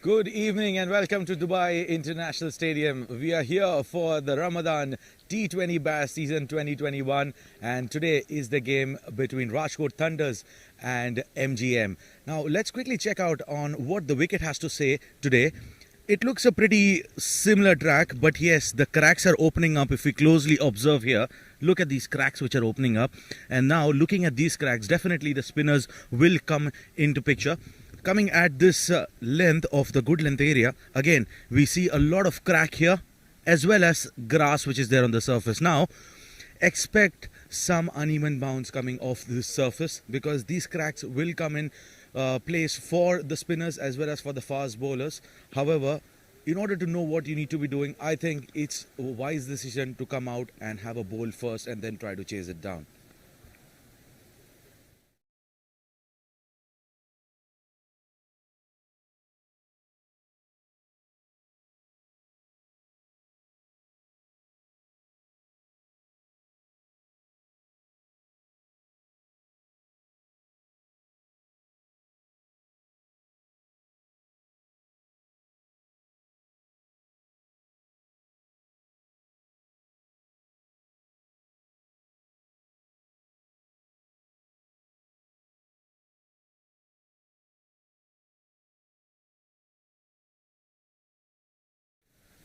Good evening and welcome to Dubai International Stadium. We are here for the Ramadan T20 Bash season 2021 and today is the game between Rajkot Thunders and MGM. Now let's quickly check out on what the wicket has to say today. It looks a pretty similar track, but yes, the cracks are opening up. If we closely observe here, look at these cracks which are opening up, and now looking at these cracks, definitely the spinners will come into picture. Coming at this length of the good length area, again we see a lot of crack here as well as grass which is there on the surface. Now expect some uneven bounce coming off this surface because these cracks will come in place for the spinners as well as for the fast bowlers. However, in order to know what you need to be doing, I think it's a wise decision to come out and have a bowl first and then try to chase it down.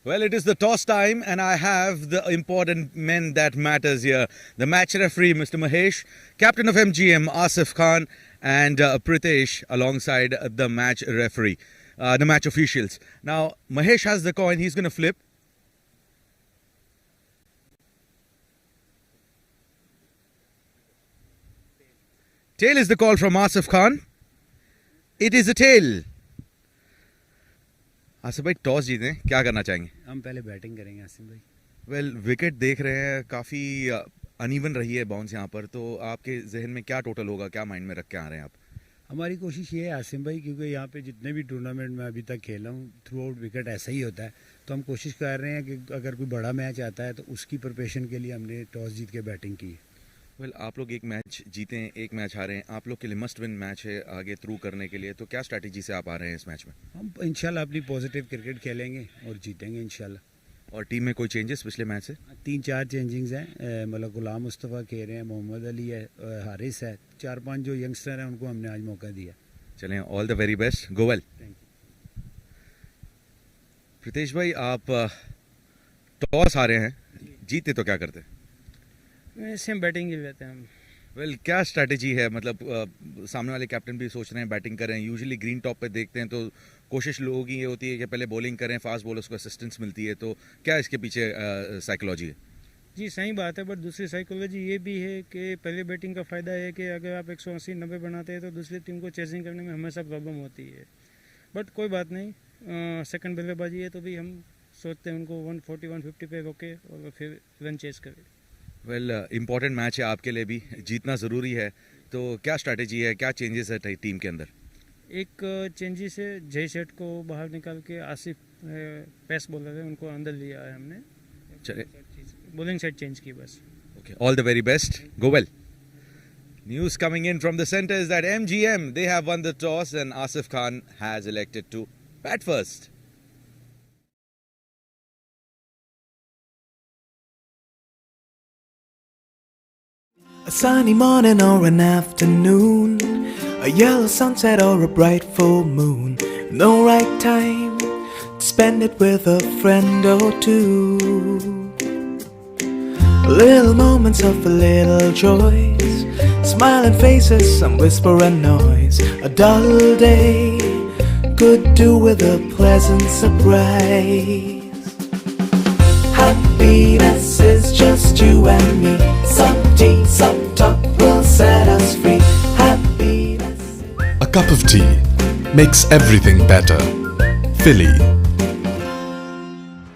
Well, it is the toss time and I have the important men that matters here. The match referee, Mr. Mahesh, captain of MGM, Asif Khan, and Pritesh alongside the match referee, the match officials. Now, Mahesh has the coin. He's going to flip. Tail is the call from Asif Khan. It is a tail. Asif भाई toss जीते क्या करना चाहेंगे? हम पहले batting करेंगे आसिफ भाई। Well wicket देख रहे हैं काफ़ी अनइवन रही है बाउंस यहाँ पर, तो आपके जहन में क्या टोटल होगा, क्या माइंड में रख के आ रहे हैं आप? हमारी कोशिश ये है आसिम भाई, क्योंकि यहाँ पे जितने भी टूर्नामेंट में अभी तक खेला हूँ थ्रू आउट विकेट ऐसा ही होता है, तो हम कोशिश कर रहे हैं कि अगर कोई बड़ा मैच आता है तो उसकी प्रिपरेशन के लिए हमने टॉस जीत के बैटिंग की है। वेल आप लोग एक मैच जीते हैं, एक मैच हारे हैं, आप लोग के लिए मस्ट विन मैच है आगे थ्रू करने के लिए, तो क्या स्ट्रैटेजी से आप आ रहे हैं इस मैच में? हम इंशाल्लाह अपनी पॉजिटिव क्रिकेट खेलेंगे और जीतेंगे इंशाल्लाह। और टीम में कोई चेंजेस पिछले मैच से? 3-4 चेंजिंग्स हैं, मतलब गुलाम मुस्तफ़ा खेल रहे हैं, मोहम्मद अली है, हारिस है, 4-5 जो यंगस्टर हैं उनको हमने आज मौका दिया। चलें, all the very best, go well. Thank you. Pritesh भाई, आप टॉस हारे हैं, जीते तो क्या करते? ऐसे हम बैटिंग ही लेते हैं हम। वेल क्या स्ट्रैटेजी है, मतलब सामने वाले कैप्टन भी सोच रहे हैं बैटिंग करें, यूजुअली ग्रीन टॉप पे देखते हैं तो कोशिश लोगों की ये होती है कि पहले बॉलिंग करें, फास्ट बॉलर्स को असिस्टेंस मिलती है, तो क्या इसके पीछे साइकोलॉजी है? जी सही बात है, बट दूसरी साइकोलॉजी ये भी है कि पहले बैटिंग का फ़ायदा है कि अगर आप 180-90 बनाते हैं तो दूसरी टीम को चेजिंग करने में हमेशा प्रॉब्लम होती है, बट कोई बात नहीं, सेकंड बल्लेबाजी है तो भी हम सोचते हैं उनको 140-150 पे रोके और फिर रन चेस करें। वेल इम्पॉर्टेंट मैच है आपके लिए भी, जीतना ज़रूरी है, तो क्या स्ट्रैटेजी है, क्या चेंजेस है टीम के अंदर? एक चेंजेस है, जय सेठ को बाहर निकाल के आसिफ पेस बॉलर है उनको अंदर लिया है हमने, चले बॉलिंग साइड चेंज की बस। Okay, all the very best, go well. News coming in from the center is that MGM, they have won the toss and Asif Khan has elected to bat first. A sunny morning or an afternoon, a yellow sunset or a bright full moon. No right time to spend it with a friend or two. Little moments of a little joys, smiling faces, some whisper and noise. A dull day could do with a pleasant surprise. Happiness is just you and me. Some tea, some talk will set us free. Happiness. A cup of tea makes everything better. Philly.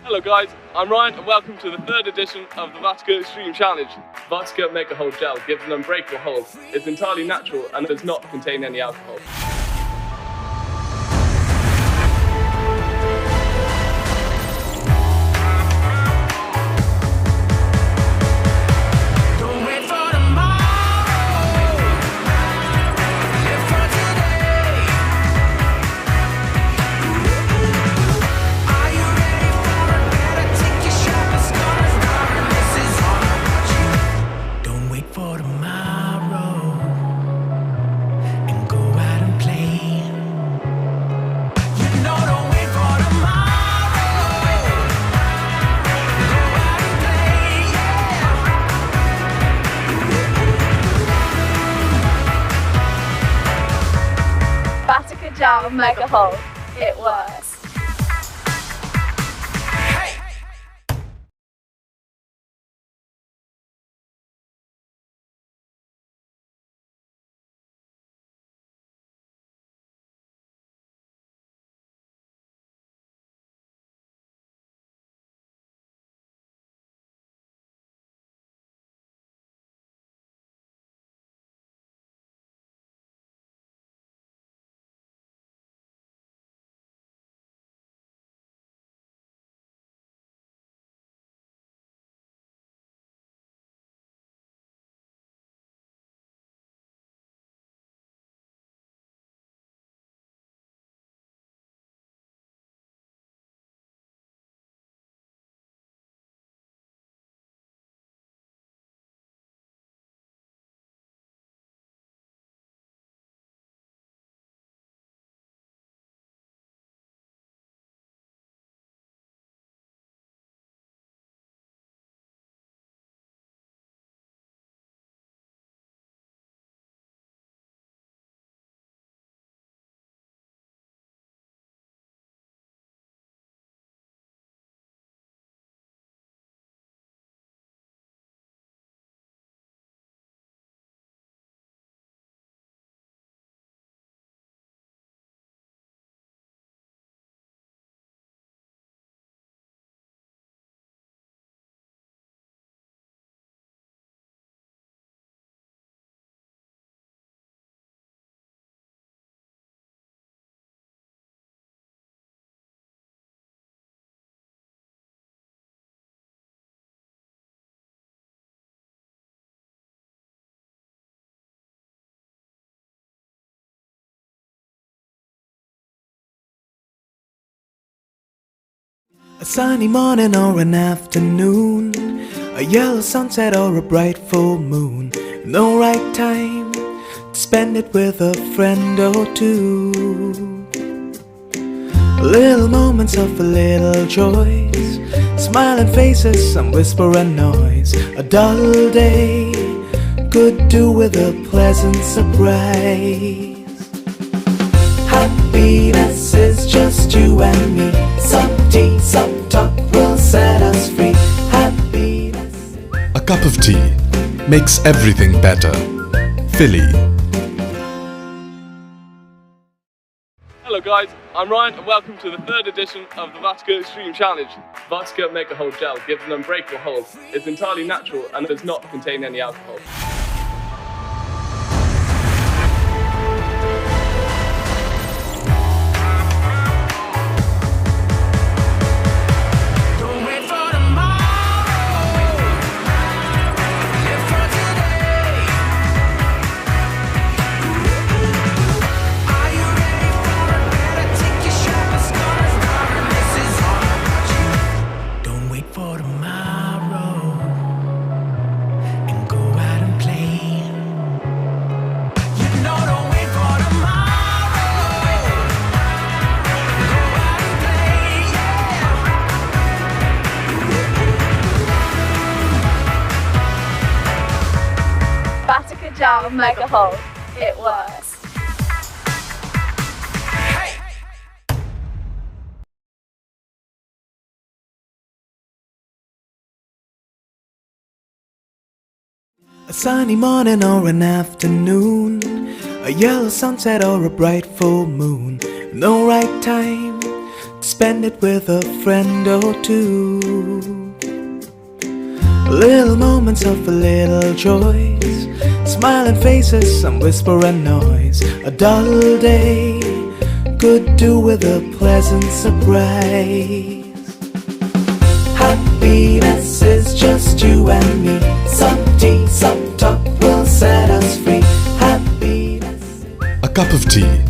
Hello guys, I'm Ryan and welcome to the third edition of the Vodka Extreme Challenge. Vodka Make a Hold Gel gives an unbreakable hold. It's entirely natural and does not contain any alcohol. gel, mega hold. It works. A sunny morning or an afternoon, a yellow sunset or a bright full moon. No right time to spend it with a friend or two. Little moments of a little joys, smiling faces, some whisper and noise. A dull day could do with a pleasant surprise. Happiness is just you and me. Some tea, some talk will set us free. Happiness. A cup of tea makes everything better. Philly. Hello guys, I'm Ryan and welcome to the third edition of the Vodka Extreme Challenge. Vodka Mega Hold Gel gives an unbreakable hold. It's entirely natural and does not contain any alcohol. Gel, mega hold. It works. A sunny morning or an afternoon, a yellow sunset or a bright full moon. No right time to spend it with a friend or two. Little moments of a little joys, smiling faces, some whisper and noise. A dull day could do with a pleasant surprise. Happiness is just you and me. Some tea, some talk will set us free. Happiness. A cup of tea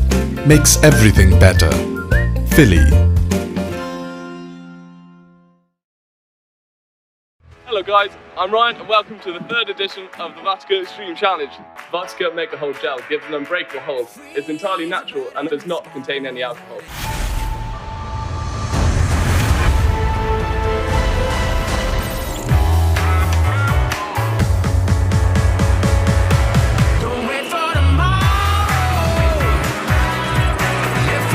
makes everything better. Philly. Hello guys, I'm Ryan and welcome to the third edition of the Vodka Extreme Challenge. Vodka Mega Hold Gel gives an unbreakable hold. It's entirely natural and does not contain any alcohol. Don't wait for tomorrow. Live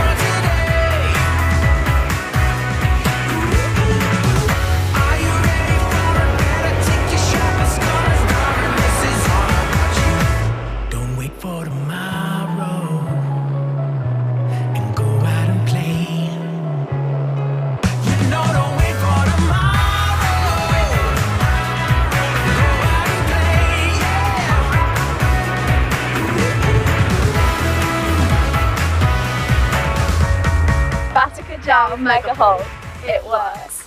Jal make a hole. It works.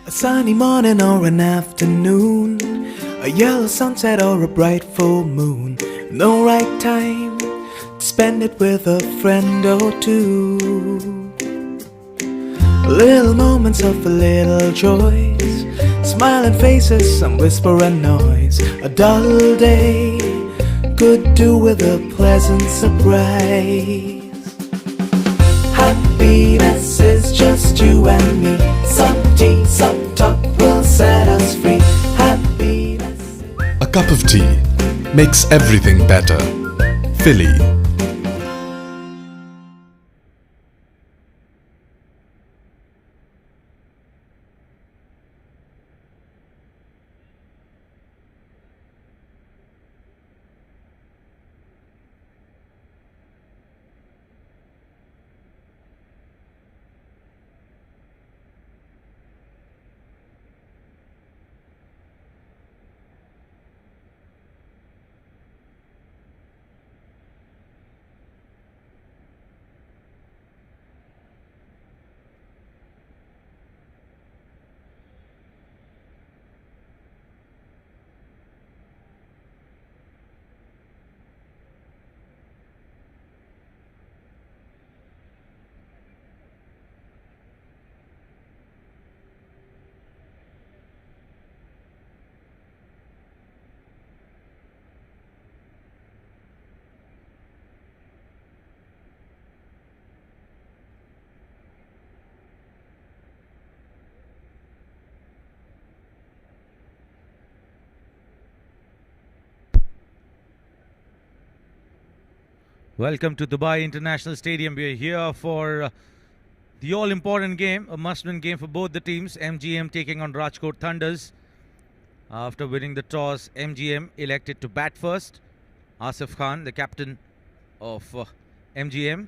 A sunny morning or an afternoon, a yellow sunset or a bright full moon. No right time to spend it with a friend or two. Little moments of a little joys, smiling faces, some whisper and noise. A dull day could do with a pleasant surprise. Happiness is just you and me. Some tea, some talk will set us free. Happiness. A cup of tea makes everything better. Philly. Welcome to Dubai International Stadium. We are here for the all-important game, a must-win game for both the teams. MGM taking on Rajkot Thunders. After winning the toss, MGM elected to bat first. Asif Khan, the captain of MGM.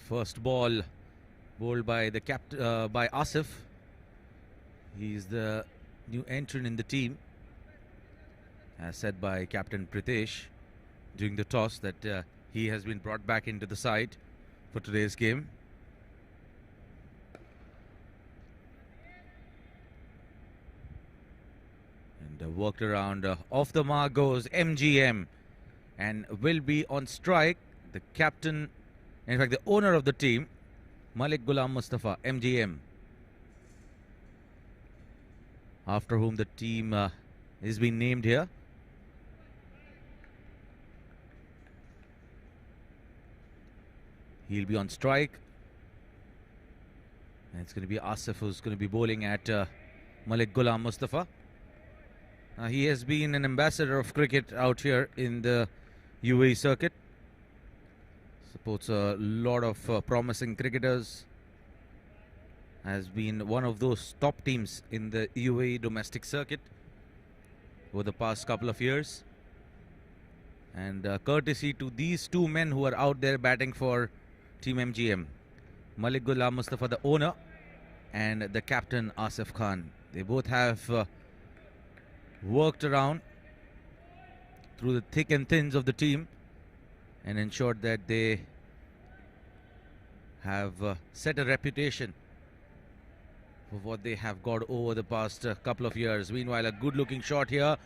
First ball bowled by the by Asif. He's the new entrant in the team, as said by Captain Pritesh during the toss that he has been brought back into the side for today's game. And worked around off the mark goes MGM and will be on strike. The captain, in fact the owner of the team, Malik Ghulam Mustafa, MGM, after whom the team is being named here. He'll be on strike, and it's going to be Asif who's going to be bowling at Malik Ghulam Mustafa. He has been an ambassador of cricket out here in the UAE circuit. Supports a lot of promising cricketers. Has been one of those top teams in the UAE domestic circuit over the past couple of years. And courtesy to these two men who are out there batting for Team MGM, Malik Ghulam Mustafa, the owner, and the captain Asif Khan. They both have worked around through the thick and thins of the team and ensured that they have set a reputation for what they have got over the past couple of years. Meanwhile, a good looking shot here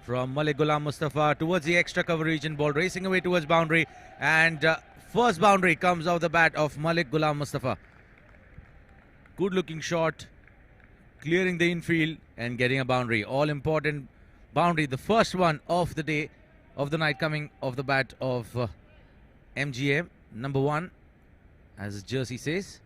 from Malik Ghulam Mustafa towards the extra cover region, ball racing away towards boundary, and first boundary comes off the bat of Malik Ghulam Mustafa. Good looking shot, clearing the infield and getting a boundary. All important boundary, the first one of the day, of the night, coming off the bat of MGM, number 1, as his jersey says.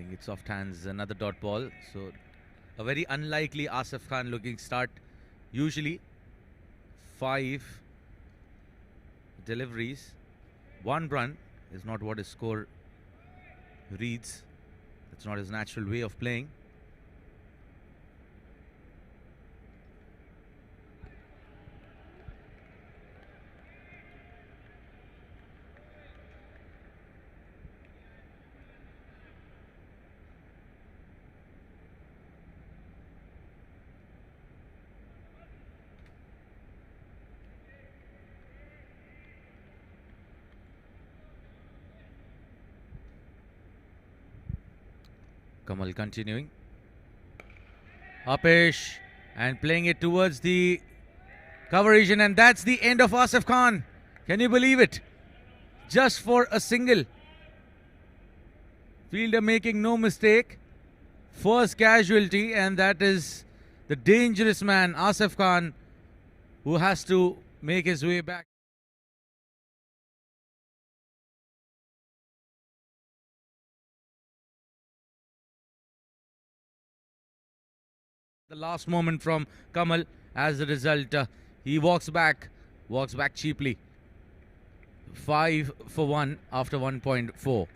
Playing it soft hands, another dot ball. So a very unlikely Asif Khan looking start. Usually 5 deliveries, 1 run is not what his score reads. That's not his natural way of playing. Kamal continuing. Upish and playing it towards the cover region, and that's the end of Asif Khan. Can you believe it? Just for a single. Fielder making no mistake. First casualty, and that is the dangerous man, Asif Khan, who has to make his way back. The last moment from Kamal. As a result, he walks back cheaply. 5 for 1 after 1.4.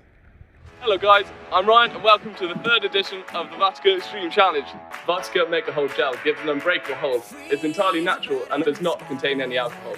Hello guys, I'm Ryan and welcome to the 3rd edition of the Vodka Extreme Challenge. Vodka Make a Hold Gel gives an unbreakable hold. It's entirely natural and does not contain any alcohol.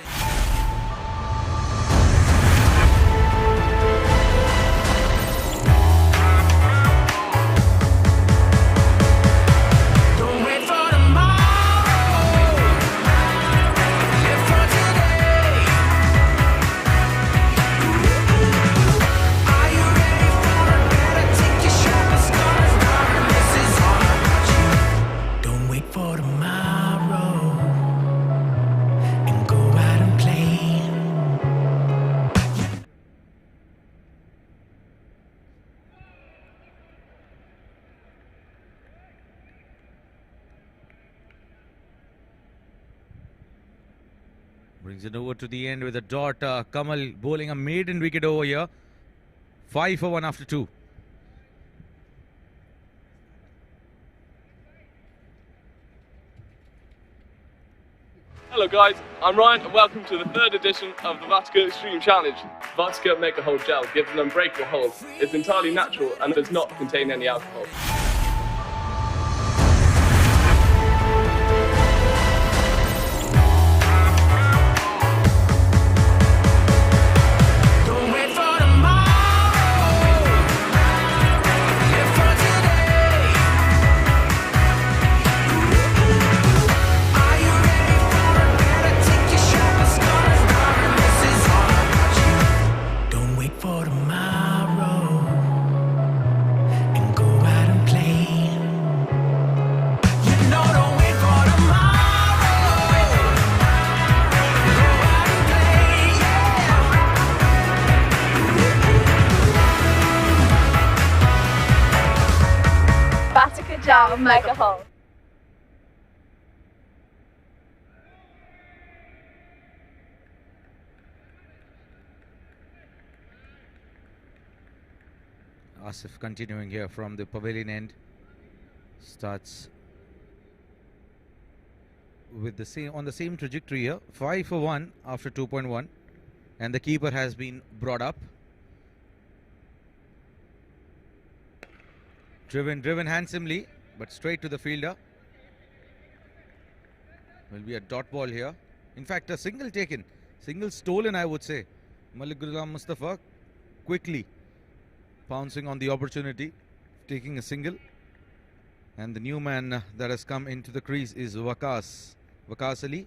Brings it over to the end with a dot. Kamal bowling a maiden wicket over here. 5 for 1 after 2. Hello guys, I'm Ryan and welcome to the 3rd edition of the Vodka Extreme Challenge. Vodka Make a Hold Gel gives an unbreakable hold. It's entirely natural and does not contain any alcohol. Gel Make a Hold. Asif continuing here from the pavilion end. Starts with the same on the same trajectory here. 5 for 1 after 2.1, and the keeper has been brought up. Driven handsomely, but straight to the fielder. Will be a dot ball here. In fact, a single taken, single stolen, I would say. Malik Ghulam Mustafa quickly pouncing on the opportunity, taking a single. And the new man that has come into the crease is Waqas Ali.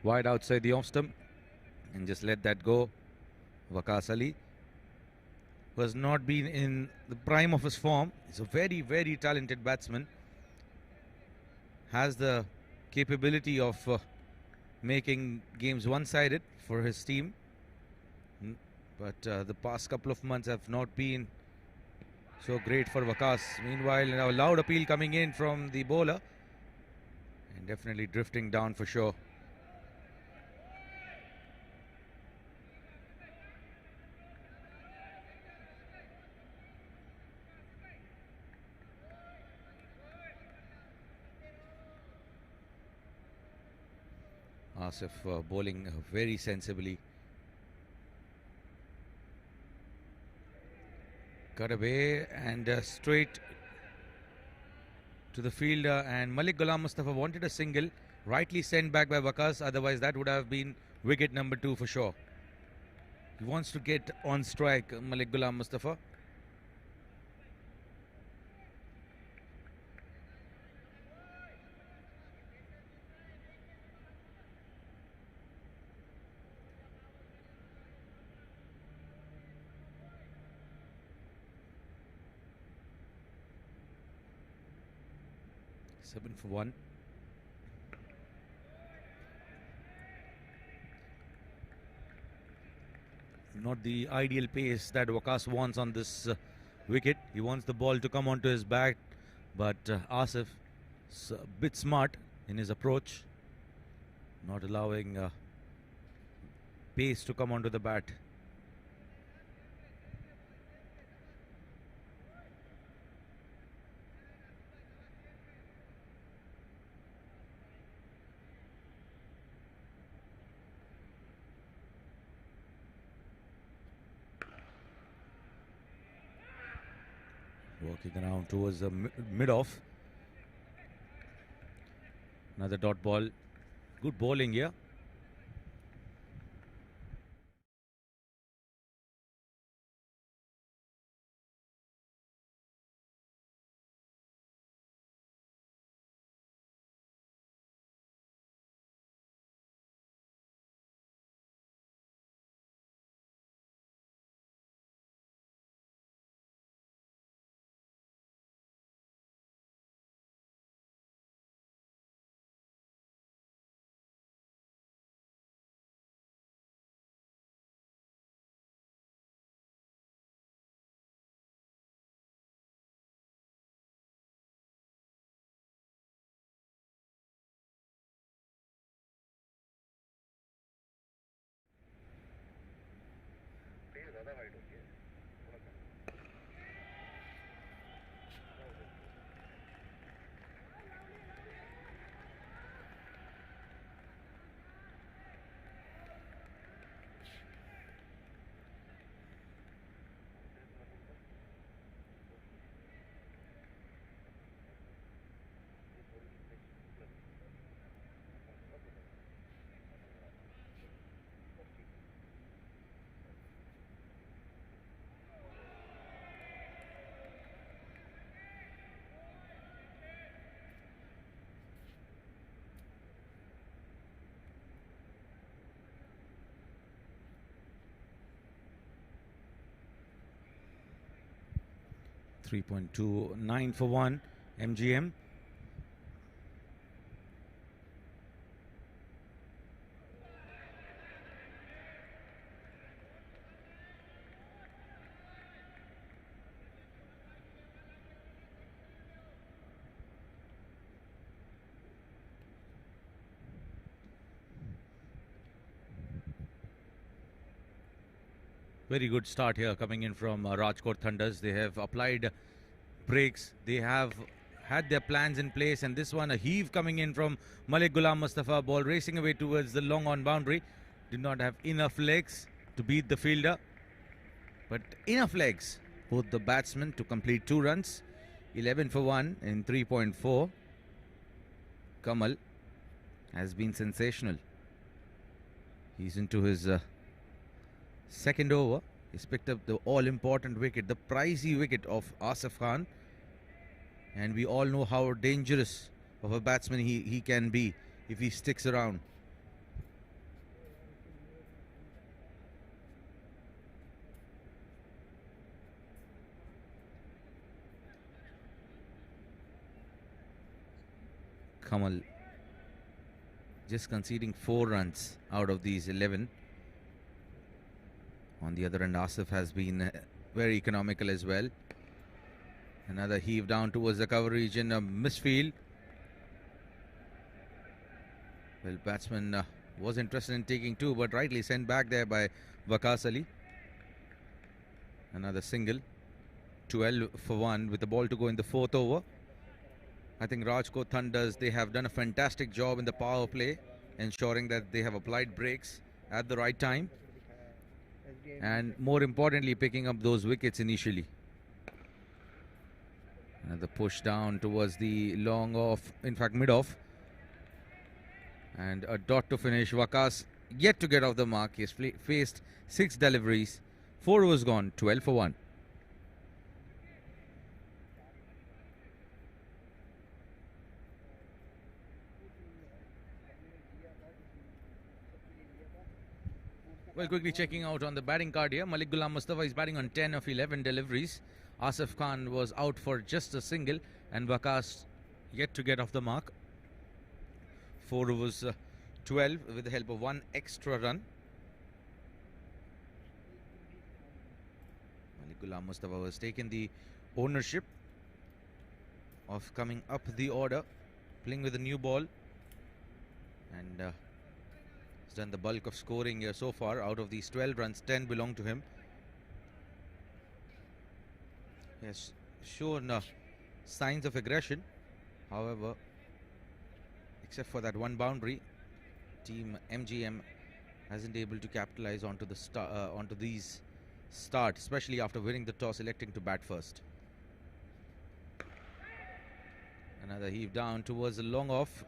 Wide outside the off stump, and just let that go. Waqas Ali, who has not been in the prime of his form. He's a very, very talented batsman. has the capability of making games one-sided for his team. But the past couple of months have not been so great for Waqas. Meanwhile, a loud appeal coming in from the bowler. And definitely drifting down for sure. Asif bowling very sensibly. Cut away and straight to the fielder, and Malik Ghulam Mustafa wanted a single, rightly sent back by Waqas, otherwise that would have been wicket number 2 for sure. He wants to get on strike, Malik Ghulam Mustafa. Seven for 1. Not the ideal pace that Waqas wants on this wicket. He wants the ball to come onto his bat, but Asif is a bit smart in his approach, not allowing pace to come onto the bat. Working around towards the mid-off. Another dot ball. Good bowling here. .29 for 1 MGM. Very good start here coming in from Rajkot Thunders. They have applied brakes. They have had their plans in place, and this one, a heave coming in from Malik Ghulam Mustafa. Ball racing away towards the long on boundary. Did not have enough legs to beat the fielder, but enough legs, both the batsmen, to complete 2 runs. 11 for 1 in 3.4. Kamal has been sensational. He's into his second over. He's picked up the all-important wicket, the pricey wicket of Asif Khan. And we all know how dangerous of a batsman he can be if he sticks around. Kamal just conceding 4 runs out of these 11. On the other end, Asif has been very economical as well. Another heave down towards the cover region, a misfield. Well, batsman was interested in taking 2, but rightly sent back there by Waqas Ali. Another single, 12 for 1 with the ball to go in the 4th over. I think Rajkot Thunders, they have done a fantastic job in the power play, ensuring that they have applied brakes at the right time, and more importantly, picking up those wickets initially. Another push down towards the long off, in fact mid-off, and a dot to finish. Waqas yet to get off the mark. He has faced 6 deliveries, 4 overs gone, 12 for 1. Well, quickly checking out on the batting card here. Malik Ghulam Mustafa is batting on 10 of 11 deliveries. Asif Khan was out for just a single, and Waqas yet to get off the mark. 4 overs, 12 with the help of 1 extra run. Malik Ghulam Mustafa has taken the ownership of coming up the order, playing with a new ball, and has done the bulk of scoring here so far. Out of these 12 runs, 10 belong to him. He has shown signs of aggression. However, except for that one boundary, team MGM hasn't able to capitalize onto these start, especially after winning the toss, electing to bat first. Another heave down towards the long off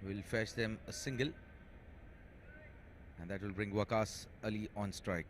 will fetch them a single, and that will bring Waqas Ali on strike.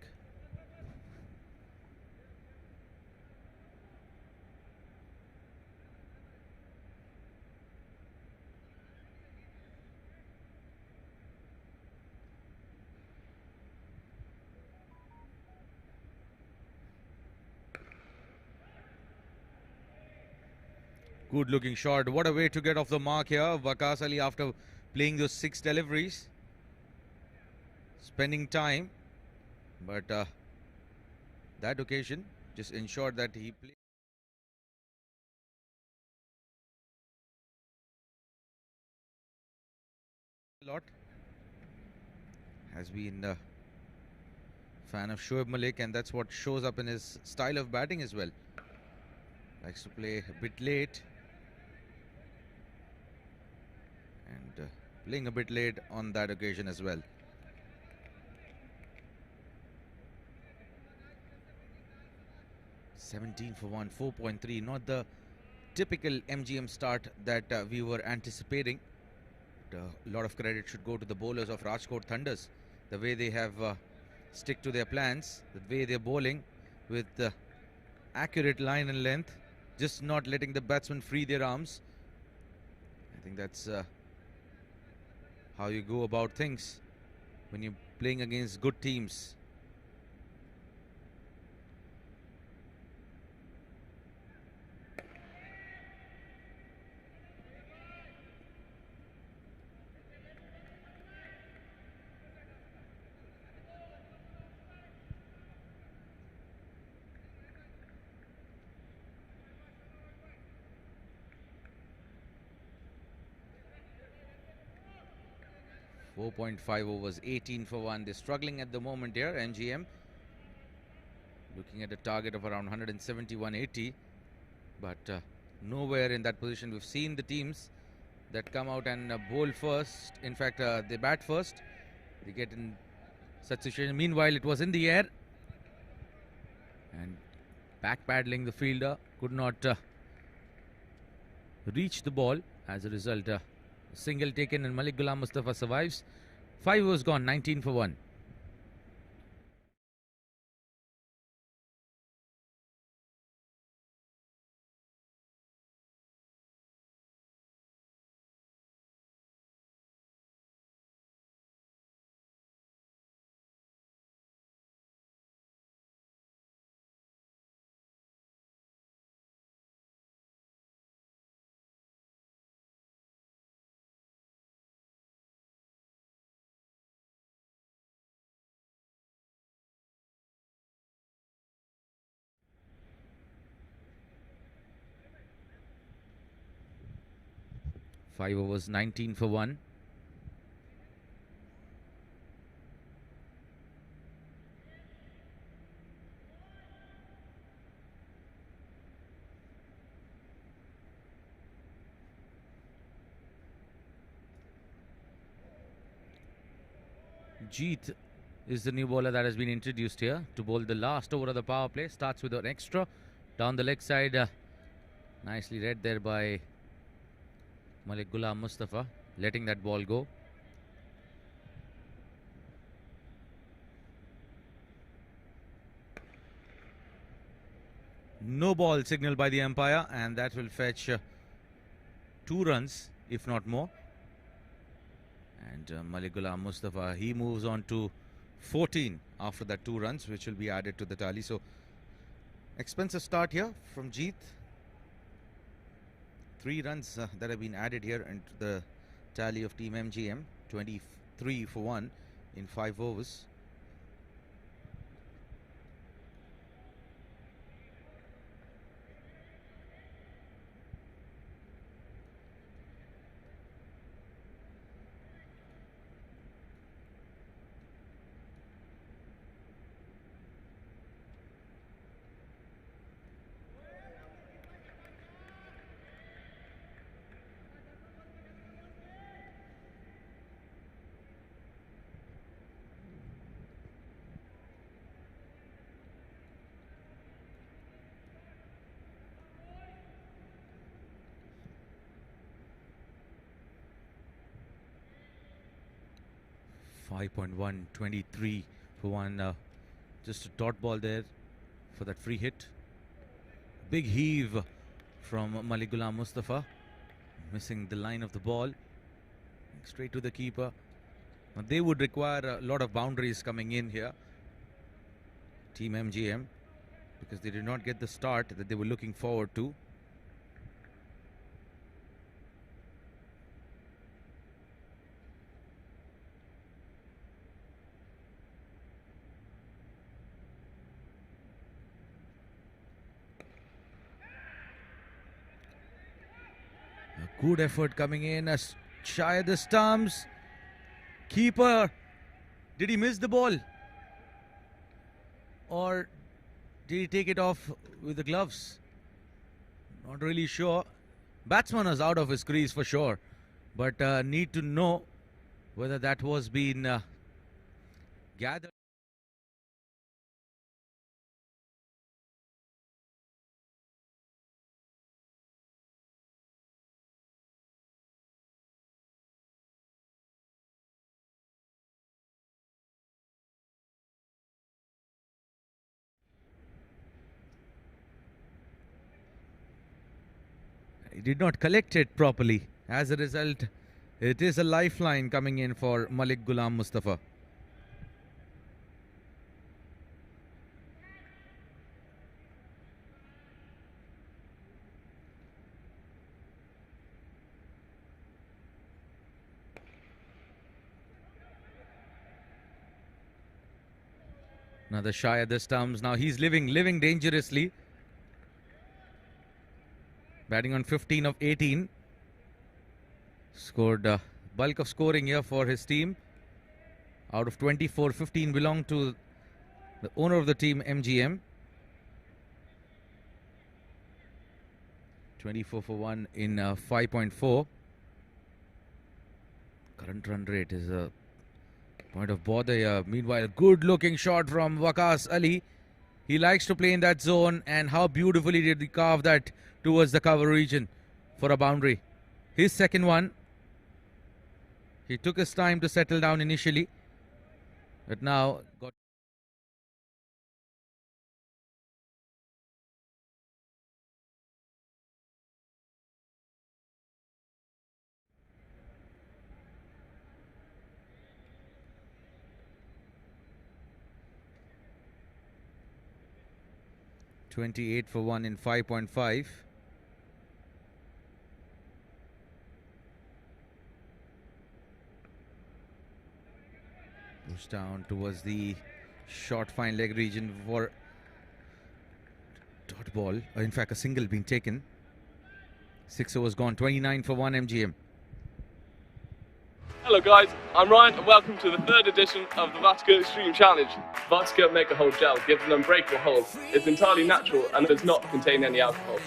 Good looking shot. What a way to get off the mark here. Waqas Ali, after playing those 6 deliveries, spending time, but that occasion just ensured that he played a lot. Has been a fan of Shoaib Malik, and that's what shows up in his style of batting as well. Likes to play a bit late, and playing a bit late on that occasion as well. $17 for 1, 4.3. Not the typical MGM start that we were anticipating. But, a lot of credit should go to the bowlers of Rajkot Thunders. The way they have stick to their plans, the way they're bowling with accurate line and length, just not letting the batsmen free their arms. I think that's how you go about things when you're playing against good teams. .5 overs, 18 for 1. They're struggling at the moment here, MGM. Looking at a target of around 170, 180. But nowhere in that position. We've seen the teams that come out and bowl first. In fact, they bat first. They get in such situation. Meanwhile, it was in the air. And back paddling the fielder. Could not reach the ball. As a result, single taken, and Malik Ghulam Mustafa survives. 5 overs gone, 19 for 1. 5 overs, 19 for 1. Jeet is the new bowler that has been introduced here to bowl the last over of the power play. Starts with an extra down the leg side. Nicely read there by Malik Ghulam Mustafa, letting that ball go. No ball signaled by the umpire, and that will fetch 2 runs, if not more. And Malik Ghulam Mustafa, he moves on to 14 after that 2 runs, which will be added to the tally. So, expensive start here from Jeet. 3 runs that have been added here into the tally of Team MGM. 23 for 1 in 5 overs. .1, 23 for 1. Just a dot ball there for that free hit. Big heave from Malik Ghulam Mustafa. Missing the line of the ball. Straight to the keeper. Now they would require a lot of boundaries coming in here. Team MGM. Because they did not get the start that they were looking forward to. Good effort coming in as shy of the stumps. Keeper, did he miss the ball? Or did he take it off with the gloves? Not really sure. Batsman was out of his crease for sure. But need to know whether that was being gathered. He did not collect it properly. As a result, it is a lifeline coming in for Malik Ghulam Mustafa. Another shy at the stumps. Now he's living dangerously. Batting on 15 of 18. Scored bulk of scoring here for his team. Out of 24, 15 belong to the owner of the team, MGM. 24 for 1 in 5.4. Current run rate is a point of bother here. Meanwhile, good looking shot from Waqas Ali. He likes to play in that zone, and how beautifully did he carve that towards the cover region for a boundary. His second one. He took his time to settle down initially, but now got. .28 for 1 in 5.5. Push down towards the short fine leg region for dot ball. In fact, a single being taken. 6 overs gone. 29 for 1 MGM. Hello guys, I'm Ryan and welcome to the third edition of the Rajkot Extreme Challenge. Rajkot Make a Hold Gel gives an unbreakable hold. It's entirely natural and does not contain any alcohol.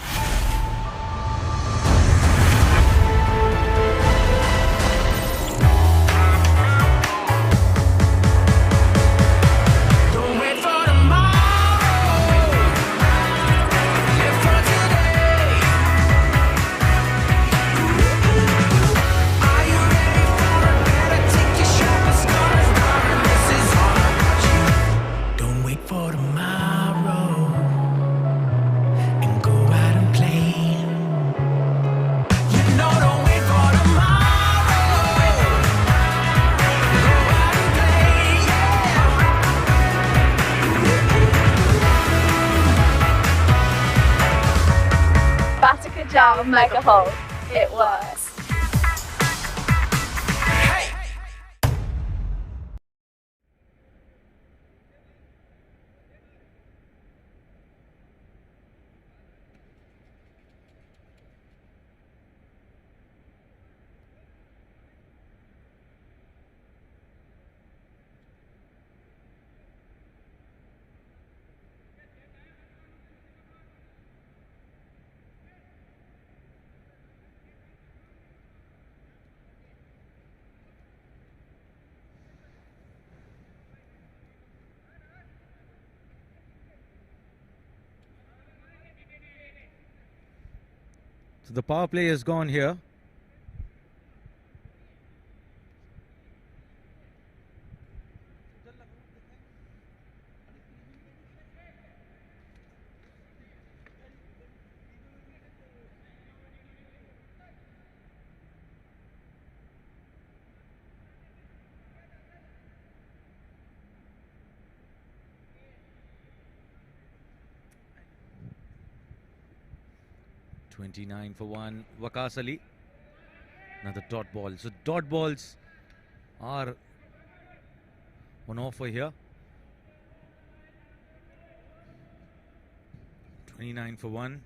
Rajkot Make a Hold. It works. So the power play is gone here. $29 for 1. Waqas Ali. Another dot ball. So dot balls are on offer here. 29 for 1.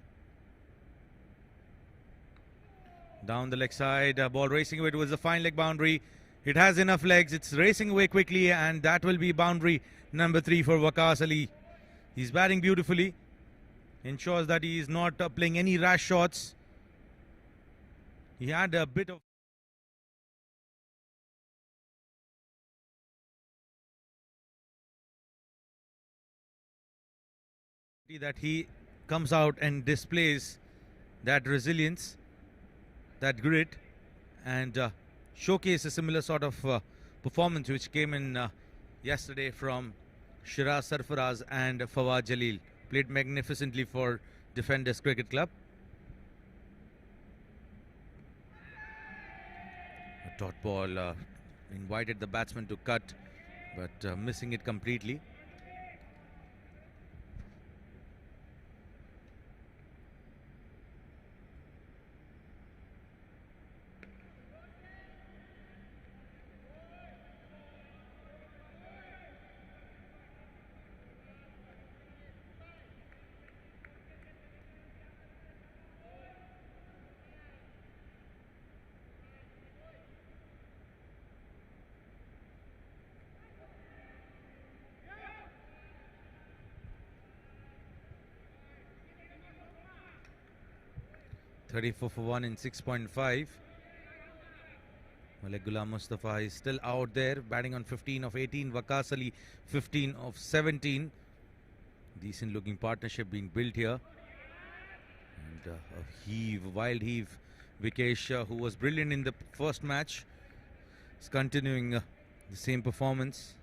Down the leg side. Ball racing away towards the fine leg boundary. It has enough legs. It's racing away quickly, and that will be boundary number 3 for Waqas Ali. He's batting beautifully. Ensures that he is not playing any rash shots. He had a bit of that he comes out and displays that resilience, that grit, and showcase a similar sort of performance which came in yesterday from Shiraz Sarfaraz and Fawad Jalil. Played magnificently for Defenders Cricket Club. A dot ball invited the batsman to cut, but missing it completely. $34 for 1 in 6.5. Malik Ghulam Mustafa is still out there, batting on 15 of 18. Waqas Ali 15 of 17. Decent looking partnership being built here. And a wild heave. Vikesh, who was brilliant in the first match, is continuing the same performance.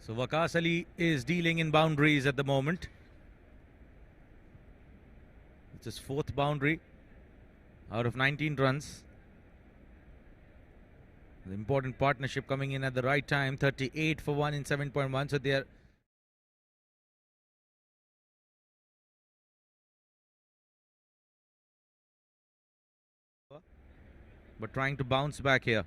So Waqas Ali is dealing in boundaries at the moment. It's his fourth boundary out of 19 runs. The important partnership coming in at the right time, 38 for 1 in 7.1. So they are but trying to bounce back here.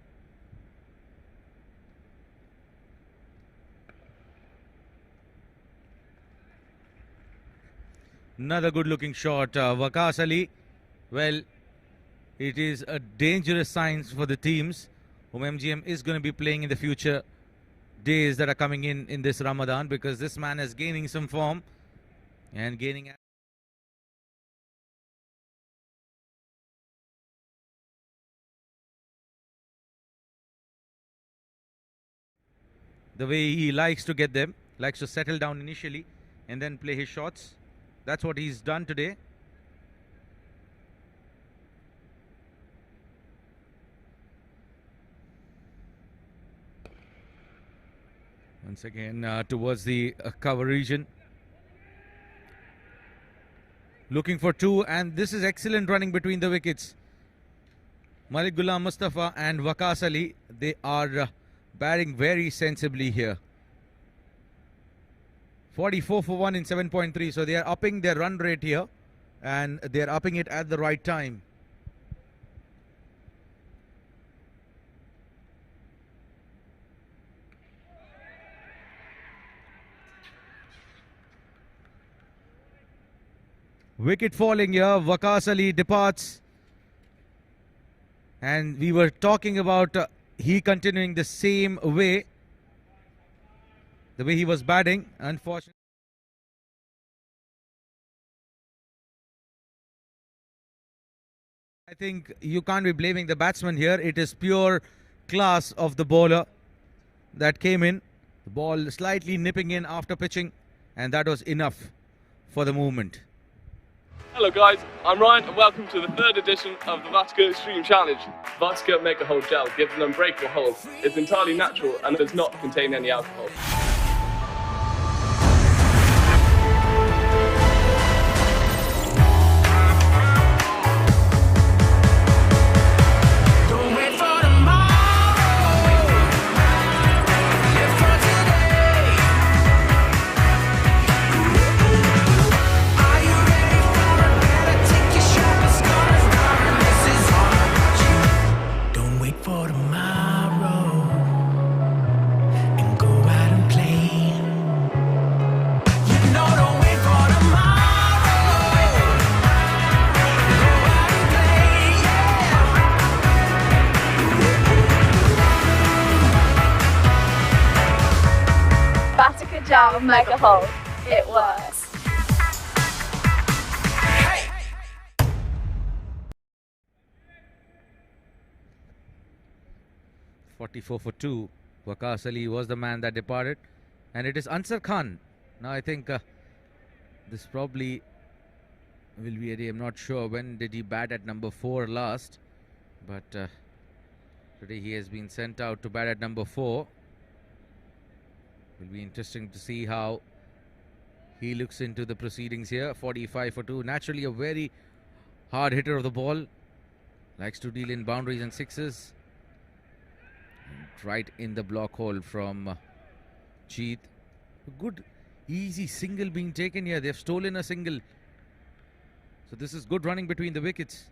Another good looking shot. Waqas Ali, well, it is a dangerous sign for the teams whom MGM is going to be playing in the future days that are coming in this Ramadan, because this man is gaining some form and gaining. The way he likes to get them, likes to settle down initially and then play his shots. That's what he's done today. Once again towards the cover region. Looking for two, and this is excellent running between the wickets. Malik Ghulam Mustafa and Waqas Ali, they are batting very sensibly here. 44 for 1 in 7.3. So they are upping their run rate here, and they are upping it at the right time. Wicket falling here. Waqas Ali departs. And we were talking about he continuing the same way, the way he was batting. Unfortunately, I think you can't be blaming the batsman here. It is pure class of the bowler that came in. The ball slightly nipping in after pitching, and that was enough for the movement. Hello guys, I'm Ryan and welcome to the third edition of the Vodka Extreme Challenge. Vodka Make a Hold Gel gives an unbreakable hold. It's entirely natural and does not contain any alcohol. Mega hold. It works. 44 for 2. Waqas Ali was the man that departed, and it is Ansar Khan. Now I think this probably will be a day. I'm not sure when did he bat at number 4 last, but today he has been sent out to bat at number 4. Will be interesting to see how he looks into the proceedings here. 45 for 2. Naturally a very hard hitter of the ball. Likes to deal in boundaries and sixes. And right in the block hole from Jeet. A good easy single being taken here. They've stolen a single. So this is good running between the wickets.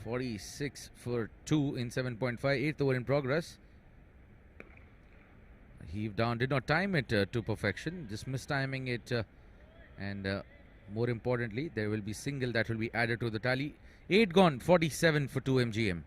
.46 for 2 in 7.5. 8th over in progress. Heave down, did not time it to perfection, just mistiming it, and more importantly, there will be single that will be added to the tally. 8 gone, 47 for 2 MGM.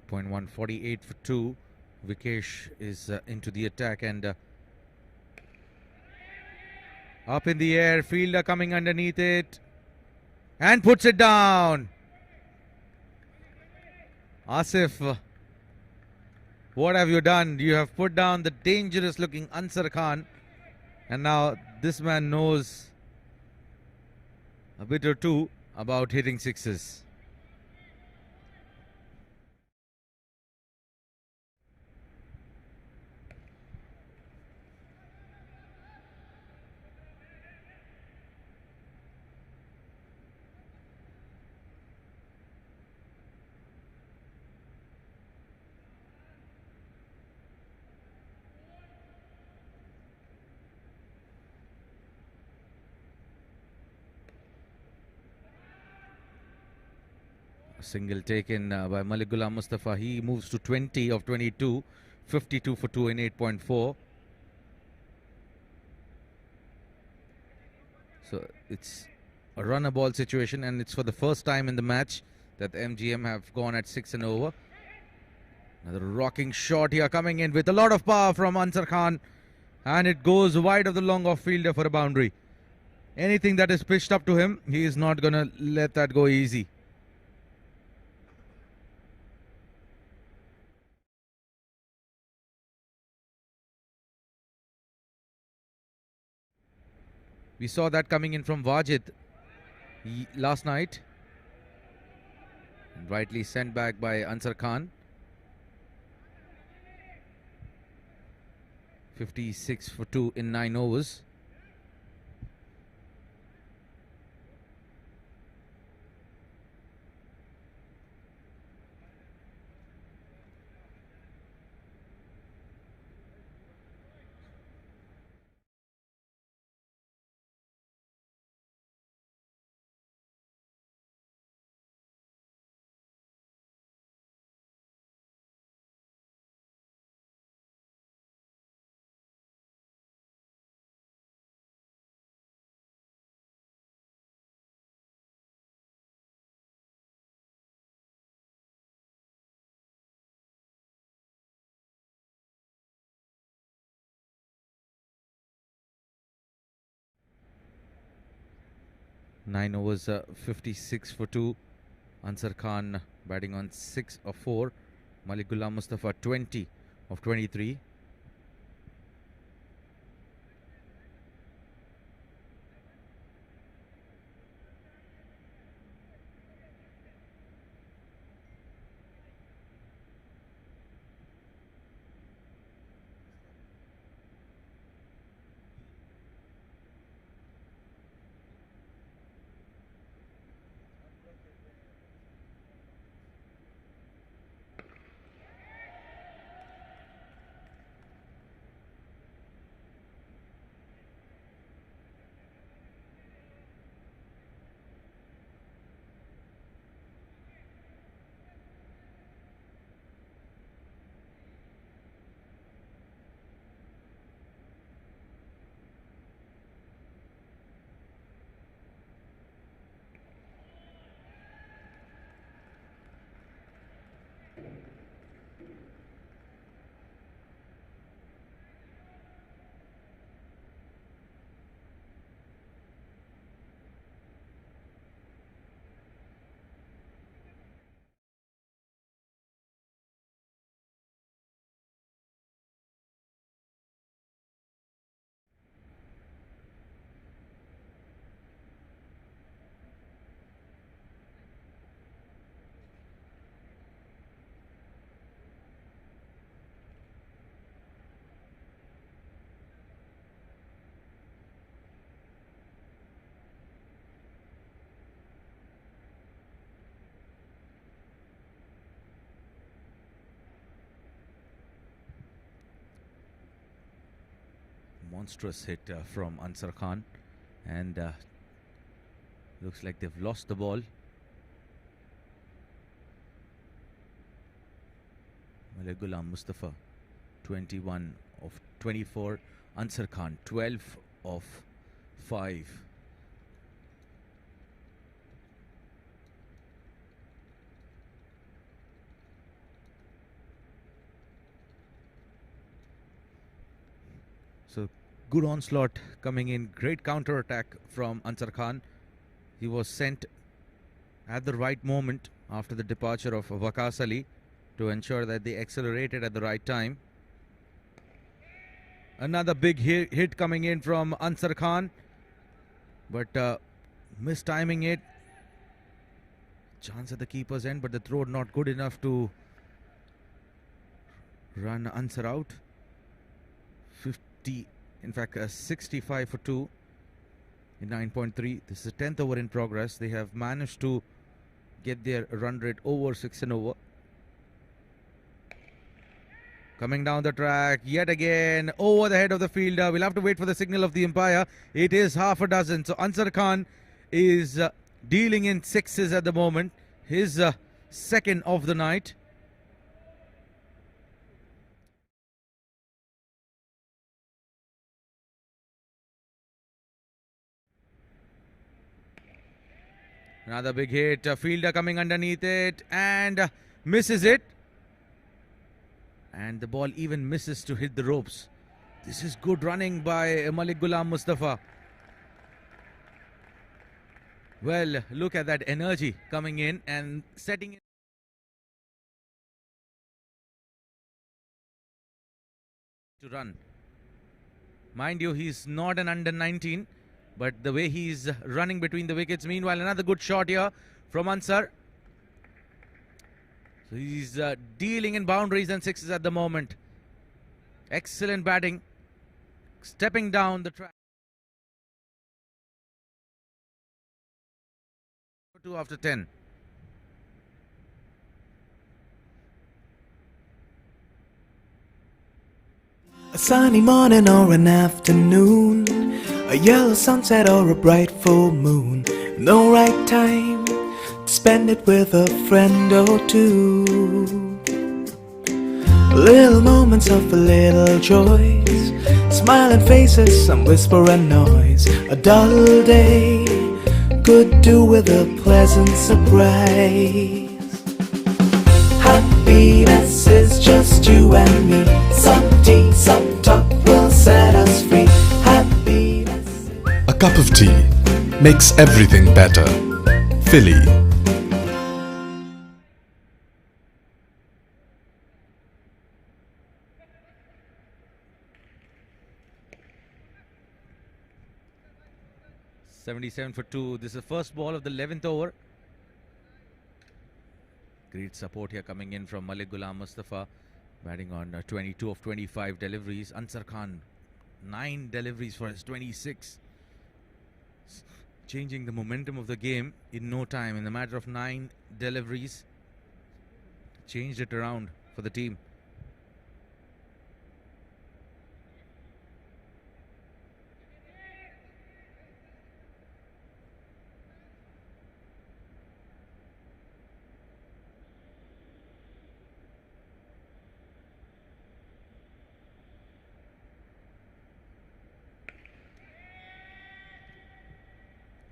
8.1, 48 for 2. Vikesh is into the attack and up in the air. Fielder coming underneath it and puts it down. Asif, what have you done? You have put down the dangerous looking Ansar Khan, and now this man knows a bit or two about hitting sixes. A single taken by Malik Ghulam Mustafa. He moves to 20 of 22, 52 for 2 in 8.4. So it's a runner ball situation, and it's for the first time in the match that the MGM have gone at 6 and over. Another rocking shot here coming in with a lot of power from Ansar Khan, and it goes wide of the long off fielder for a boundary. Anything that is pitched up to him, he is not going to let that go easy. We saw that coming in from Wajid last night. And rightly sent back by Ansar Khan. 56 for 2 in 9 overs. Nine overs, 56 for 2. Ansar Khan batting on 6 of 4. Malik Ghulam Mustafa 20 of 23. Monstrous hit from Ansar Khan, and looks like they've lost the ball. Malik Ghulam Mustafa 21 of 24. Ansar Khan 12 of 5. Good onslaught coming in. Great counter attack from Ansar Khan. He was sent at the right moment after the departure of Waqas Ali to ensure that they accelerated at the right time. Another big hit coming in from Ansar Khan, but mistiming it. Chance at the keeper's end, but the throw not good enough to run Ansar out. 50, in fact 65 for 2 in 9.3. This is the 10th over in progress. They have managed to get their run rate over 6 and over. Coming down the track yet again over the head of the fielder. We'll have to wait for the signal of the umpire. It is half a dozen. So Ansar Khan is dealing in sixes at the moment. His second of the night. Another big hit. Fielder coming underneath it and misses it. And the ball even misses to hit the ropes. This is good running by Malik Ghulam Mustafa. Well, look at that energy coming in and setting it. To run. Mind you, he's not an under 19, but the way he's running between the wickets. Meanwhile, another good shot here from Ansar. So he's dealing in boundaries and sixes at the moment. Excellent batting. Stepping down the track. 2 after 10. A sunny morning or an afternoon, a yellow sunset or a bright full moon. No right time to spend it with a friend or two. Little moments of a little joys, smiling faces, some whisper and noise. A dull day could do with a pleasant surprise. Happiness is just you and me. Some tea, some talk will set us free. Happiness. A cup of tea makes everything better. Philly. .77 for 2. This is the first ball of the 11th over. Great support here coming in from Malik Ghulam Mustafa, batting on 22 of 25 deliveries. Ansar Khan, 9 deliveries for his 26. Changing the momentum of the game in no time. In the matter of 9 deliveries, changed it around for the team.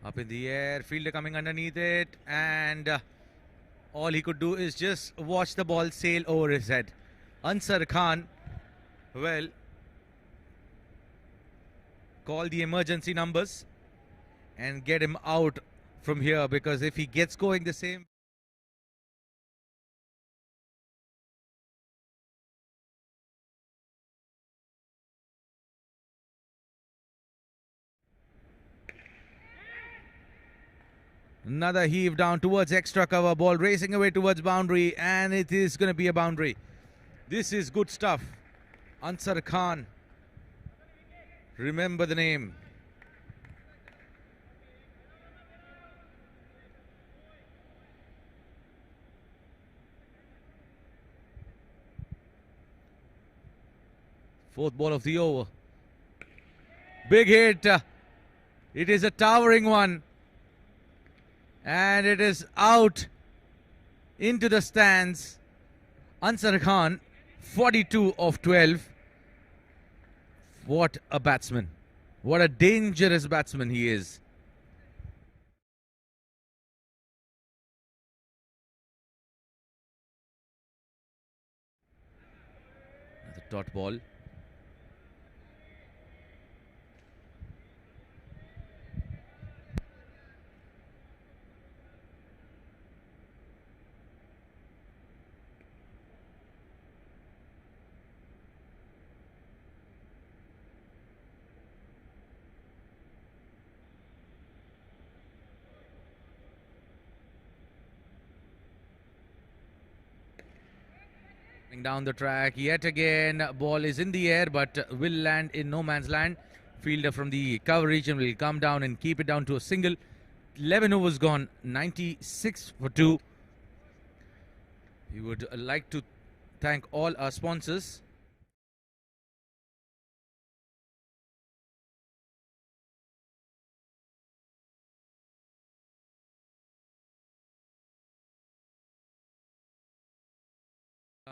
Up in the air, fielder coming underneath it, and all he could do is just watch the ball sail over his head. Ansar Khan, well, call the emergency numbers and get him out from here, because if he gets going the same. Another heave down towards extra cover. Ball racing away towards boundary, and it is going to be a boundary. This is good stuff. Ansar Khan. Remember the name. Fourth ball of the over. Big hit. It is a towering one. And it is out into the stands. Ansar Khan, 42 of 12. What a batsman. What a dangerous batsman he is. The dot ball. Down the track yet again. Ball is in the air but will land in no man's land. Fielder from the cover region will come down and keep it down to a single. 11 overs gone, 96 for 2. We would like to thank all our sponsors.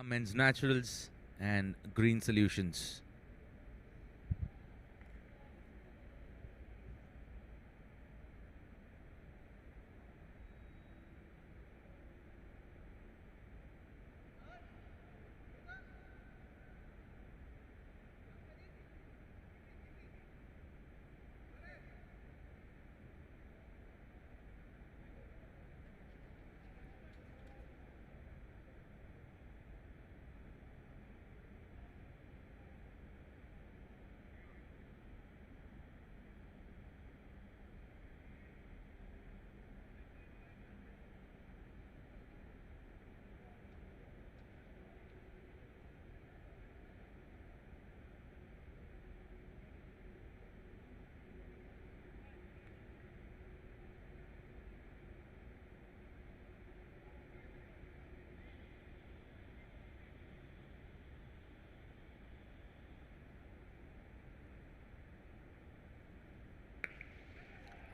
Men's Naturals and Green Solutions.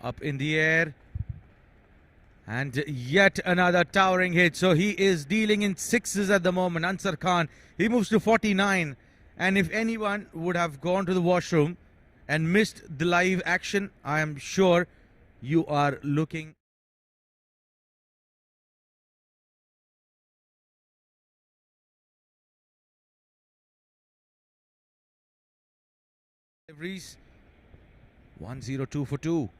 Up in the air. And yet another towering hit. So he is dealing in sixes at the moment. Ansar Khan, he moves to 49. And if anyone would have gone to the washroom and missed the live action, I am sure you are looking. Deliveries. 102 for 2.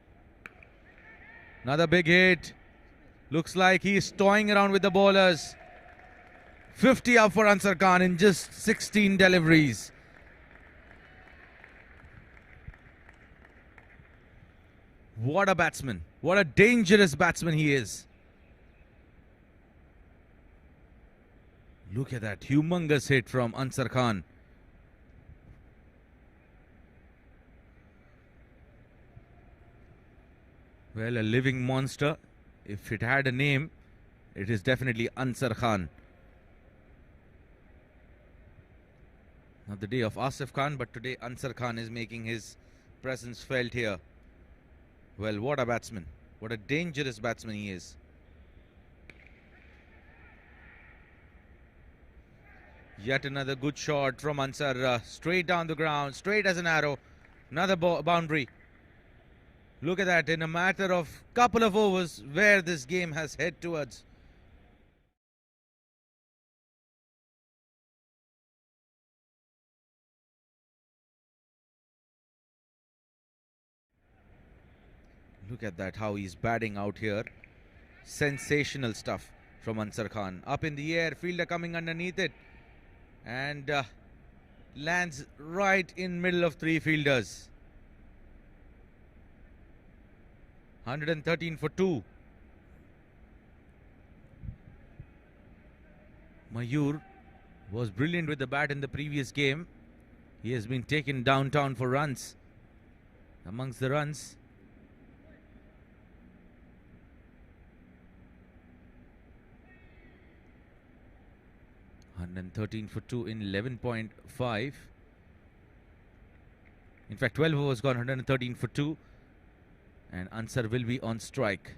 Another big hit. Looks like he's toying around with the bowlers. 50 up for Ansar Khan in just 16 deliveries. What a batsman. What a dangerous batsman he is. Look at that humongous hit from Ansar Khan. Well, a living monster. If it had a name, it is definitely Ansar Khan. Not the day of Asif Khan, but today Ansar Khan is making his presence felt here. Well, what a batsman. What a dangerous batsman he is. Yet another good shot from Ansar. Straight down the ground, straight as an arrow. Another boundary. Look at that, in a matter of couple of overs, where this game has head towards. Look at that, how he's batting out here. Sensational stuff from Ansar Khan. Up in the air, fielder coming underneath it. And lands right in middle of three fielders. 113 for 2. Mayur was brilliant with the bat in the previous game. He has been taken downtown for runs. Amongst the runs, $113 for 2 in 11.5. In fact, 12 overs gone, 113 for 2. And Ansar will be on strike.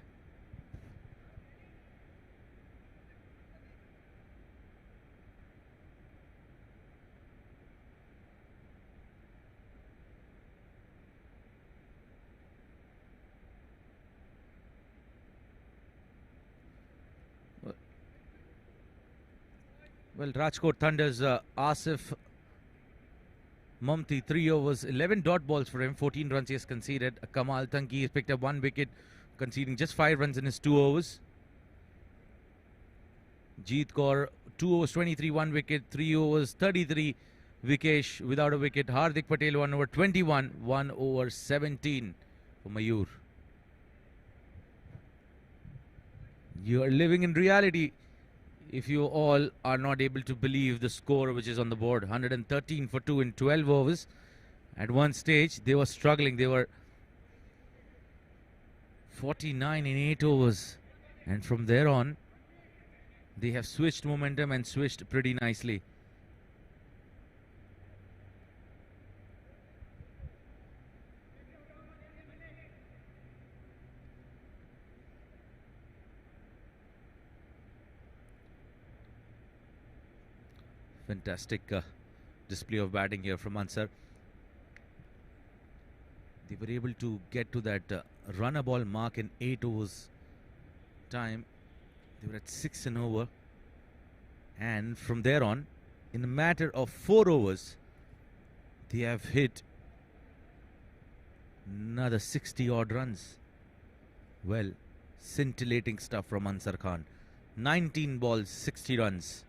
Well, Rajkot Thunder's Asif Mumti, 3 overs, 11 dot balls for him, 14 runs he has conceded. Kamal Tanki has picked up 1 wicket, conceding just 5 runs in his 2 overs. Jeet Kaur, 2 overs, 23, 1 wicket, 3 overs, 33. Vikesh without a wicket. Hardik Patel, 1 over 21, 1 over 17 for Mayur. You are living in reality. if you all are not able to believe the score which is on the board. 113 for 2 in 12 overs. At one stage, they were struggling. They were 49 in 8 overs. And from there on, they have switched momentum and switched pretty nicely. Fantastic display of batting here from Ansar. They were able to get to that run a ball mark in 8 overs time. They were at 6 and over, and from there on, in a matter of 4 overs, they have hit another 60 odd runs. Well, scintillating stuff from Ansar Khan. 19 balls, 60 runs.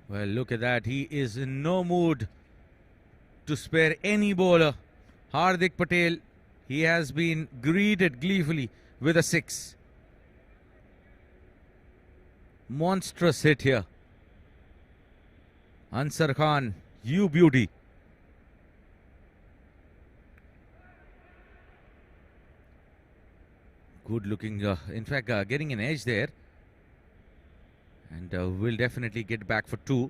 Well, look at that. He is in no mood to spare any bowler. Hardik Patel, he has been greeted gleefully with a 6. Monstrous hit here. Ansar Khan, you beauty. Good looking, in fact, getting an edge there. And we'll definitely get back for 2.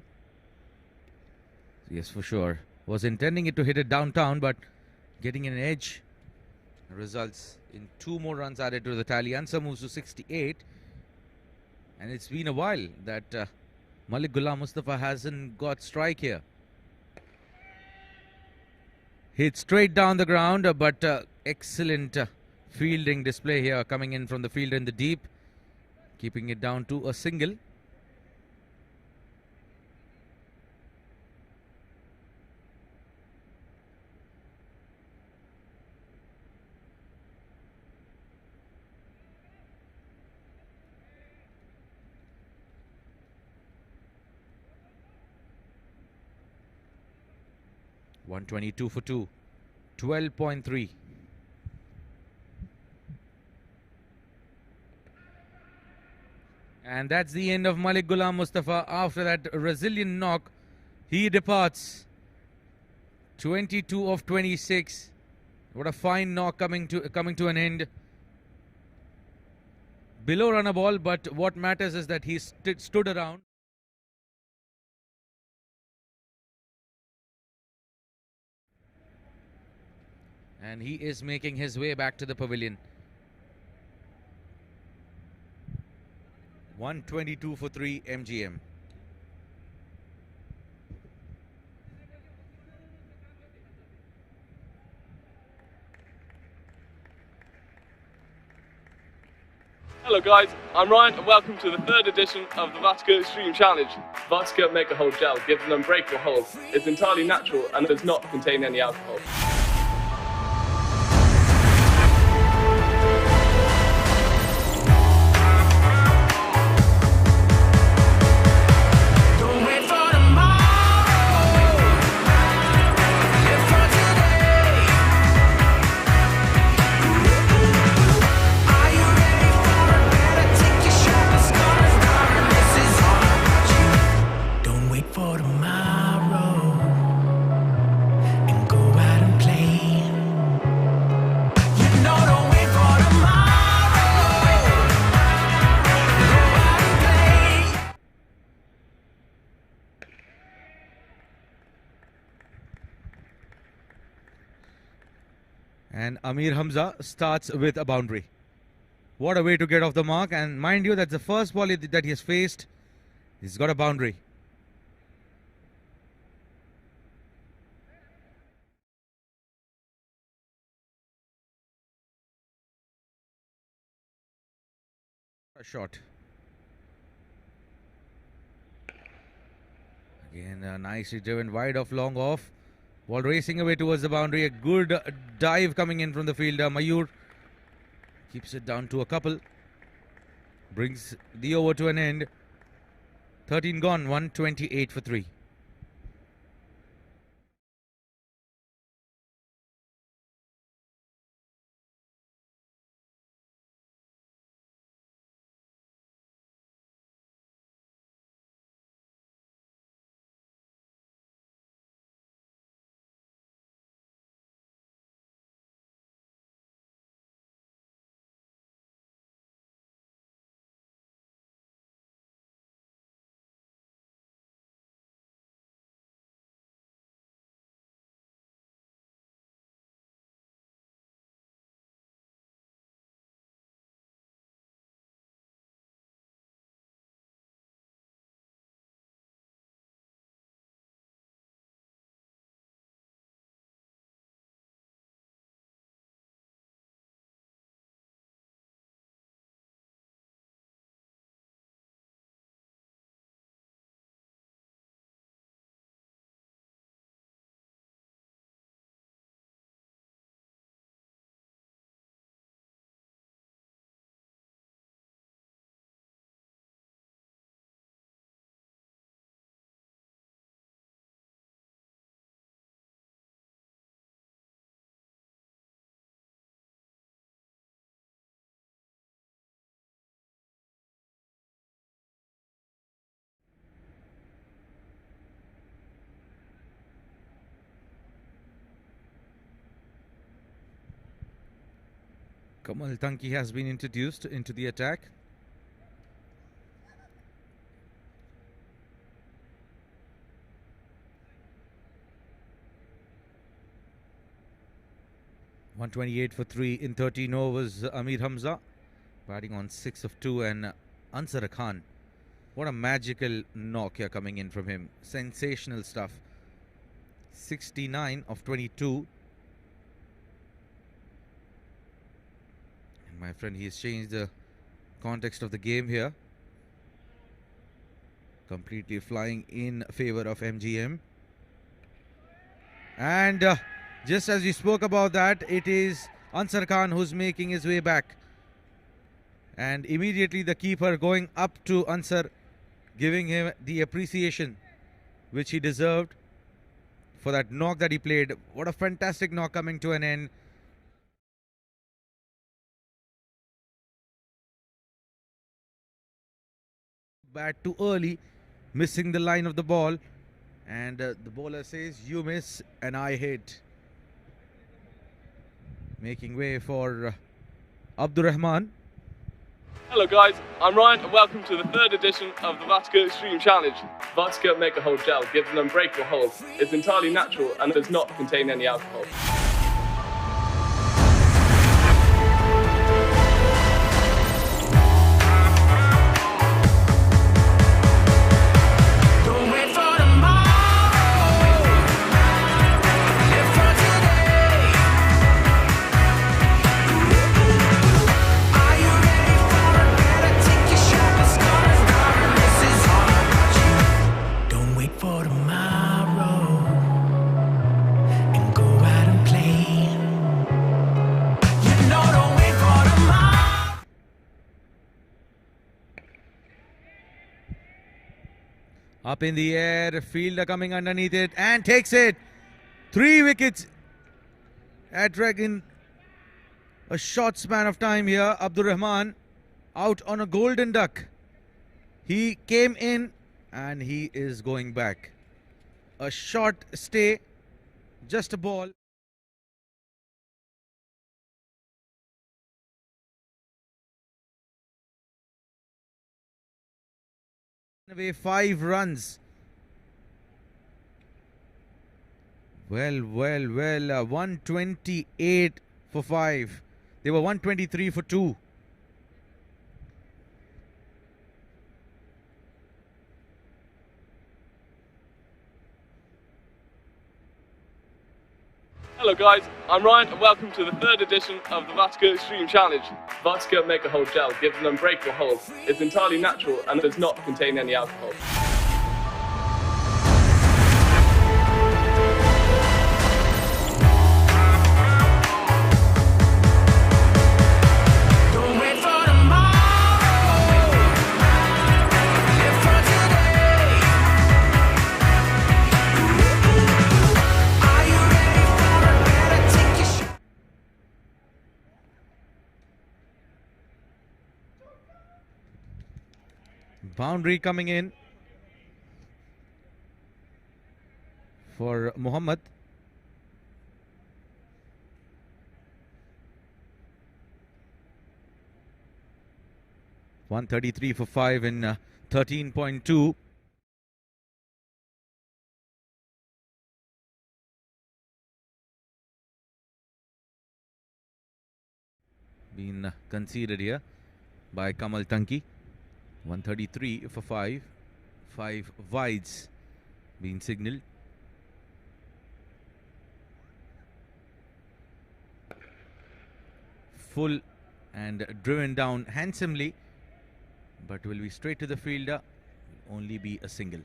Yes, for sure. Was intending it to hit it downtown, but getting an edge results in 2 more runs added to the tally. Ansar moves to 68. And it's been a while that Malik Ghulam Mustafa hasn't got strike here. Hit straight down the ground, but excellent fielding display here coming in from the fielder in the deep. Keeping it down to a single. .122 for 2, 12.3. And that's the end of Malik Ghulam Mustafa. After that resilient knock, he departs. 22 of 26. What a fine knock coming to an end. Below run a ball, but what matters is that he stood around. And he is making his way back to the pavilion. 122 for 3 MGM. Hello guys, I'm Ryan and welcome to the 3rd edition of the Rajkot Extreme Challenge. Rajkot Make a Hold Gel gives an unbreakable hold. It's entirely natural and does not contain any alcohol. And Amir Hamza starts with a boundary. What a way to get off the mark. And mind you, that's the first ball that he has faced. He's got a boundary. shot. Again, nicely driven wide off, long off. Ball racing away towards the boundary. A good dive coming in from the fielder. Mayur keeps it down to a couple. Brings the over to an end. 13 gone, 128 for 3. Kamal Tanki has been introduced into the attack. .128 for 3 in 13 overs. Amir Hamza batting on 6 of 2, and Ansar Khan. What a magical knock here coming in from him. Sensational stuff. 69 of 22. My friend, he's changed the context of the game here. Completely flying in favor of MGM. And just as we spoke about that, it is Ansar Khan who's making his way back. And immediately the keeper going up to Ansar, giving him the appreciation which he deserved for that knock that he played. What a fantastic knock coming to an end. Bat too early, missing the line of the ball, and the bowler says you miss and I hit. Making way for Abdur Rahman. Hello guys, I'm Ryan and welcome to the third edition of the Rajkot Extreme Challenge. Rajkot Make a Hold Gel gives an unbreakable hold. It's entirely natural and does not contain any alcohol. Up in the air, fielder coming underneath it and takes it. 3 wickets at Dragon. A short span of time here. Abdur Rahman out on a golden duck. He came in and he is going back. A short stay, just a ball. Away 5 runs. Well, 128 for 5. They were 123 for 2. Hello guys, I'm Ryan and welcome to the third edition of the Vodka Extreme Challenge. Vodka Make a Hold Gel gives an unbreakable hold. It's entirely natural and does not contain any alcohol. Boundary coming in for Muhammad. .133 for 5 in 13.2. Been conceded here by Kamal Tanki. 133 for 5. 5 wides being signalled. Full and driven down handsomely, but will be straight to the fielder. Will only be a single.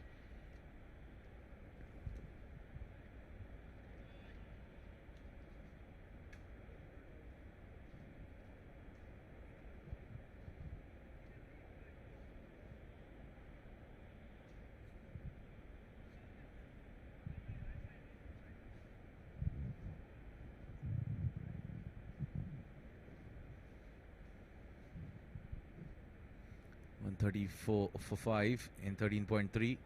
.134 for 5 in 13.3.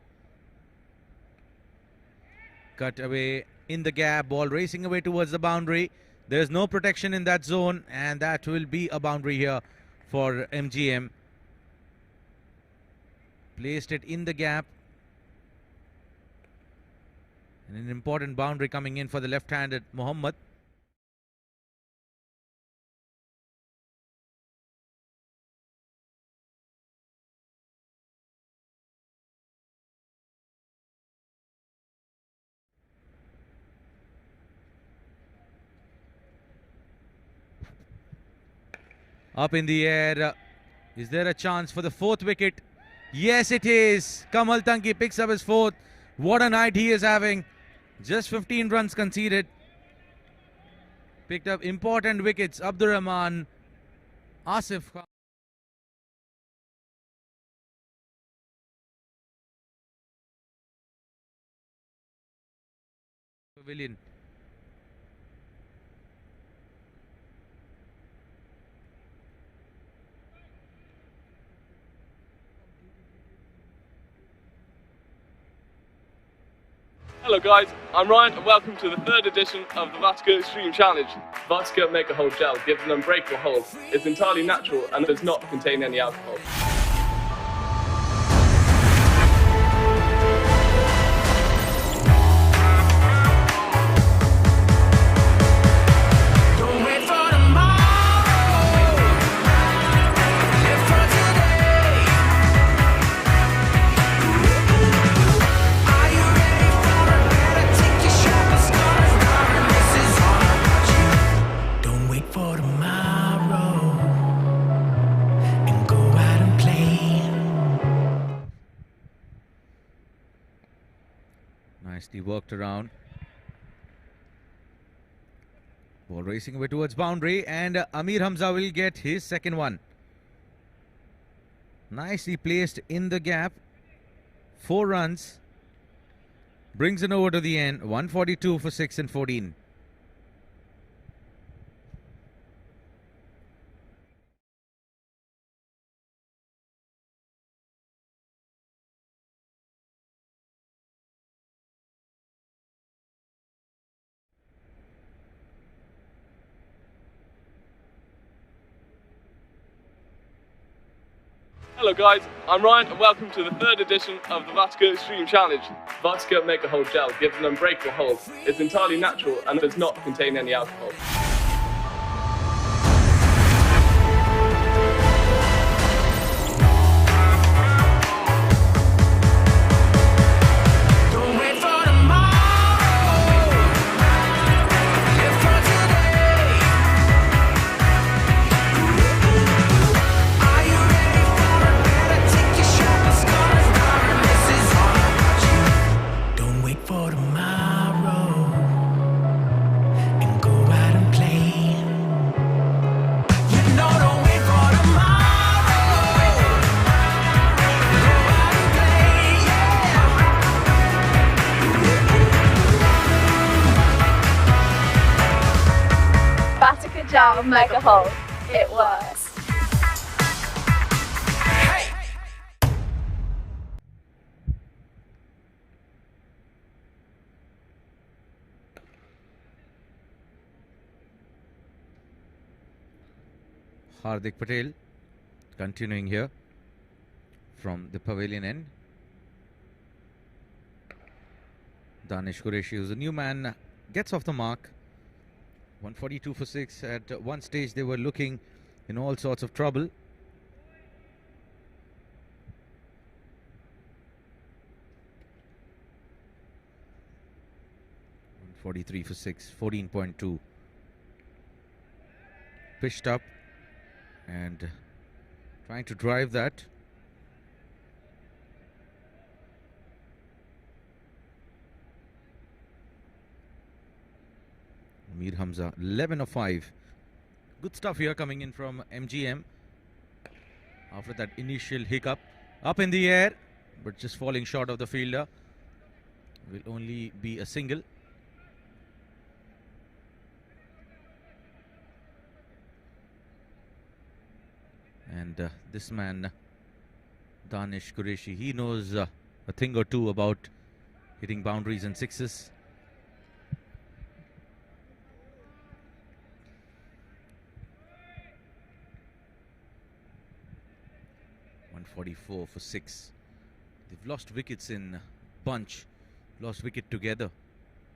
Cut away in the gap, ball racing away towards the boundary. There's no protection in that zone, and that will be a boundary here for MGM. Placed it in the gap. And an important boundary coming in for the left-handed Muhammad. Up in the air. Is there a chance for the fourth wicket? Yes, it is. Kamal Tanki picks up his fourth. What a night he is having. Just 15 runs conceded. Picked up important wickets. Abdur Rahman, Asif Khan. Pavilion. Hello guys, I'm Ryan and welcome to the third edition of the Vodka Extreme Challenge. Vodka Make a Hold Gel gives an unbreakable hold. It's entirely natural and does not contain any alcohol. Nicely worked around. Ball racing away towards boundary, and Amir Hamza will get his second one. Nicely placed in the gap. 4 runs. Brings it over to the end. 142 for 6 and 14. Hello guys, I'm Ryan and welcome to the third edition of the Vodka Extreme Challenge. Vodka Make a Hold Gel gives an unbreakable hold. It's entirely natural and does not contain any alcohol. Don't wait for tomorrow. Wow, mega hole. It was. Hardik Patel continuing here from the pavilion end. Danish Qureshi, who's a new man, gets off the mark. 142 for 6. At one stage, they were looking in all sorts of trouble. .43 for 6, 14.2. Pitched up and trying to drive that. Amir Hamza, 11 of 5. Good stuff here coming in from MGM. After that initial hiccup, up in the air, but just falling short of the fielder. Will only be a single. And this man, Danish Qureshi, he knows a thing or two about hitting boundaries and sixes. .44 for 6. They've lost wickets in bunch, lost wicket together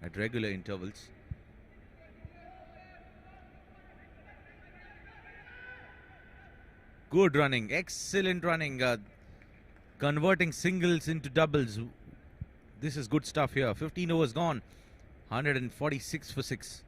at regular intervals. Good running, excellent running, converting singles into doubles. This is good stuff here. 15 overs gone, 146 for 6.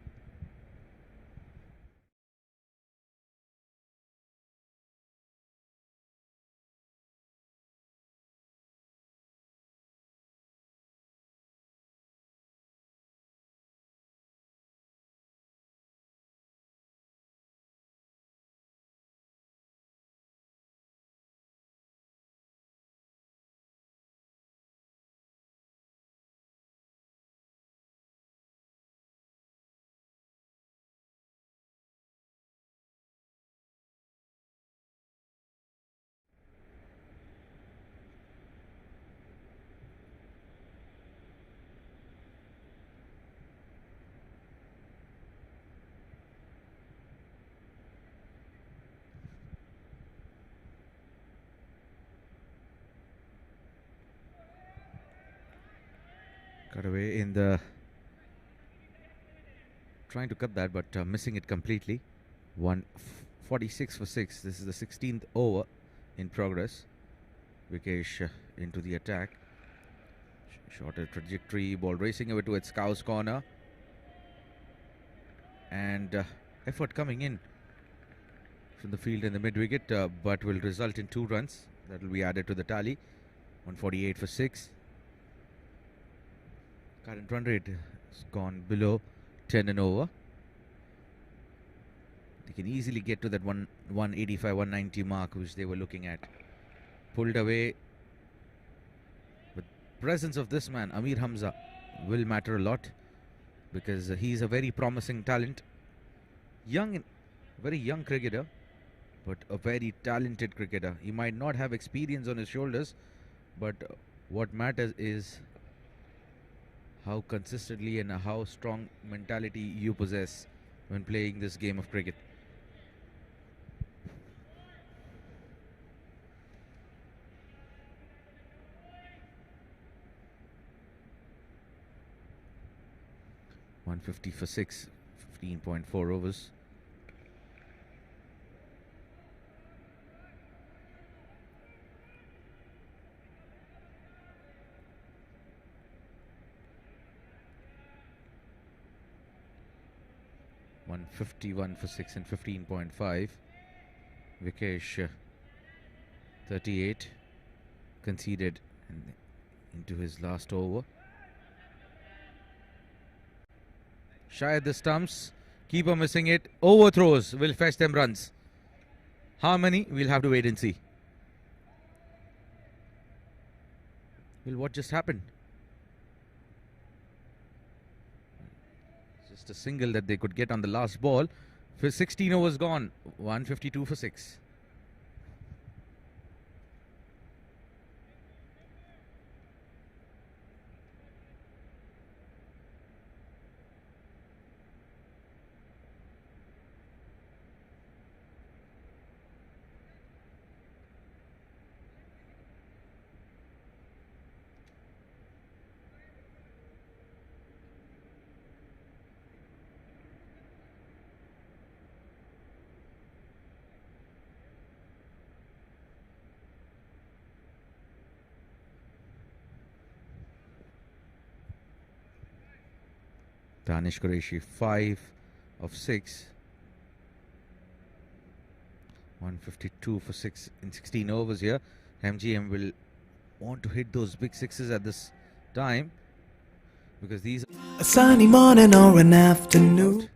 Cut away in the trying to cut that, but missing it completely. 146 for 6. This is the 16th over in progress. Vikesh into the attack. Shorter trajectory, ball racing away towards Cow's corner. And effort coming in from the field in the mid wicket, but will result in 2 runs. That will be added to the tally. 148 for 6. Current run rate has gone below 10 and over. They can easily get to that 185, 190 mark which they were looking at. Pulled away. The presence of this man, Amir Hamza, will matter a lot because he's a very promising talent. Very young cricketer, but a very talented cricketer. He might not have experience on his shoulders, but what matters is how consistently and how strong mentality you possess when playing this game of cricket. .150 for 6, 15.4 overs. .151 for 6 and 15.5. Vikesh 38 conceded into his last over. Shy at the stumps, keeper missing it. Overthrows will fetch them runs. How many? We'll have to wait and see. Well, what just happened? Just a single that they could get on the last ball. For 16 overs gone, 152 for 6. Danish Qureshi 5 of 6. 152 for 6 in 16 overs here. MGM will want to hit those big sixes at this time because these A sunny morning or an afternoon.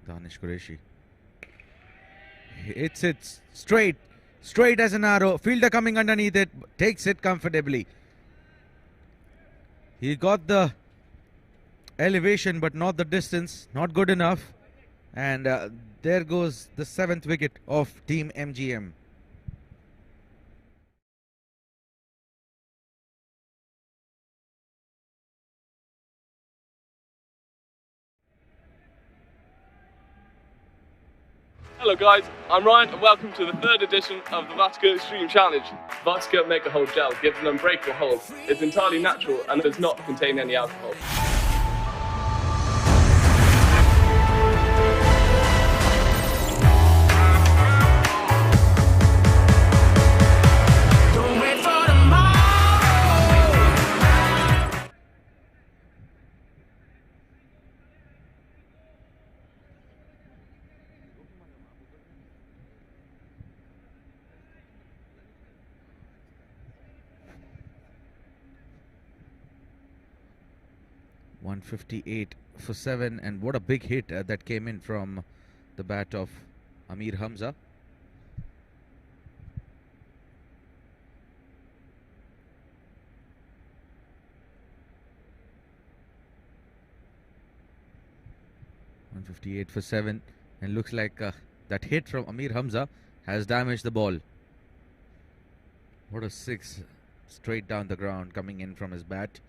Danish Qureshi hits it straight as an arrow. Fielder coming underneath it, takes it comfortably. He got the elevation but not the distance, not good enough. And there goes the 7th wicket of Team MGM. Hello guys, I'm Ryan and welcome to the 3rd edition of the Rajkot Extreme Challenge. Rajkot Make a Hold Gel gives an unbreakable hold. It's entirely natural and does not contain any alcohol. Don't wait for tomorrow. 158 for 7, and what a big hit that came in from the bat of Amir Hamza. .158 for 7, and looks like that hit from Amir Hamza has damaged the ball. What a 6 straight down the ground coming in from his bat.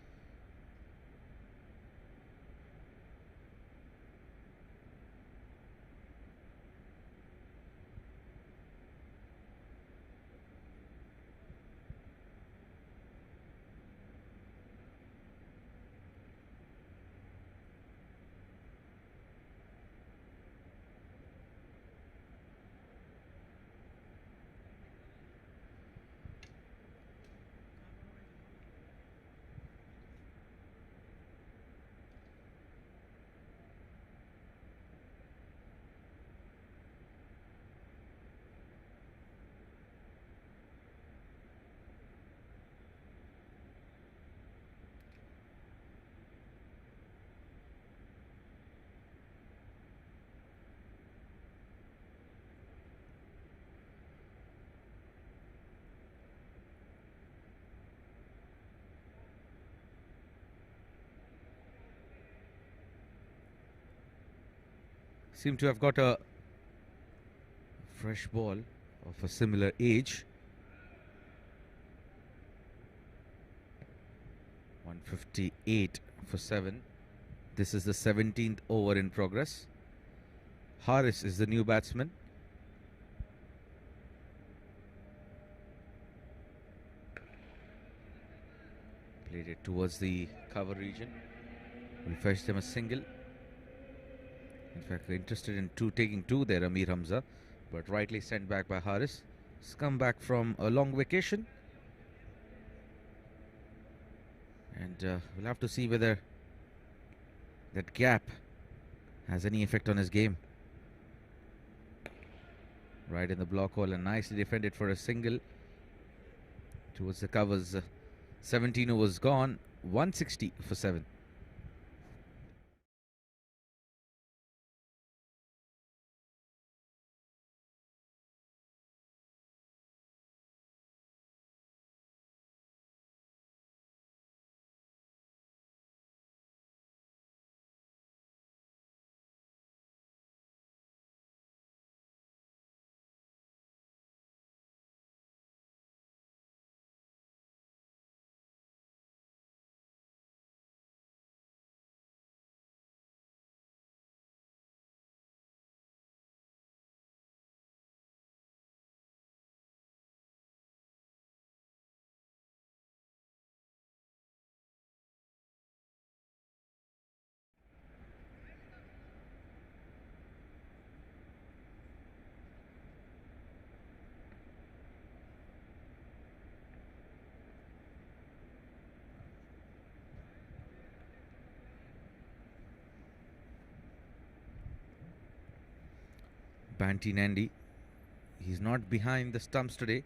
Seem to have got a fresh ball of a similar age. 158 for 7. This is the 17th over in progress. Haris is the new batsman. Played it towards the cover region. Will fetch them a single. In fact, interested in taking two there, Amir Hamza, but rightly sent back by Haris. He's come back from a long vacation. And we'll have to see whether that gap has any effect on his game. Right in the block hole and nicely defended for a single towards the covers. 17 overs gone, 160 for 7. Banty Nandi. He's not behind the stumps today,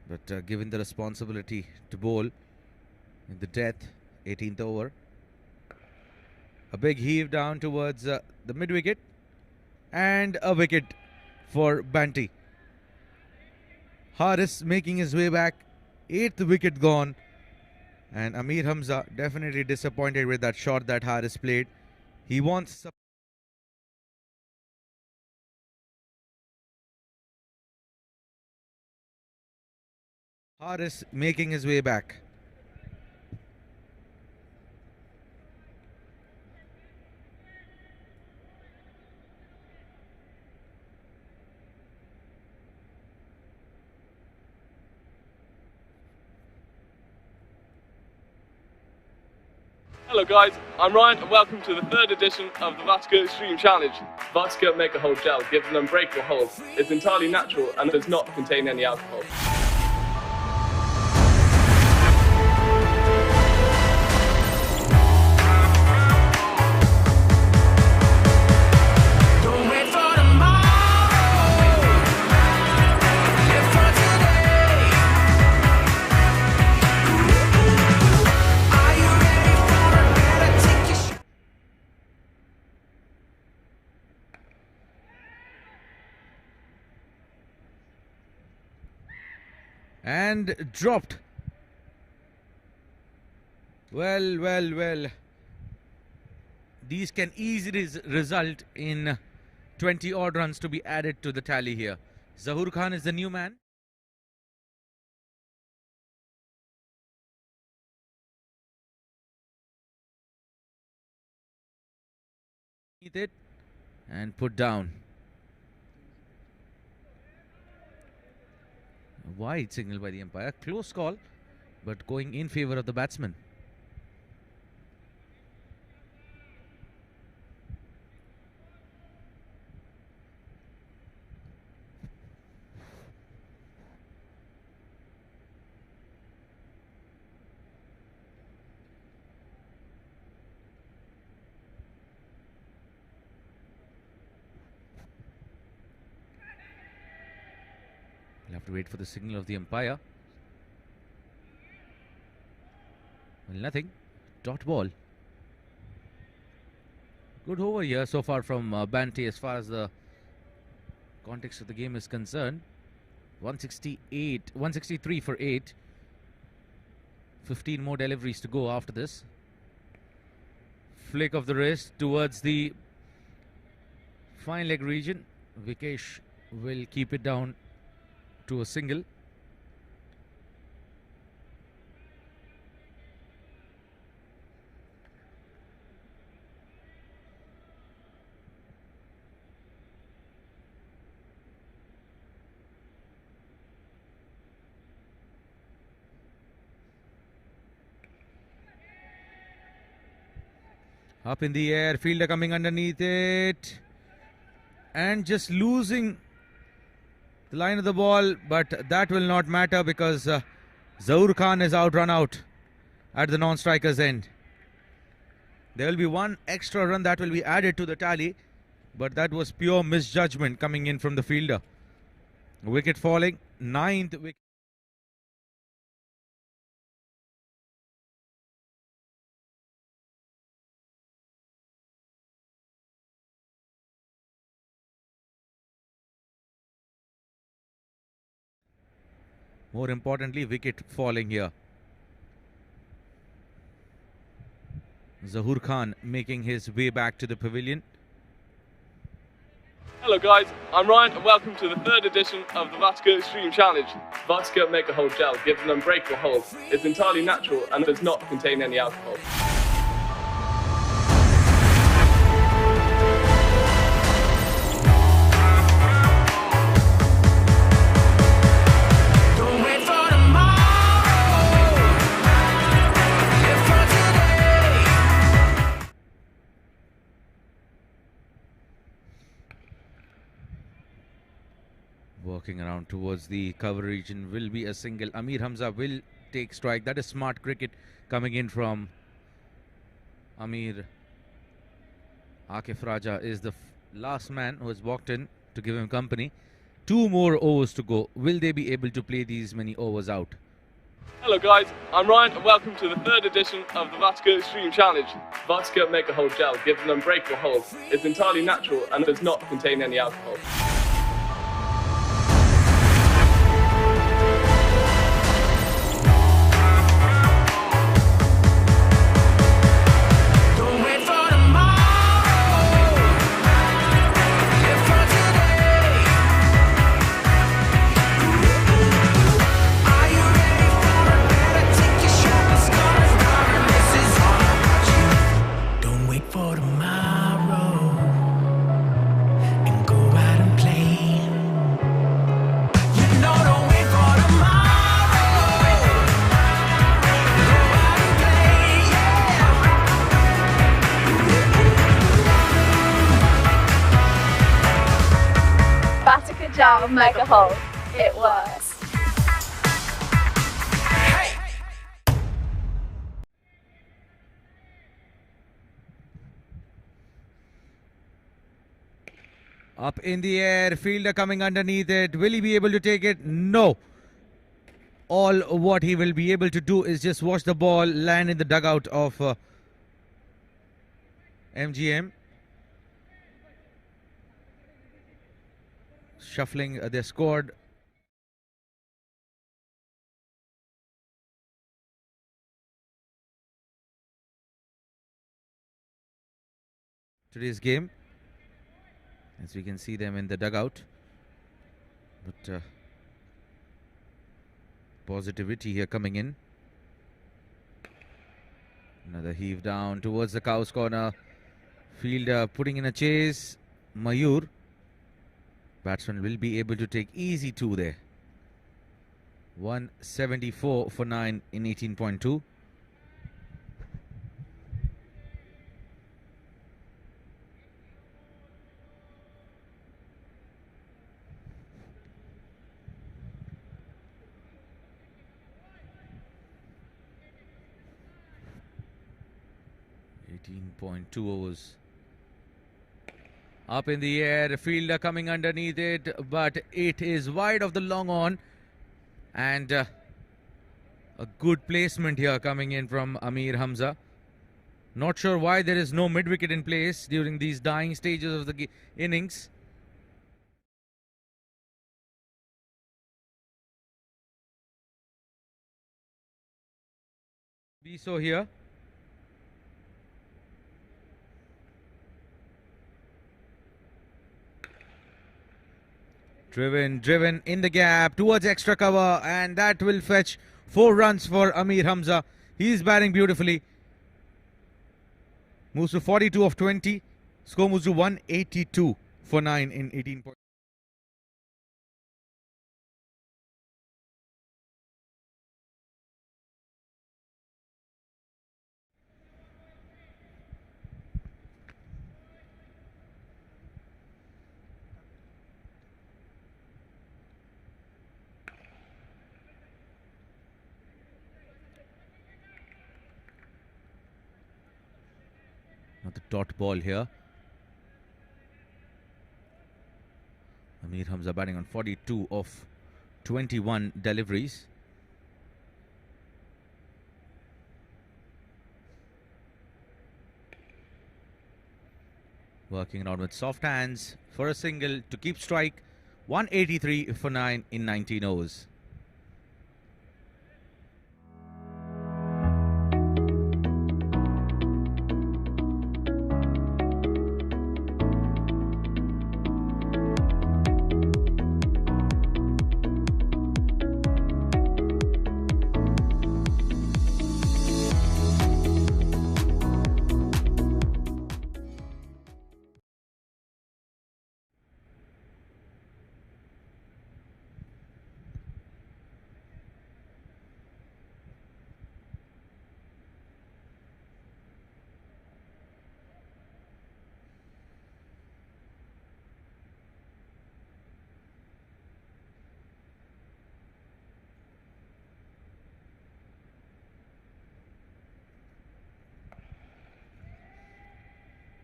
but given the responsibility to bowl in the death, 18th over. A big heave down towards the mid-wicket, and a wicket for Banty. Haris making his way back, 8th wicket gone, and Amir Hamza definitely disappointed with that shot that Haris played. He wants Haris making his way back. Hello guys, I'm Ryan and welcome to the third edition of the Rajkot Extreme Challenge. Rajkot Make a Hold Gel gives an unbreakable hold. It's entirely natural and does not contain any alcohol. And dropped. Well. These can easily result in 20 odd runs to be added to the tally here. Zahoor Khan is the new man. It and put down. Wide signal by the umpire. Close call, but going in favour of the batsman. We'll have to wait for the signal of the umpire. Well, nothing. Dot ball. Good over here so far from Banty as far as the context of the game is concerned. 163 for 8. 15 more deliveries to go after this. Flick of the wrist towards the fine leg region. Vikesh will keep it down to a single. Up in the air, fielder coming underneath it and just losing the line of the ball, but that will not matter because Zahoor Khan is run out at the non-striker's end. There will be one extra run that will be added to the tally, but that was pure misjudgment coming in from the fielder. Wicket falling, 9th wicket. More importantly, wicket falling here. Zahoor Khan making his way back to the pavilion. Hello guys, I'm Ryan and welcome to the third edition of the Rajkot Extreme Challenge. Rajkot Make a Hold Gel gives an unbreakable hold. It's entirely natural and does not contain any alcohol. Working around towards the cover region will be a single. Amir Hamza will take strike. That is smart cricket coming in from Amir. Akif Raja is the last man who has walked in to give him company. 2 more overs to go. Will they be able to play these many overs out? Hello guys, I'm Ryan and welcome to the 3rd edition of the Vodka Extreme Challenge. Vodka Make a Hold Gel gives an unbreakable hold. It's entirely natural and does not contain any alcohol. Gel Mega Hold. It works. Up in the air, fielder coming underneath it. Will he be able to take it? No. All what he will be able to do is just watch the ball land in the dugout of MGM. Shuffling their squad. Today's game, as we can see them in the dugout, but positivity here coming in. Another heave down towards the Cows corner. Fielder putting in a chase. Mayur. Batsman will be able to take easy 2 there. 174 for 9 in 18.2. overs. Up in the air, fielder coming underneath it, but it is wide of the long on. And a good placement here coming in from Amir Hamza. Not sure why there is no mid-wicket in place during these dying stages of the innings. Be so here. Driven in the gap towards extra cover, and that will fetch 4 runs for Amir Hamza. He's batting beautifully. Moves to 42 of 20. Score moves to 182 for 9 in 18. Not the dot ball here. Amir Hamza batting on 42 of 21 deliveries. Working around with soft hands for a single to keep strike. 183 for 9 in 19 overs.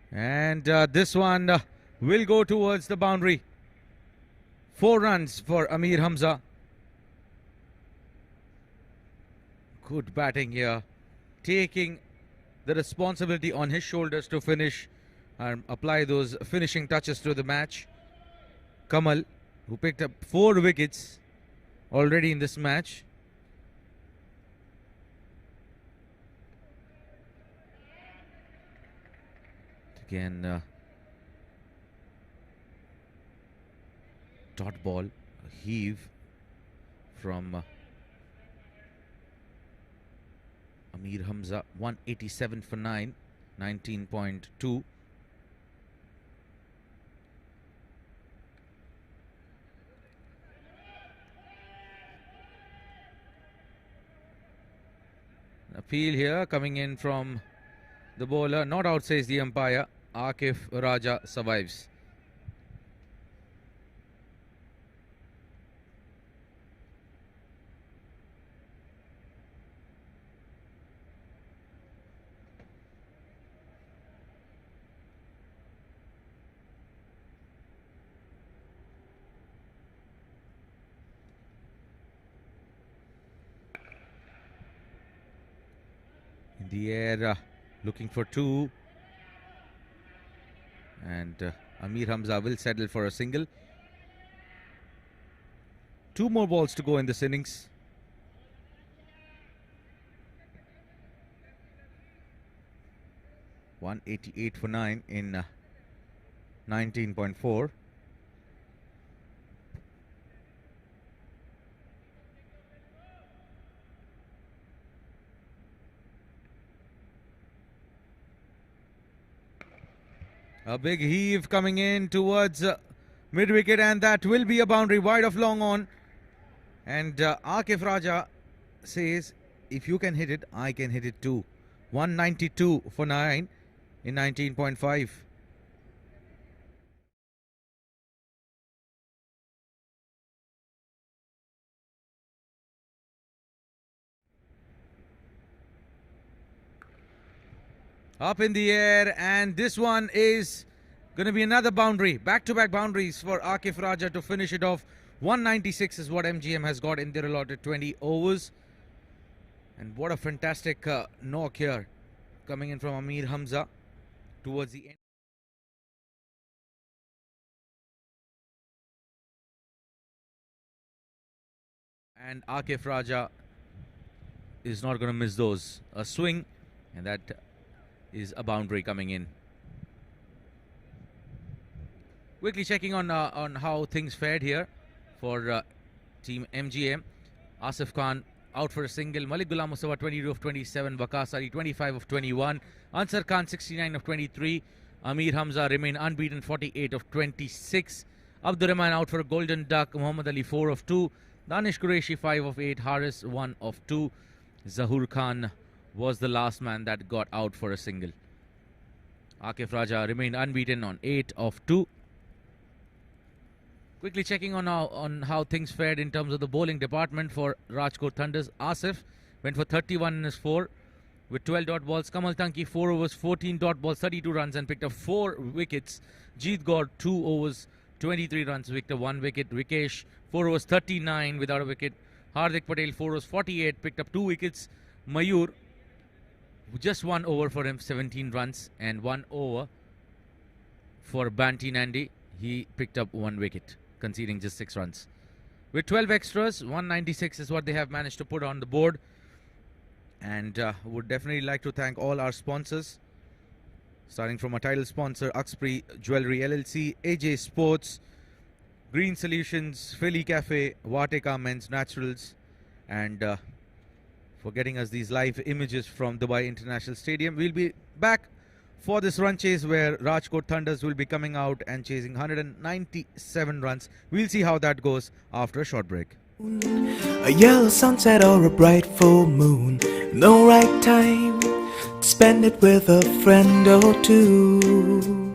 And this one will go towards the boundary. 4 runs for Amir Hamza. Good batting here, taking the responsibility on his shoulders to finish and apply those finishing touches to the match. Kamal, who picked up 4 wickets already in this match. Again, dot ball, a heave from Amir Hamza, 187 for 9, 19.2. Appeal here coming in from the bowler, not out, says the umpire. Akif Raja survives. In the air, looking for 2. And Amir Hamza will settle for a single. 2 more balls to go in this innings. $188 for 9 in 19.4. A big heave coming in towards mid-wicket, and that will be a boundary wide of long on. And Akif Raja says, if you can hit it, I can hit it too. 192 for 9 in 19.5. Up in the air, and this one is going to be another boundary. Back-to-back boundaries for Akif Raja to finish it off. 196 is what MGM has got in their allotted 20 overs. And what a fantastic knock here coming in from Amir Hamza towards the end. And Akif Raja is not going to miss those. A swing, and that is a boundary coming in. Quickly checking on how things fared here for team MGM. Asif Khan out for a single. Malik Ghulam Mustafa 22 of 27. Waqas Ali 25 of 21. Ansar Khan 69 of 23. Amir Hamza remain unbeaten 48 of 26. Abdur Rahman out for a golden duck. Muhammad Ali 4 of 2. Danish Qureshi 5 of 8. Haris 1 of 2. Zahoor Khan was the last man that got out for a single. Akif Raja remained unbeaten on 8 of 2. Quickly checking on how things fared in terms of the bowling department for Rajkot Thunders. Asif went for 31 in his 4 with 12 dot balls. Kamal Tanki 4 overs, 14 dot balls, 32 runs and picked up 4 wickets. Jeet Gaur 2 overs, 23 runs, picked up 1 wicket. Rikesh 4 overs, 39 without a wicket. Hardik Patel 4 overs, 48, picked up 2 wickets. Mayur just 1 over for him, 17 runs, and 1 over for Banti Nandi. He picked up 1 wicket, conceding just 6 runs. With 12 extras, 196 is what they have managed to put on the board. And would definitely like to thank all our sponsors, starting from our title sponsor, Uxprey Jewelry LLC, AJ Sports, Green Solutions, Philly Cafe, Vatika Men's Naturals, and for getting us these live images from Dubai International Stadium. We'll be back for this run chase where Rajkot Thunders will be coming out and chasing 197 runs. We'll see how that goes after a short break. A yellow sunset or a bright full moon, no right time to spend it with a friend or two.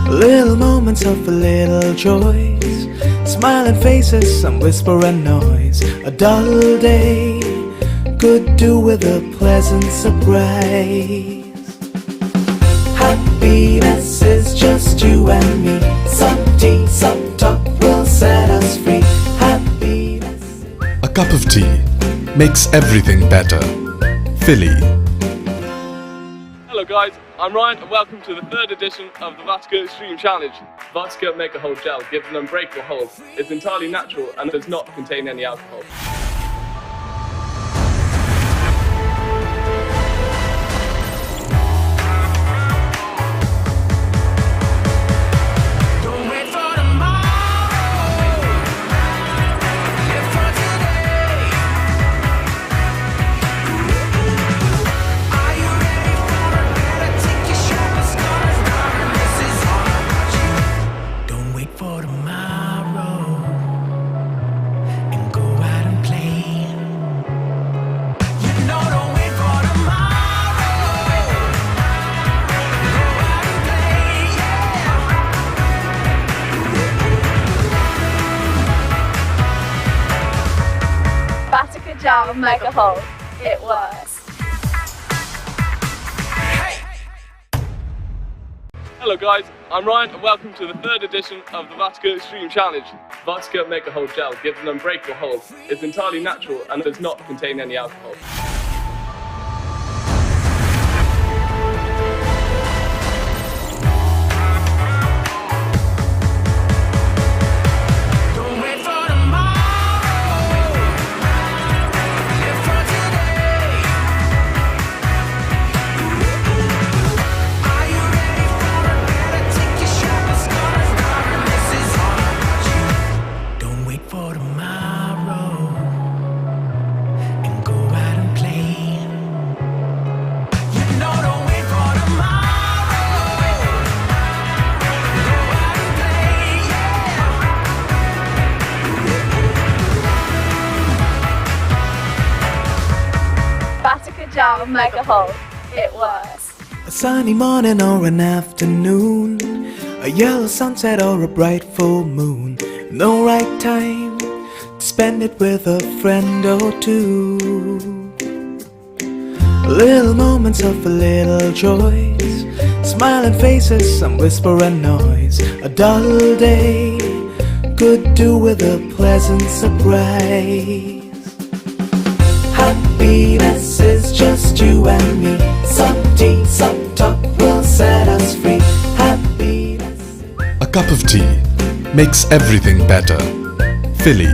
Little moments of a little joys, smiling faces, some whisper and noise. A dull day could do with a pleasant surprise. Happiness is just you you and me. Some tea, some talk will set us free. Happiness. A cup of tea makes everything better. Philly. Hello guys, I'm Ryan and welcome to the third edition of the Vodka Extreme Challenge. Vodka Make a Hold Gel gives an unbreakable hold. It's entirely natural and does not contain any alcohol. Vodka Gel Mega Hold. It works. Hello guys, I'm Ryan and welcome to the third edition of the Vodka Extreme Challenge. Vodka Make a Hold Gel gives an unbreakable hold. It's entirely natural and does not contain any alcohol. Vodka Gel Mega Hold. It works. A sunny morning or an afternoon, a yellow sunset or a bright full moon. No right time to spend it with a friend or two. Little moments of a little joys, smiling faces, some whisper and noise. A dull day could do with a pleasant surprise. Happiness is just you and me. Some tea, some talk will set us free. Happiness. A cup of tea makes everything better. Philly.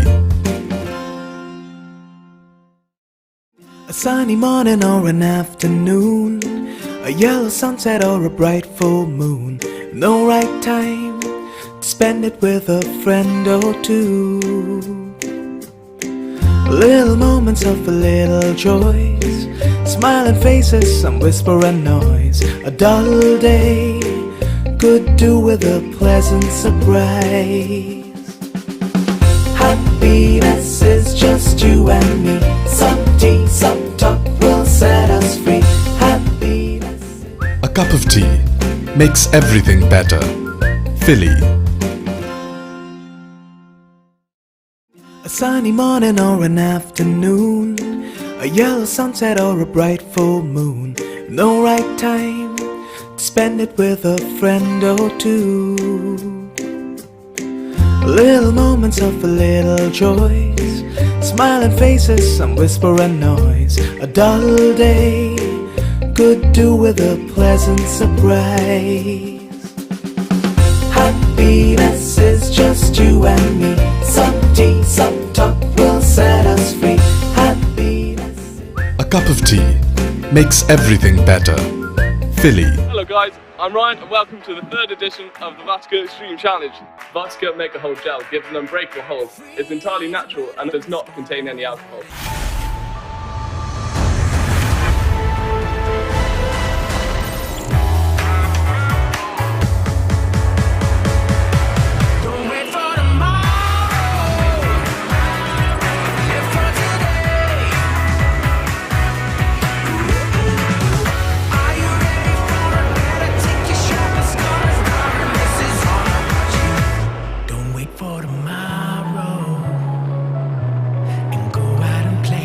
A sunny morning or an afternoon, a yellow sunset or a bright full moon. No right time to spend it with a friend or two. Little moments of a little joys, smiling faces, some whisper and noise. A dull day could do with a pleasant surprise. Happiness is just you and me. Some tea, some talk will set us free. Happiness. A cup of tea makes everything better. Philly. A sunny morning or an afternoon, a yellow sunset or a bright full moon. No right time to spend it with a friend or two. Little moments of a little joys, smiling faces, some whisper and noise. A dull day could do with a pleasant surprise. Happiness is just you and me. Some tea, some talk will set us free. Happiness. A cup of tea makes everything better. Philly. Hello guys, I'm Ryan and welcome to the third edition of the Vodka Extreme Challenge. Vodka Make a Hold Gel gives an unbreakable hold. It's entirely natural and does not contain any alcohol. For tomorrow and go out and play.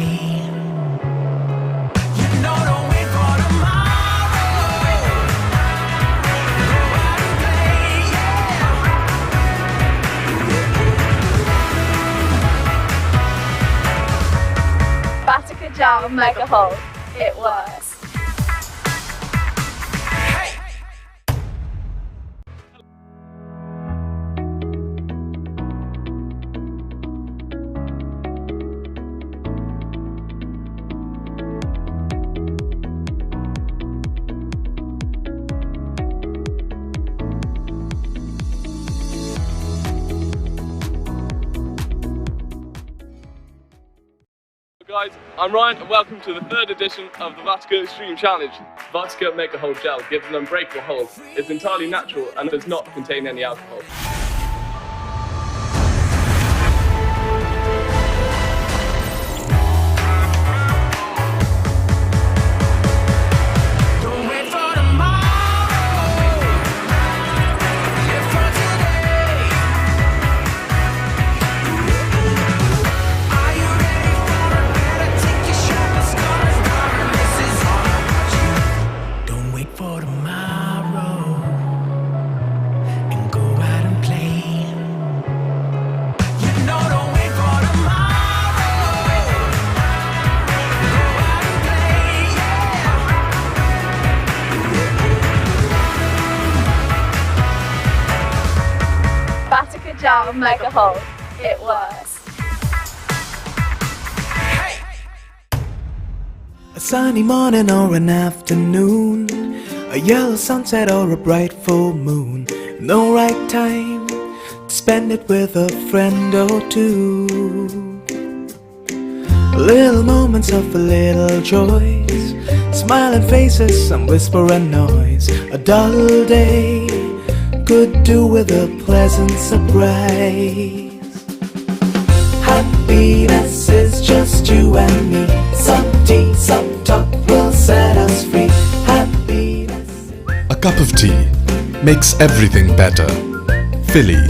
jar, make a hole. It works. Guys, I'm Ryan and welcome to the third edition of the Vodka Extreme Challenge. Vodka Make a Hole Gel gives an unbreakable hold. It's entirely natural and does not contain any alcohol. Vodka jar, make a hole. It works. A sunny morning or an afternoon, a yellow sunset or a bright full moon. No right time to spend it with a friend or two. Little moments of a little joys, smiling faces, some whisper and noise. A dull day could do with a pleasant surprise. Happiness is just you and me. Some tea, some talk will set us free. Happiness. A cup of tea makes everything better. Philly.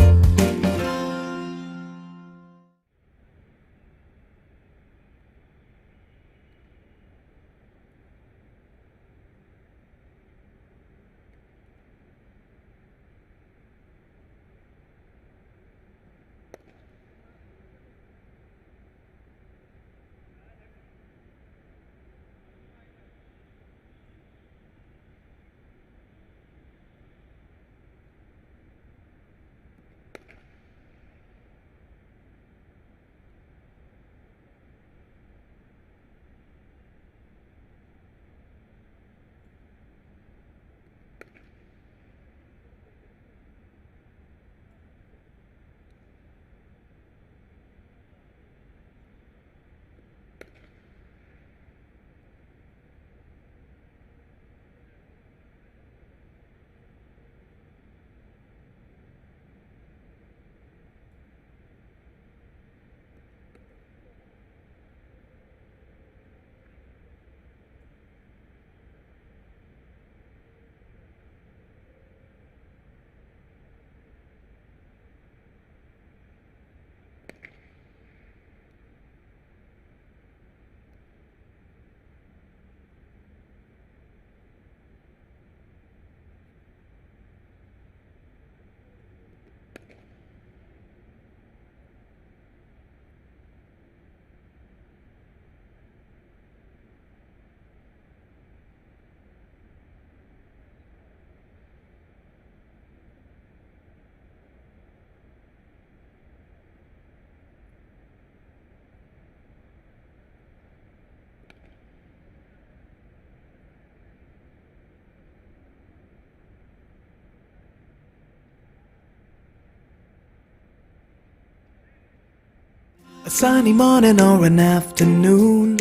A sunny morning or an afternoon,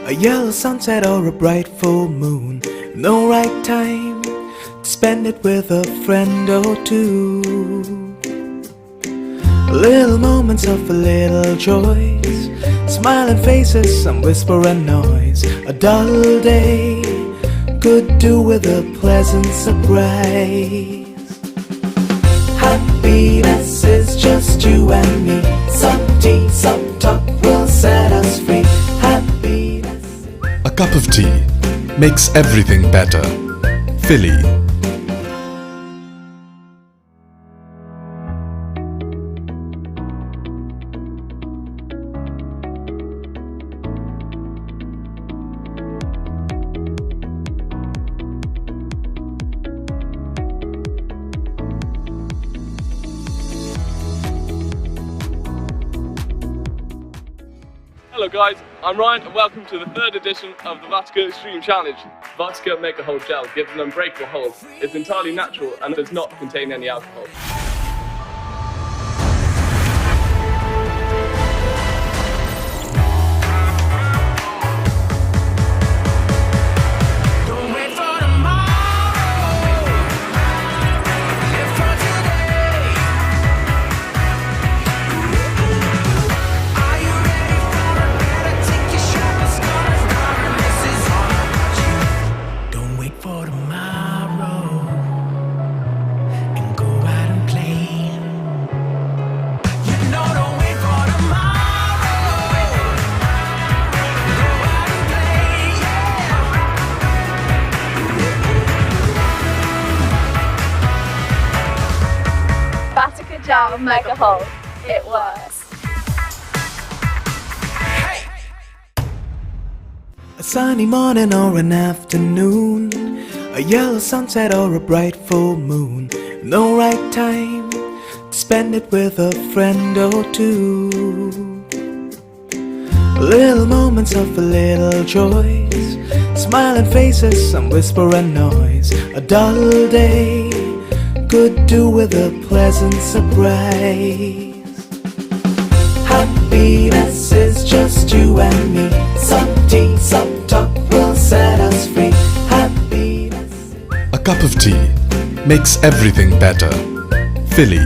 a yellow sunset or a bright full moon. No right time to spend it with a friend or two. Little moments of a little joys, smiling faces, some whisper and noise. A dull day could do with a pleasant surprise. Happiness is just you and me. Some tea, some talk will set us free. Happiness. A cup of tea makes everything better. Philly. Hello guys, I'm Ryan and welcome to the third edition of the Vodka Extreme Challenge. Vodka Make a Hold Gel gives an unbreakable hold. It's entirely natural and does not contain any alcohol. Don't wait for tomorrow and go out and play. You know, don't wait for tomorrow. Go out and play. Vodka Gel Mega Hold. It works. A sunny morning or an afternoon, a yellow sunset or a bright full moon. No right time to spend it with a friend or two. Little moments of a little joys, smiling faces, some whisper and noise. A dull day could do with a pleasant surprise. Happiness is just you and me. Some tea, some talk will set us free. Happiness. A cup of tea makes everything better. Philly.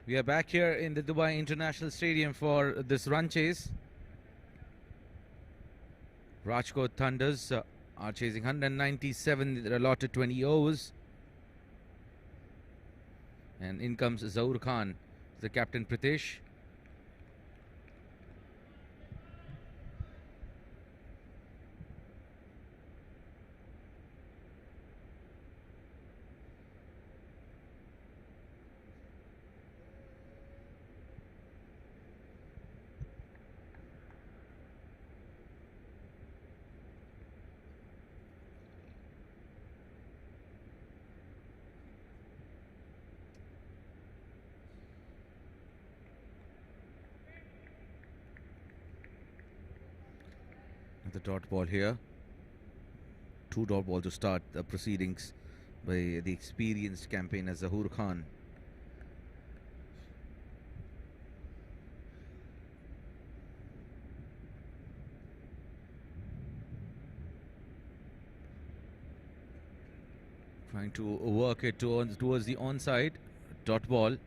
We are back here in the Dubai International Stadium for this run chase. Rajkot Thunders are chasing 197. They're allotted 20 overs. And in comes Zaur Khan, the captain Pritesh. The dot ball here. 2 dot ball to start the proceedings by the experienced campaigner Zaur Khan. Trying to work it towards the onside. Dot ball.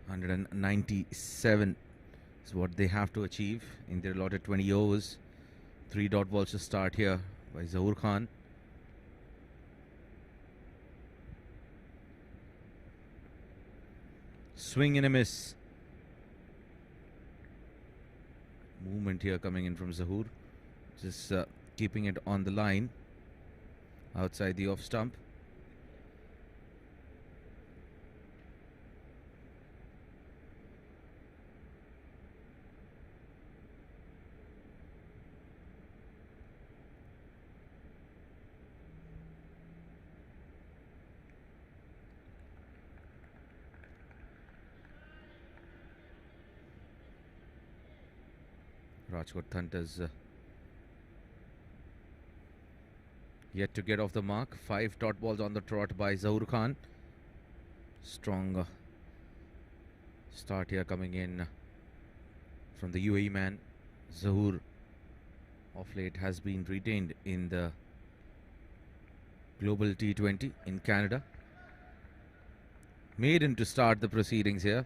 197 is what they have to achieve in their allotted 20 overs. 3 dot balls to start here by Zaur Khan. Swing and a miss. Movement here coming in from Zaur. Just keeping it on the line outside the off stump. Rajkot Thunders yet to get off the mark. 5 dot balls on the trot by Zaur Khan. Strong start here coming in from the UAE man. Zaur of late has been retained in the Global T20 in Canada. Maiden to start the proceedings here.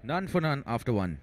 None for none after 1.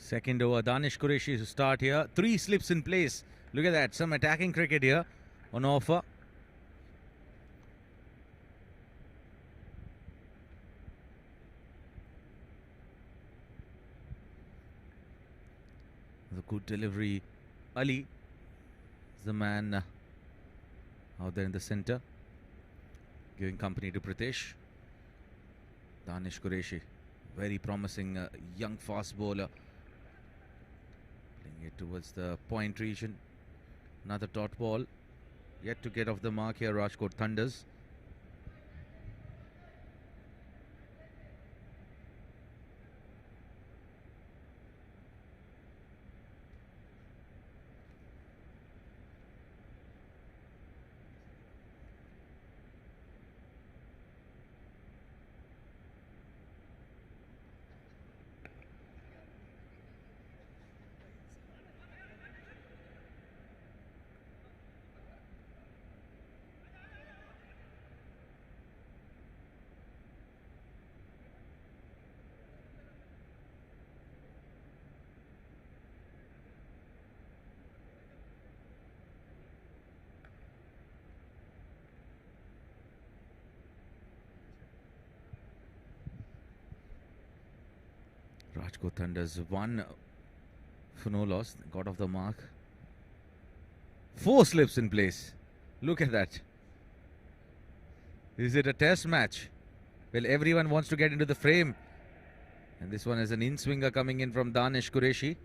Second over, Danish Qureshi to start here. 3 slips in place. Look at that, some attacking cricket here on offer. The good delivery. Ali is the man out there in the centre, giving company to Pritesh. Danish Qureshi, very promising young fast bowler. Playing it towards the point region. Another dot ball. Yet to get off the mark here, Rajkot Thunders. Rajkot Thunders 1 for no loss. Got off the mark. 4 slips in place. Look at that. Is it a test match? Well, everyone wants to get into the frame. And this one is an in-swinger coming in from Danish Qureshi.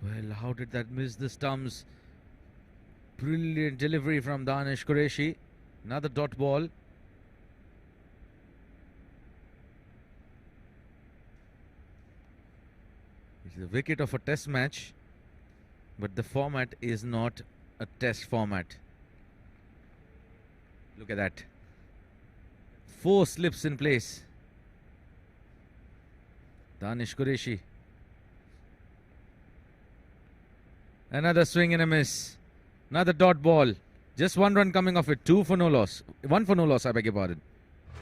Well, how did that miss the stumps? Brilliant delivery from Danish Qureshi. Another dot ball. It's the wicket of a test match, but the format is not a test format. Look at that. 4 slips in place. Danish Qureshi. Another swing and a miss. Another dot ball. Just 1 run coming off it. 2 for no loss. 1 for no loss, I beg your pardon.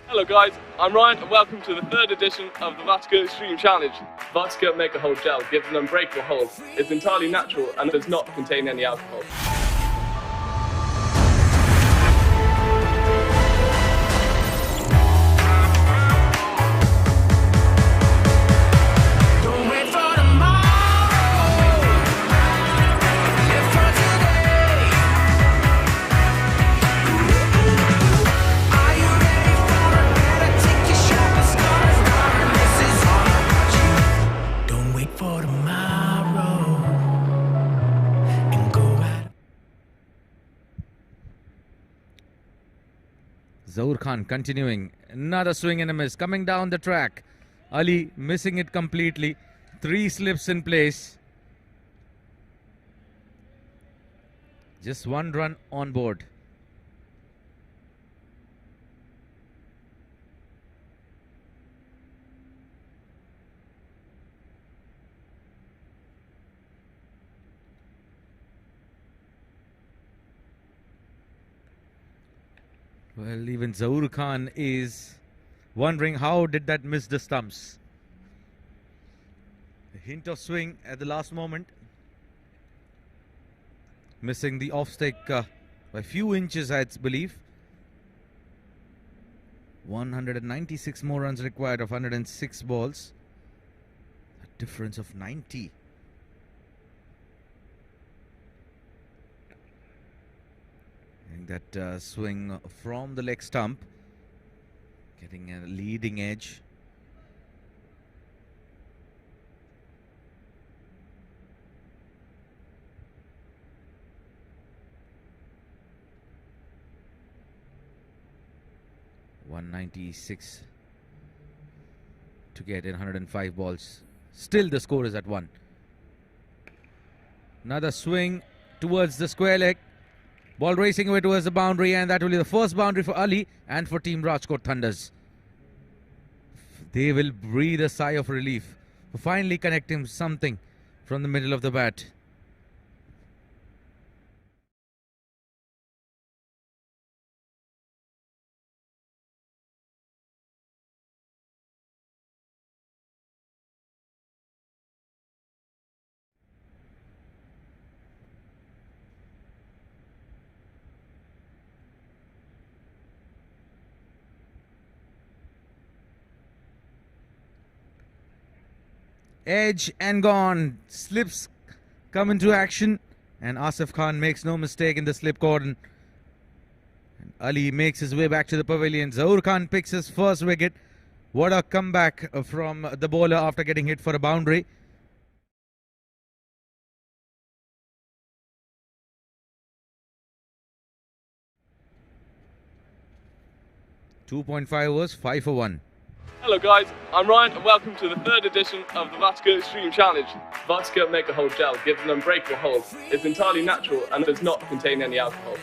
Hello guys, I'm Ryan and welcome to the 3rd edition of the Vodka Extreme Challenge. Vodka Make a Hold Gel gives an unbreakable hold. It's entirely natural and does not contain any alcohol. Zaur Khan continuing. Another swing and a miss. Coming down the track. Ali missing it completely. 3 slips in place. Just 1 run on board. Well, even Zaur Khan is wondering how did that miss the stumps. A hint of swing at the last moment. Missing the off stick by a few inches, I believe. 196 more runs required of 106 balls. A difference of 90. That swing from the leg stump, getting a leading edge. .196 to get in 105 balls. Still the score is at 1. Another swing towards the square leg. Ball racing away towards the boundary, and that will be the first boundary for Ali and for Team Rajkot Thunders. They will breathe a sigh of relief for finally connecting something from the middle of the bat. Edge and gone. Slips come into action, and Asif Khan makes no mistake in the slip cordon. And Ali makes his way back to the pavilion. Zahoor Khan picks his first wicket. What a comeback from the bowler after getting hit for a boundary. .5 overs, 5 for 1. Hello guys, I'm Ryan and welcome to the third edition of the Vodka Extreme Challenge. Vodka Mega Hold Gel gives an unbreakable hold. It's entirely natural and does not contain any alcohol.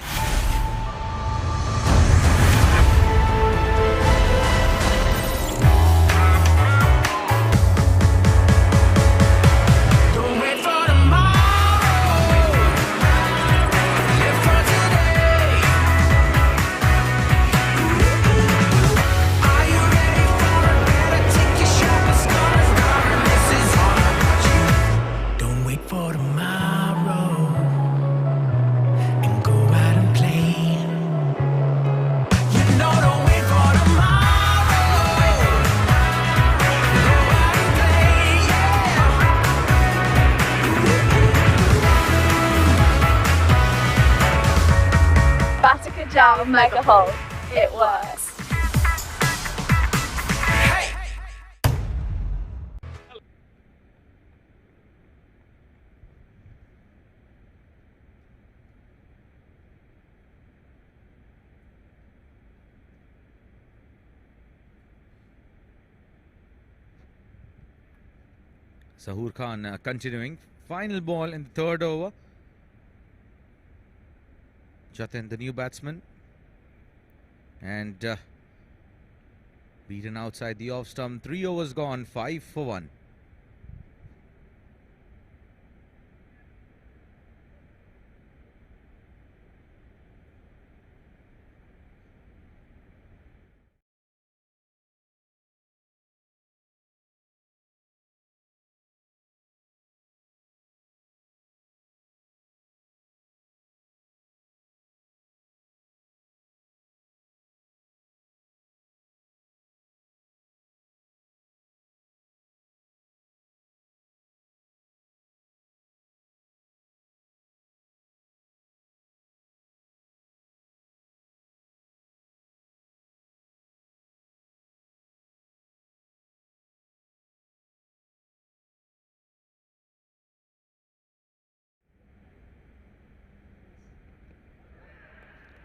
Mega hold. It works. Zahoor Khan continuing. Final ball in the third over. Jatin, the new batsman, and beaten outside the off stump. 3 overs gone, 5 for 1.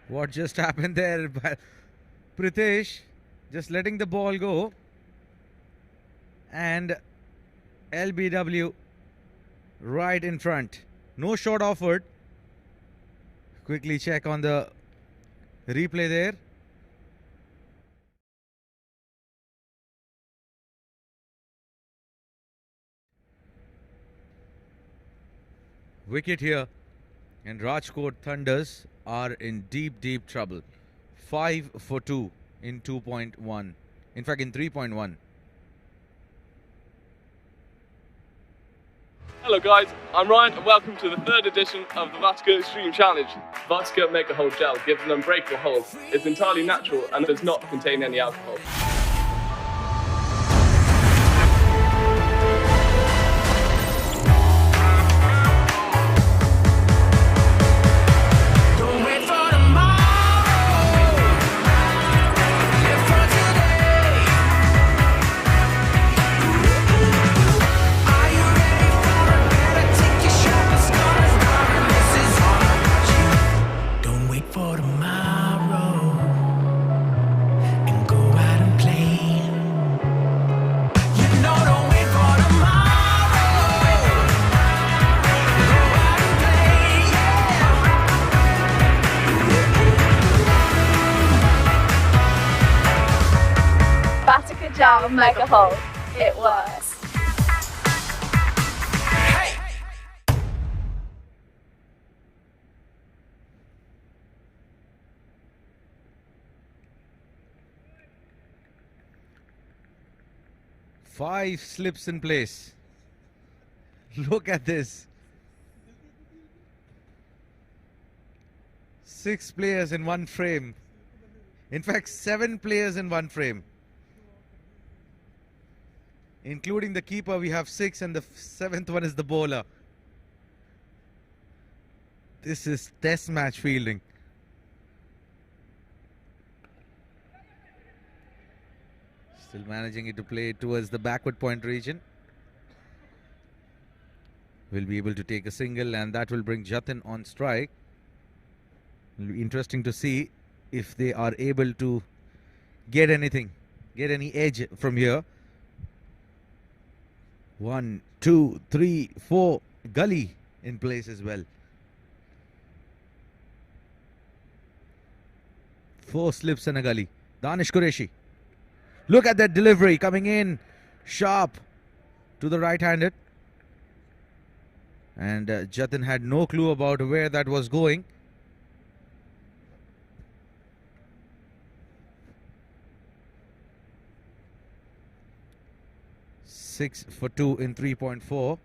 What just happened there? Pritesh just letting the ball go, and LBW right in front. No shot offered. Quickly check on the replay there. Wicket here, and Rajkot Thunders are in deep trouble. 5 for 2 in 2.1. In fact, in 3.1. Hello guys, I'm Ryan and welcome to the third edition of the Vodka Extreme Challenge. Vodka Mega Hold Gel gives an unbreakable hold. It's entirely natural and does not contain any alcohol. For tomorrow and go out and Jal Mega Hold. It works. Five slips in place. Look at this. 6 players in one frame. In fact, 7 players in one frame. Including the keeper, we have 6, and the 7th one is the bowler. This is test match fielding. Still managing it to play towards the backward point region. Will be able to take a single, and that will bring Jatin on strike. It'll be interesting to see if they are able to get anything, get any edge from here. 1, 2, 3, 4. Gully in place as well. 4 slips and a gully. Danish Qureshi. Look at that delivery coming in sharp to the right-handed. And Jatin had no clue about where that was going. Six for 2 in 3.4.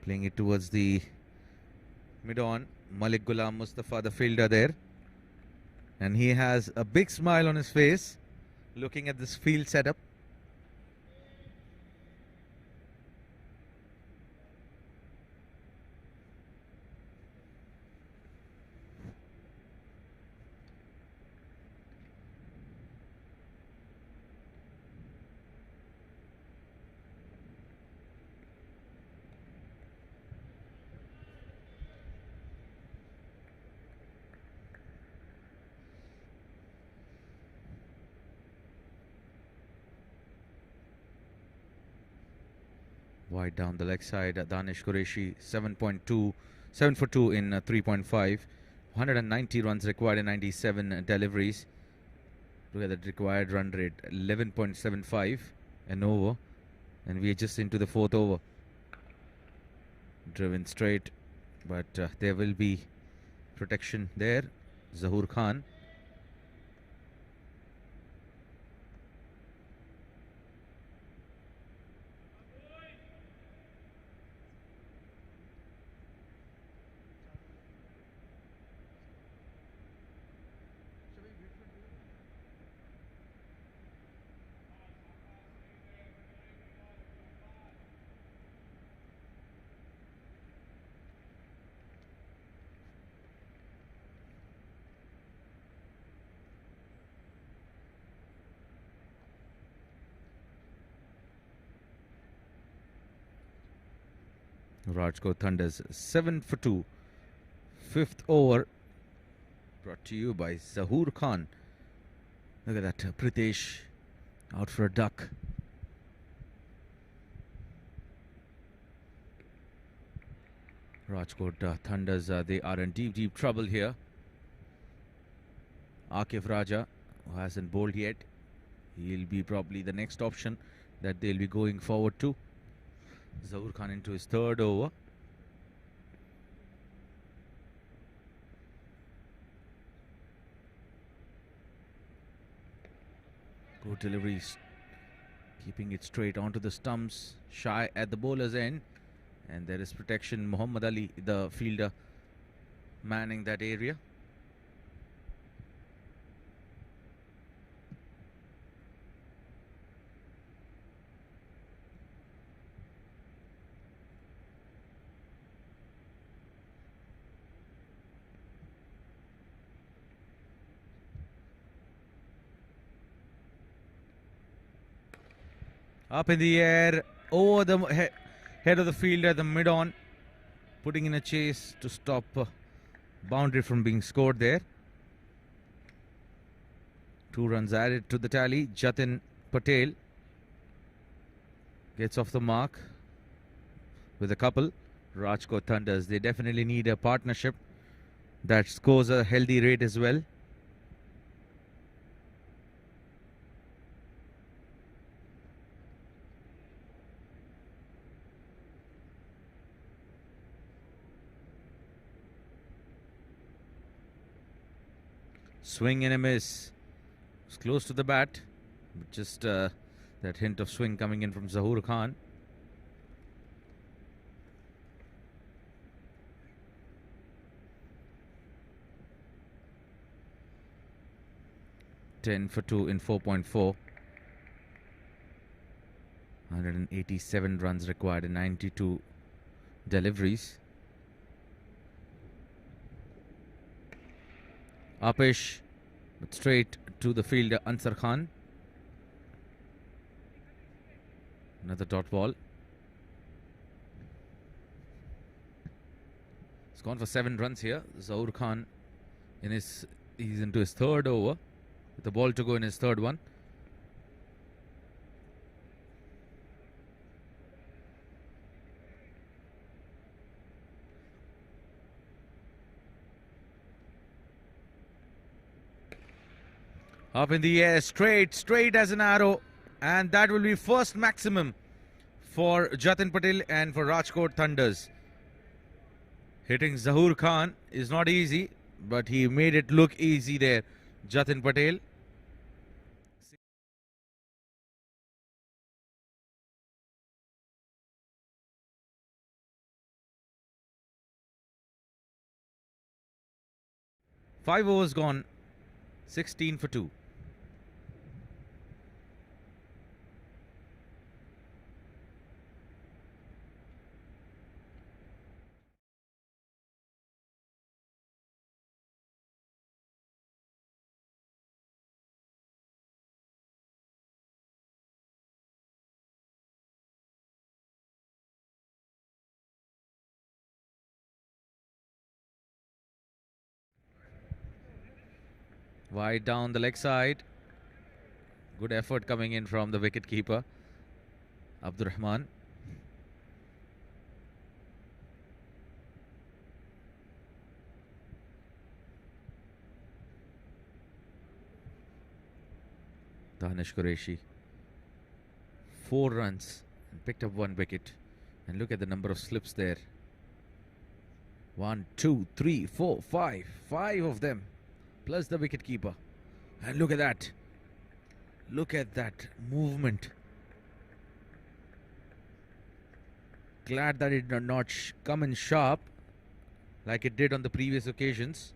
Playing it towards the mid-on. Malik Ghulam Mustafa, the fielder there. And he has a big smile on his face looking at this field setup. Wide down the leg side, Danish Qureshi 7 for 2 in 3.5. 190 runs required in 97 deliveries. Look at that required run rate, 11.75 an over. And we are just into the 4th over. Driven straight, but there will be protection there. Zahoor Khan. Rajkot Thunders 7 for 2. 5th over. Brought to you by Zahoor Khan. Look at that. Pritesh out for a duck. Rajkot Thunders, they are in deep trouble here. Akif Raja, who hasn't bowled yet. He'll be probably the next option that they'll be going forward to. Zahoor Khan into his 3rd over. Good deliveries. Keeping it straight onto the stumps. Shy at the bowler's end. And there is protection. Muhammad Ali, the fielder, manning that area. Up in the air, over the head of the fielder, the mid-on, putting in a chase to stop boundary from being scored there. 2 runs added to the tally. Jatin Patel gets off the mark with a couple. Rajkot Thunders, they definitely need a partnership that scores a healthy rate as well. Swing and a miss. It's close to the bat. But just that hint of swing coming in from Zahoor Khan. Ten for 2 in 4.4. 187 runs required in 92 deliveries. Upish, but straight to the fielder Ansar Khan. Another dot ball. He's gone for 7 runs here. Zahoor Khan he's into his third over with the ball to go in his third one. Up in the air, straight as an arrow. And that will be first maximum for Jatin Patel and for Rajkot Thunders. Hitting Zahoor Khan is not easy, but he made it look easy there, Jatin Patel. Five overs gone, 16 for 2. Wide down the leg side. Good effort coming in from the wicket keeper, Abdurrahman. Danish Qureshi. 4 runs and picked up 1 wicket. And look at the number of slips there. 1, 2, 3, 4, 5. 5 of them. Plus the wicket keeper. And look at that. Look at that movement. Glad that it did not come in sharp like it did on the previous occasions.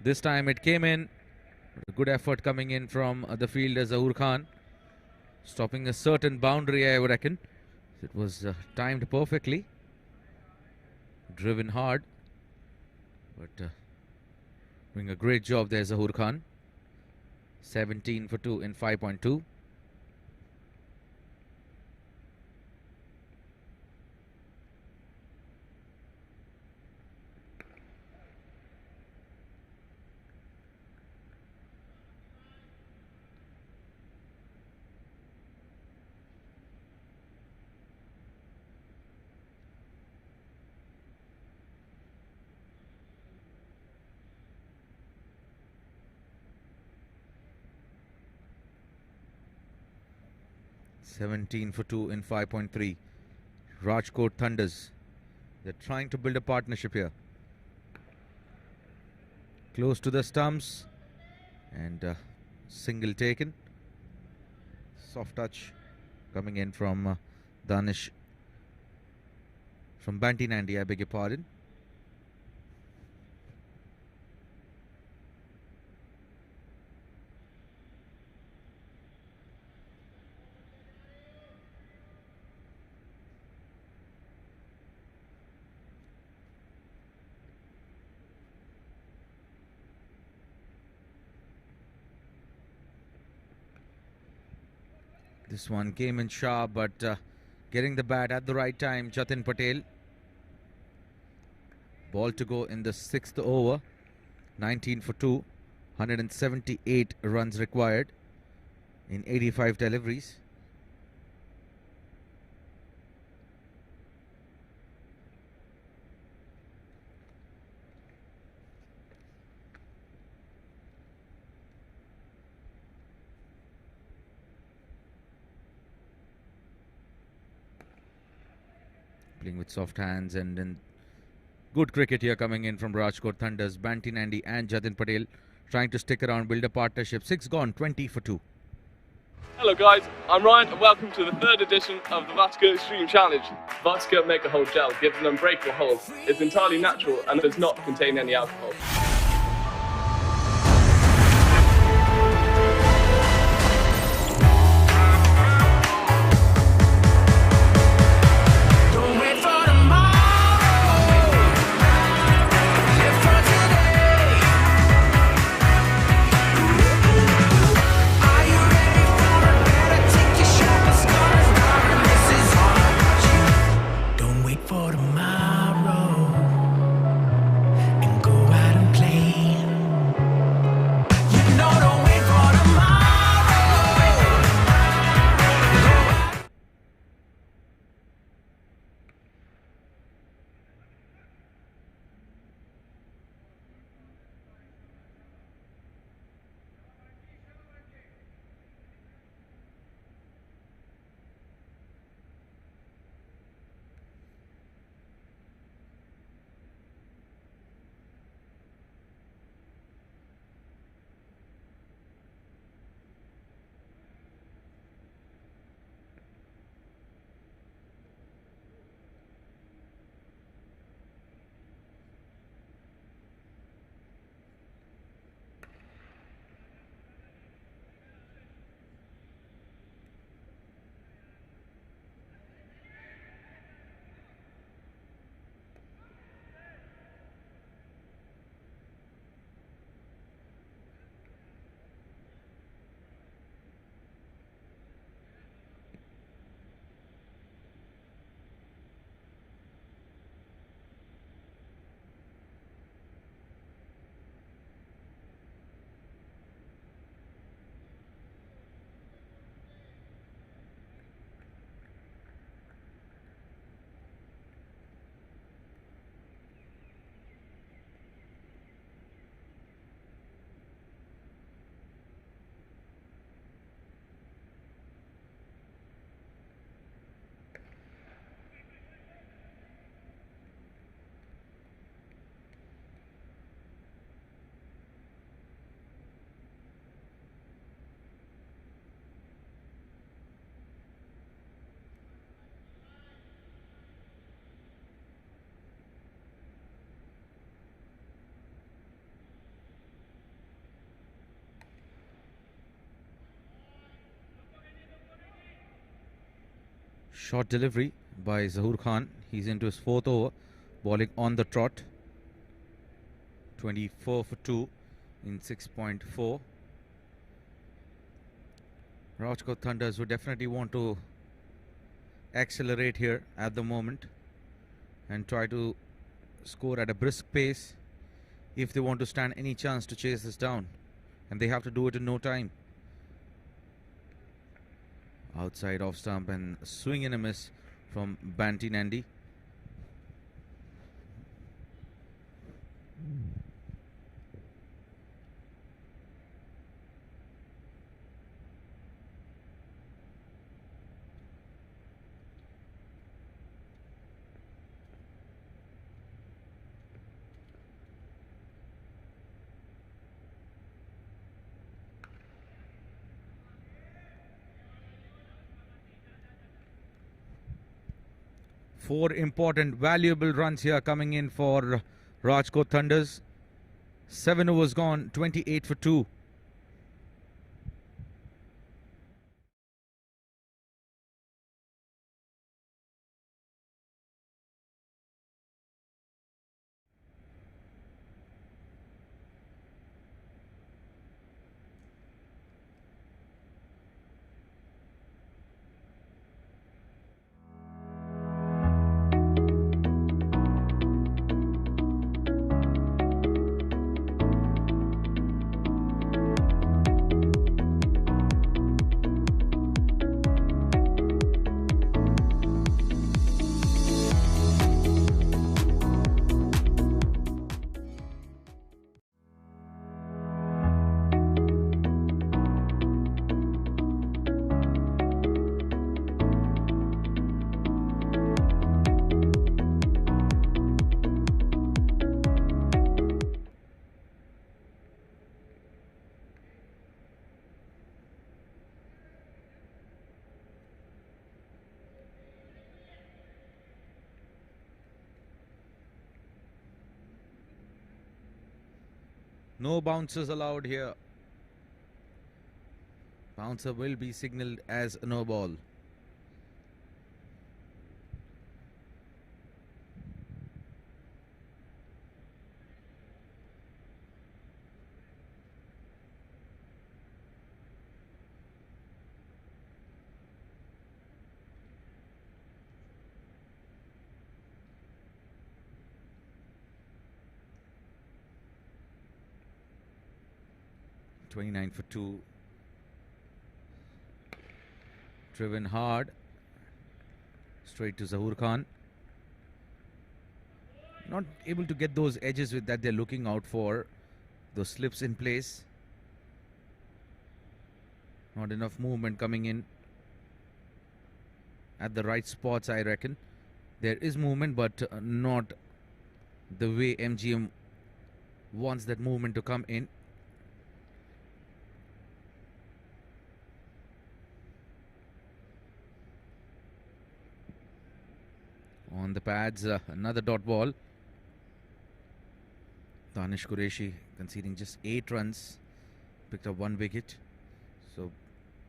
This time it came in. A good effort coming in from the fielder Zahoor Khan. Stopping a certain boundary, I would reckon. It was timed perfectly. Driven hard. But doing a great job there, Zahoor Khan. 17 for 2 in 5.2. $17 for 2 in 5.3. Rajkot Thunders. They're trying to build a partnership here. Close to the stumps. And single taken. Soft touch coming in from Danish. From Banti Nandi, I beg your pardon. This one came in sharp, but getting the bat at the right time, Jatin Patel. Ball to go in the 6th over. 19 for 2. 178 runs required in 85 deliveries. Playing with soft hands, and then good cricket here coming in from Rajkot Thunders. Banti Nandi and Jatin Patel trying to stick around, build a partnership. 6 gone, 20 for 2. Hello guys, I'm Ryan and welcome to the 3rd edition of the Vodka Extreme Challenge. Vodka Make a Hold Gel gives an unbreakable hold. It's entirely natural and does not contain any alcohol. Short delivery by Zahoor Khan. He's into his 4th over, bowling on the trot. 24 for 2 in 6.4. Rajkot Thunders would definitely want to accelerate here at the moment and try to score at a brisk pace if they want to stand any chance to chase this down, and they have to do it in no time. Outside off stump and swing and a miss from Banti Nandi. Four important, valuable runs here coming in for Rajkot Thunders. 7 overs gone, 28 for 2. No bouncers allowed here. Bouncer will be signaled as no ball. (29 for 2). Driven hard. Straight to Zahoor Khan. Not able to get those edges that they're looking out for. Those slips in place. Not enough movement coming in at the right spots, I reckon. There is movement, but not the way MGM wants that movement to come in. On the pads, another dot ball. Danish Qureshi conceding just 8 runs. Picked up 1 wicket. So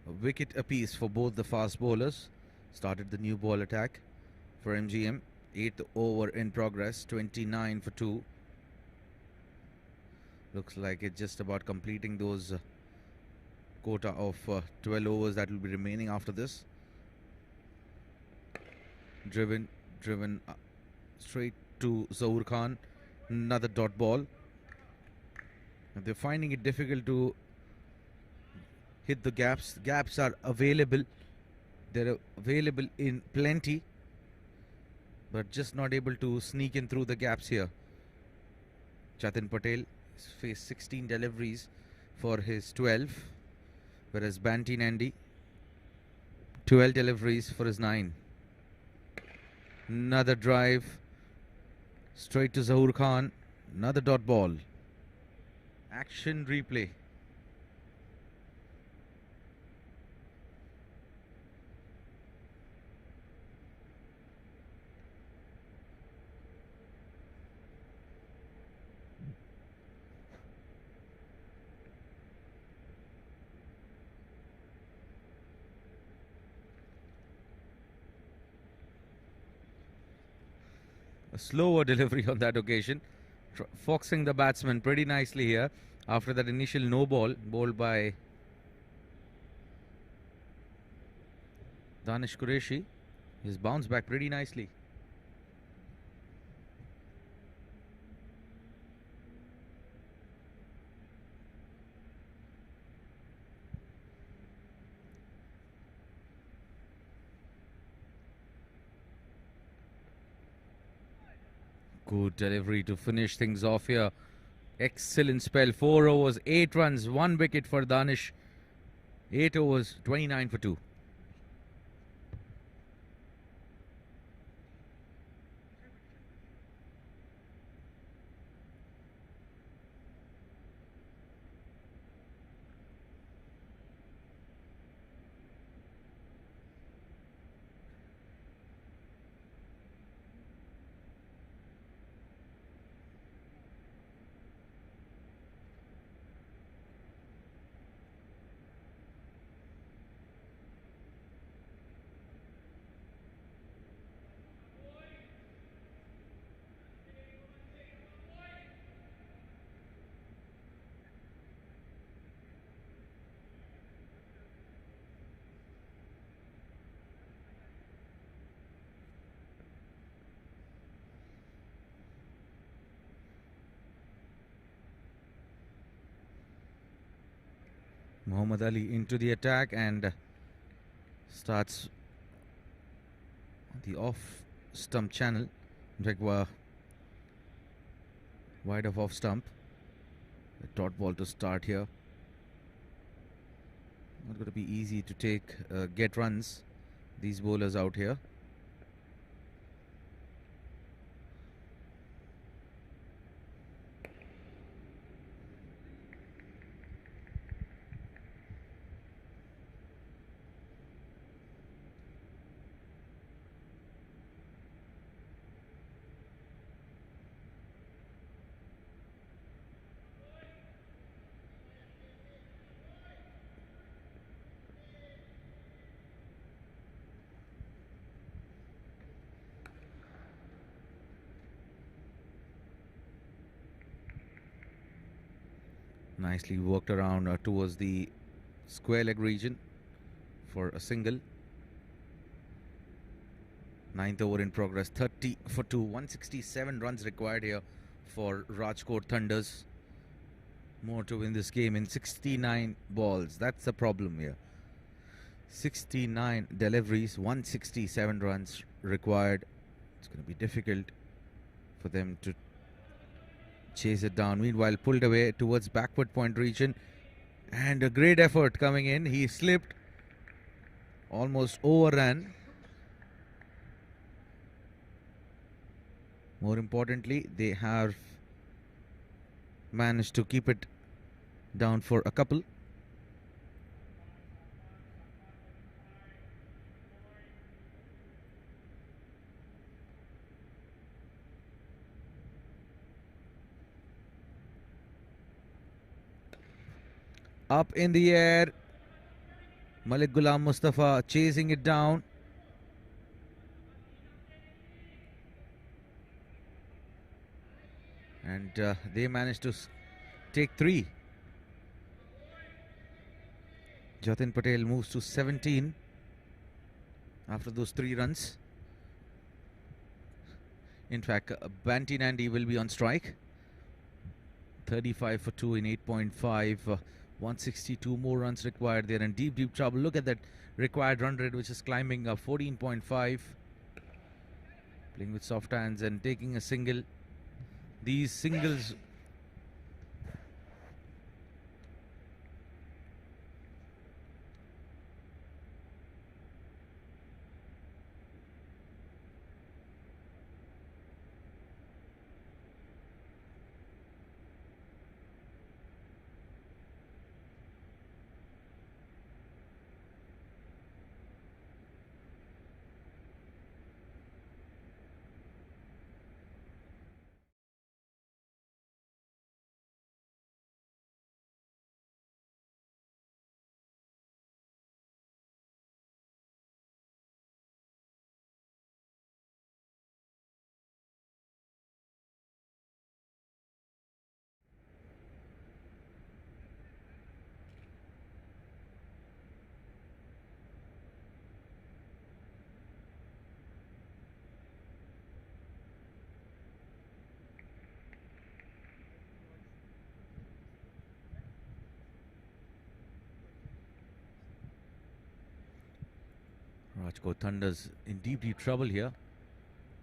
a wicket apiece for both the fast bowlers. Started the new ball attack for MGM. 8th over in progress. 29 for 2. Looks like it's just about completing those quota of 12 overs that will be remaining after this. Driven straight to Zahoor Khan. Another dot ball. And they're finding it difficult to hit the gaps. Gaps are available. They're available in plenty, but just not able to sneak in through the gaps here. Jatin Patel faced 16 deliveries for his 12, whereas Banti Nandi 12 deliveries for his 9. Another drive straight to Zahoor Khan. Another dot ball. Action replay. A slower delivery on that occasion, foxing the batsman pretty nicely here after that initial no ball bowled by Danish Qureshi. He's bounced back pretty nicely. Good delivery to finish things off here. Excellent spell. 4 overs, 8 runs, 1 wicket for Danish. 8 overs, 29 for 2. Muhammad Ali into the attack and starts the off stump channel. In fact, wide of off stump. The dot ball to start here. Not going to be easy to get runs. These bowlers out here. Nicely worked around towards the square leg region for a single. Ninth over in progress, 30 for 2, 167 runs required here for Rajkot Thunders. More to win this game in 69 balls. That's the problem here. 69 deliveries, 167 runs required. It's going to be difficult for them to chase it down. Meanwhile, pulled away towards backward point region. And a great effort coming in. He slipped, almost overran. More importantly, they have managed to keep it down for a couple. Up in the air, Malik Ghulam Mustafa chasing it down. And they managed to take 3. Jatin Patel moves to 17 after those 3 runs. In fact, Banti Nandi will be on strike. 35 for 2 in 8.5. 162 more runs required. They're in deep trouble. Look at that required run rate, which is climbing up 14.5. Playing with soft hands and taking a single. These singles Rajkot Thunders in deep trouble here.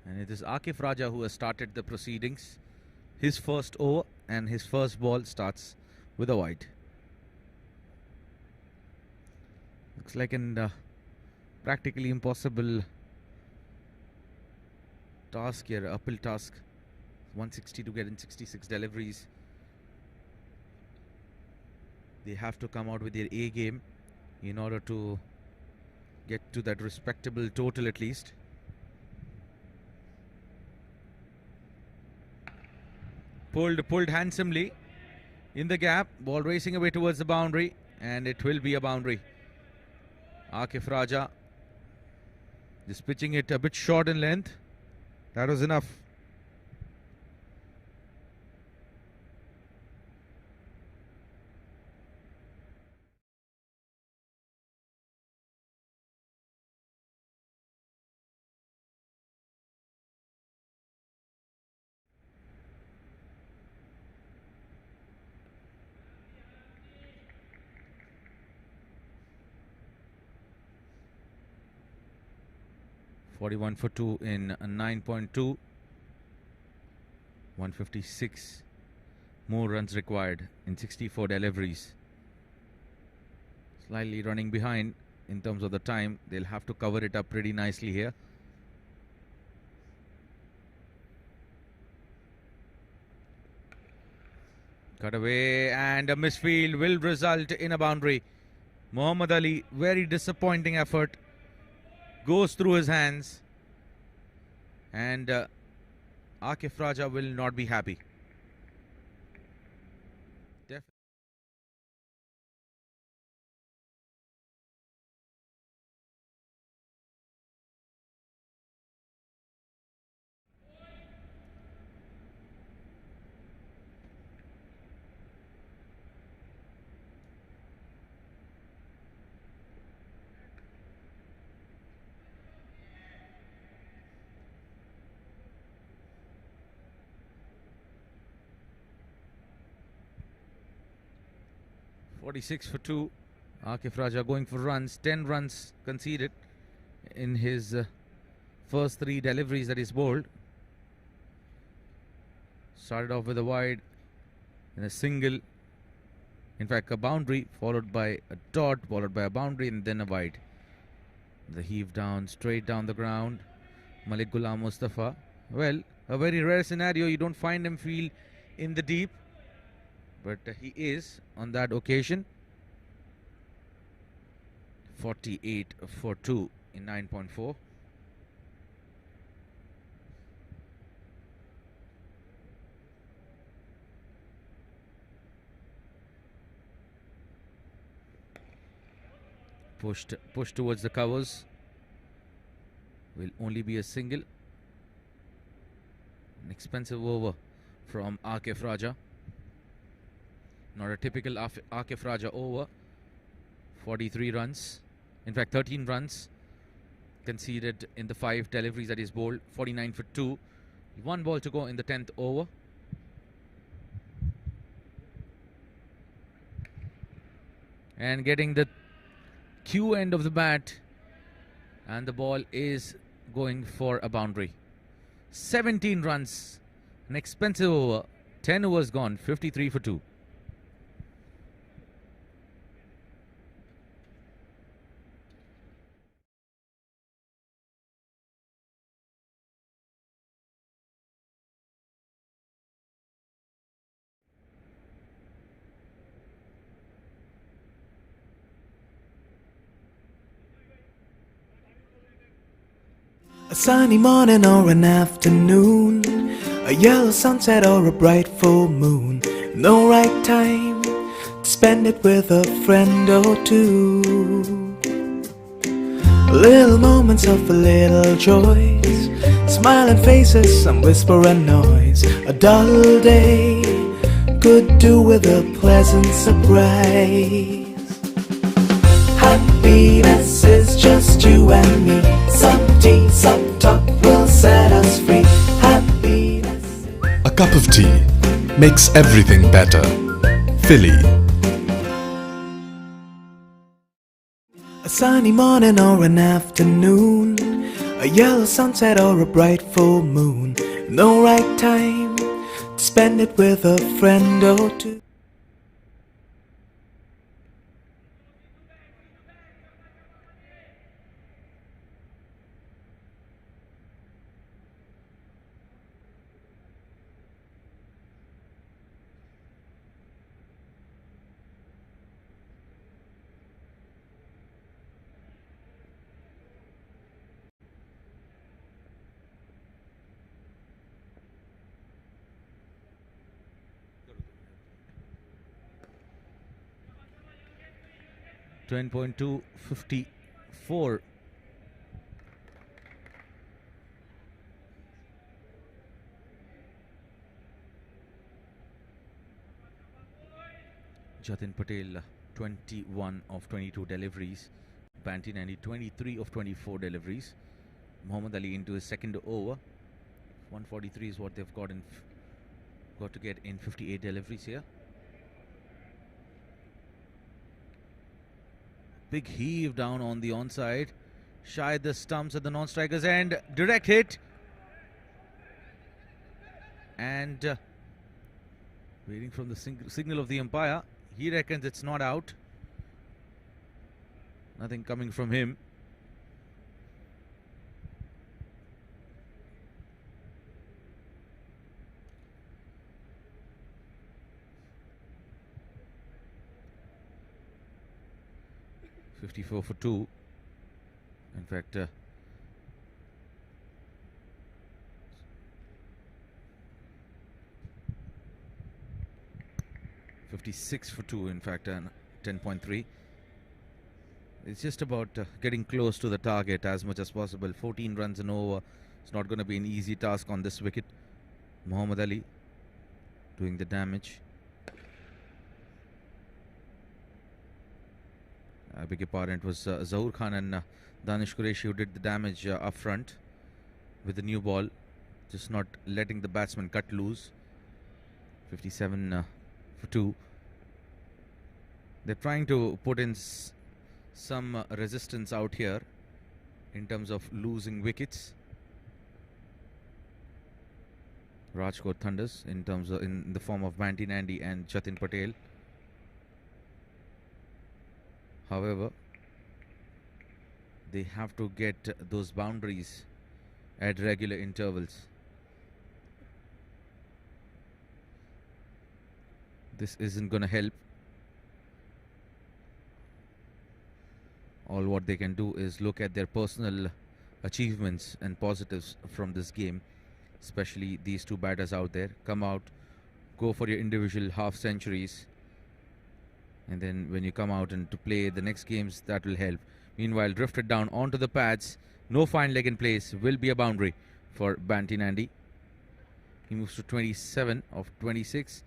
And it is Akif Raja who has started the proceedings. His first over and his first ball starts with a wide. Looks like an practically impossible task here, uphill task. 160 to get in 66 deliveries. They have to come out with their A game in order to get to that respectable total at least. Pulled handsomely in the gap. Ball racing away towards the boundary, and it will be a boundary. Akif Raja just pitching it a bit short in length. That was enough. (41 for 2 in 9.2). 156 more runs required in 64 deliveries. Slightly running behind in terms of the time. They'll have to cover it up pretty nicely here. Cut away, and a misfield will result in a boundary. Muhammad Ali, very disappointing effort. Goes through his hands, and Akif Raja will not be happy. 46 for 2. Akif Raja going for runs. 10 runs conceded in his first 3 deliveries that he's bowled. Started off with a wide and a single. In fact, a boundary followed by a dot, followed by a boundary and then a wide. The heave down, straight down the ground. Malik Ghulam Mustafa. Well, a very rare scenario. You don't find him field in the deep. But he is on that occasion. 48 for 2 in 9.4. Pushed towards the covers. Will only be a single. An expensive over from Akif Raja. Not a typical Akif Raja over. 43 runs. In fact, 13 runs conceded in the 5 deliveries that he's bowled. 49 for 2. 1 ball to go in the 10th over. And getting the Q end of the bat. And the ball is going for a boundary. 17 runs. An expensive over. 10 overs gone. 53 for 2. A sunny morning or an afternoon, a yellow sunset or a bright full moon. No right time to spend it with a friend or two. Little moments of a little joys, smiling faces, some whisper and noise. A dull day could do with a pleasant surprise. Happiness is just you and me. Some tea, some talk will set us free. Happiness. A cup of tea makes everything better. Philly. A sunny morning or an afternoon, a yellow sunset or a bright full moon. No right time to spend it with a friend or two. $10.2 54. Jatin Patel 21 of 22 deliveries. Banti Nandi 23 of 24 deliveries. Muhammad Ali into his second over. 143 is what they've got to get in 58 deliveries here. Big heave down on the onside. Shy the stumps at the non-strikers and direct hit. And waiting from the signal of the umpire. He reckons it's not out. Nothing coming from him. $54 for 2. In fact, 56 for 2, in fact, and 10.3. It's just about getting close to the target as much as possible. 14 runs and over. It's not going to be an easy task on this wicket. Muhammad Ali doing the damage. I beg your pardon, it was Zahoor Khan and Danish Qureshi who did the damage up front with the new ball. Just not letting the batsman cut loose. 57 for 2. They're trying to put in some resistance out here in terms of losing wickets. Rajkot Thunders in the form of Banti Nandi and Jatin Patel. However, they have to get those boundaries at regular intervals. This isn't going to help. All what they can do is look at their personal achievements and positives from this game, especially these two batters out there. Come out, go for your individual half centuries, and then when you come out and to play the next games, that will help. Meanwhile, drifted down onto the pads, no fine leg in place, will be a boundary for Banti Nandi. He moves to 27 of 26,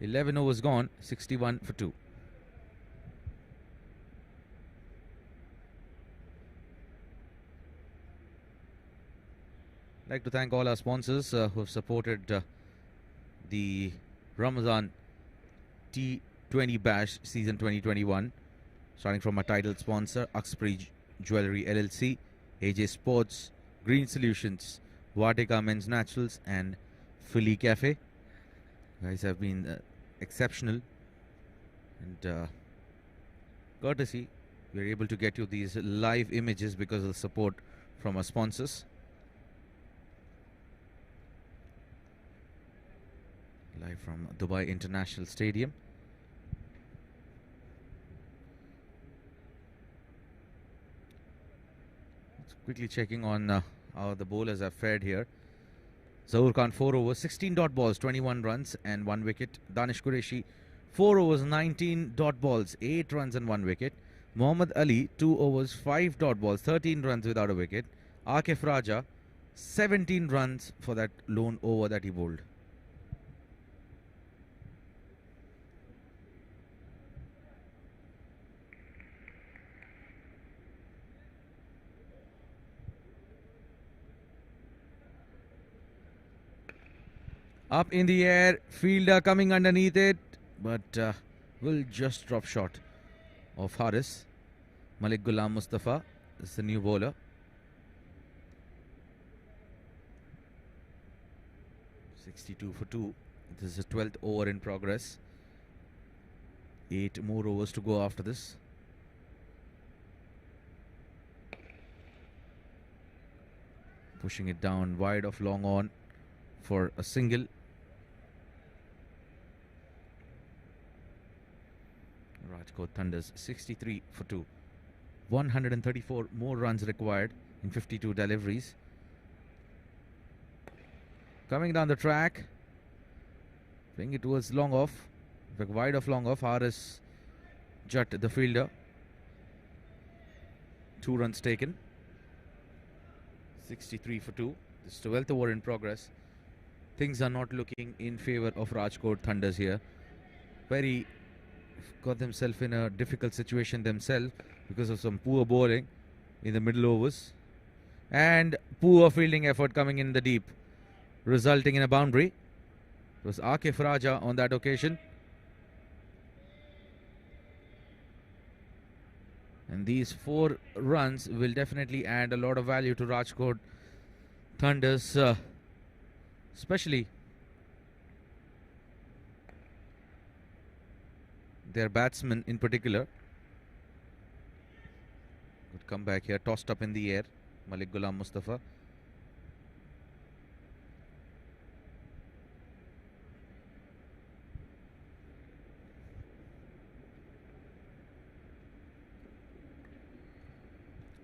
11 overs gone, 61 for 2. I'd like to thank all our sponsors who have supported the Ramadan T20 Bash season 2021. Starting from our title sponsor, Uxbridge Jewellery LLC, AJ Sports, Green Solutions, Vatika Men's Naturals, and Philly Cafe. You guys have been exceptional, and courtesy, we're able to get you these live images because of the support from our sponsors. Live from Dubai International Stadium. Quickly checking on how the bowlers have fared here. Zahoor Khan 4 overs, 16 dot balls, 21 runs and 1 wicket. Danish Qureshi 4 overs, 19 dot balls, 8 runs and 1 wicket. Mohammad Ali 2 overs, 5 dot balls, 13 runs without a wicket. Akif Raja 17 runs for that lone over that he bowled. Up in the air, fielder coming underneath it, but will just drop short of Haris. Malik Ghulam Mustafa is the new bowler. (62 for 2). This is the 12th over in progress. 8 more overs to go after this. Pushing it down wide of long on for a single. Rajkot Thunders 63 for 2. 134 more runs required in 52 deliveries. Coming down the track, playing it towards long off, wide of long off. Haris Jutt, the fielder. 2 runs taken. 63 for 2. This is 12th over in progress. Things are not looking in favor of Rajkot Thunders here. Got themselves in a difficult situation themselves because of some poor bowling in the middle overs and poor fielding effort coming in the deep, resulting in a boundary. It was Akif Raja on that occasion. And these 4 runs will definitely add a lot of value to Rajkot Thunders, especially their batsmen in particular. Good comeback here, tossed up in the air. Malik Ghulam Mustafa.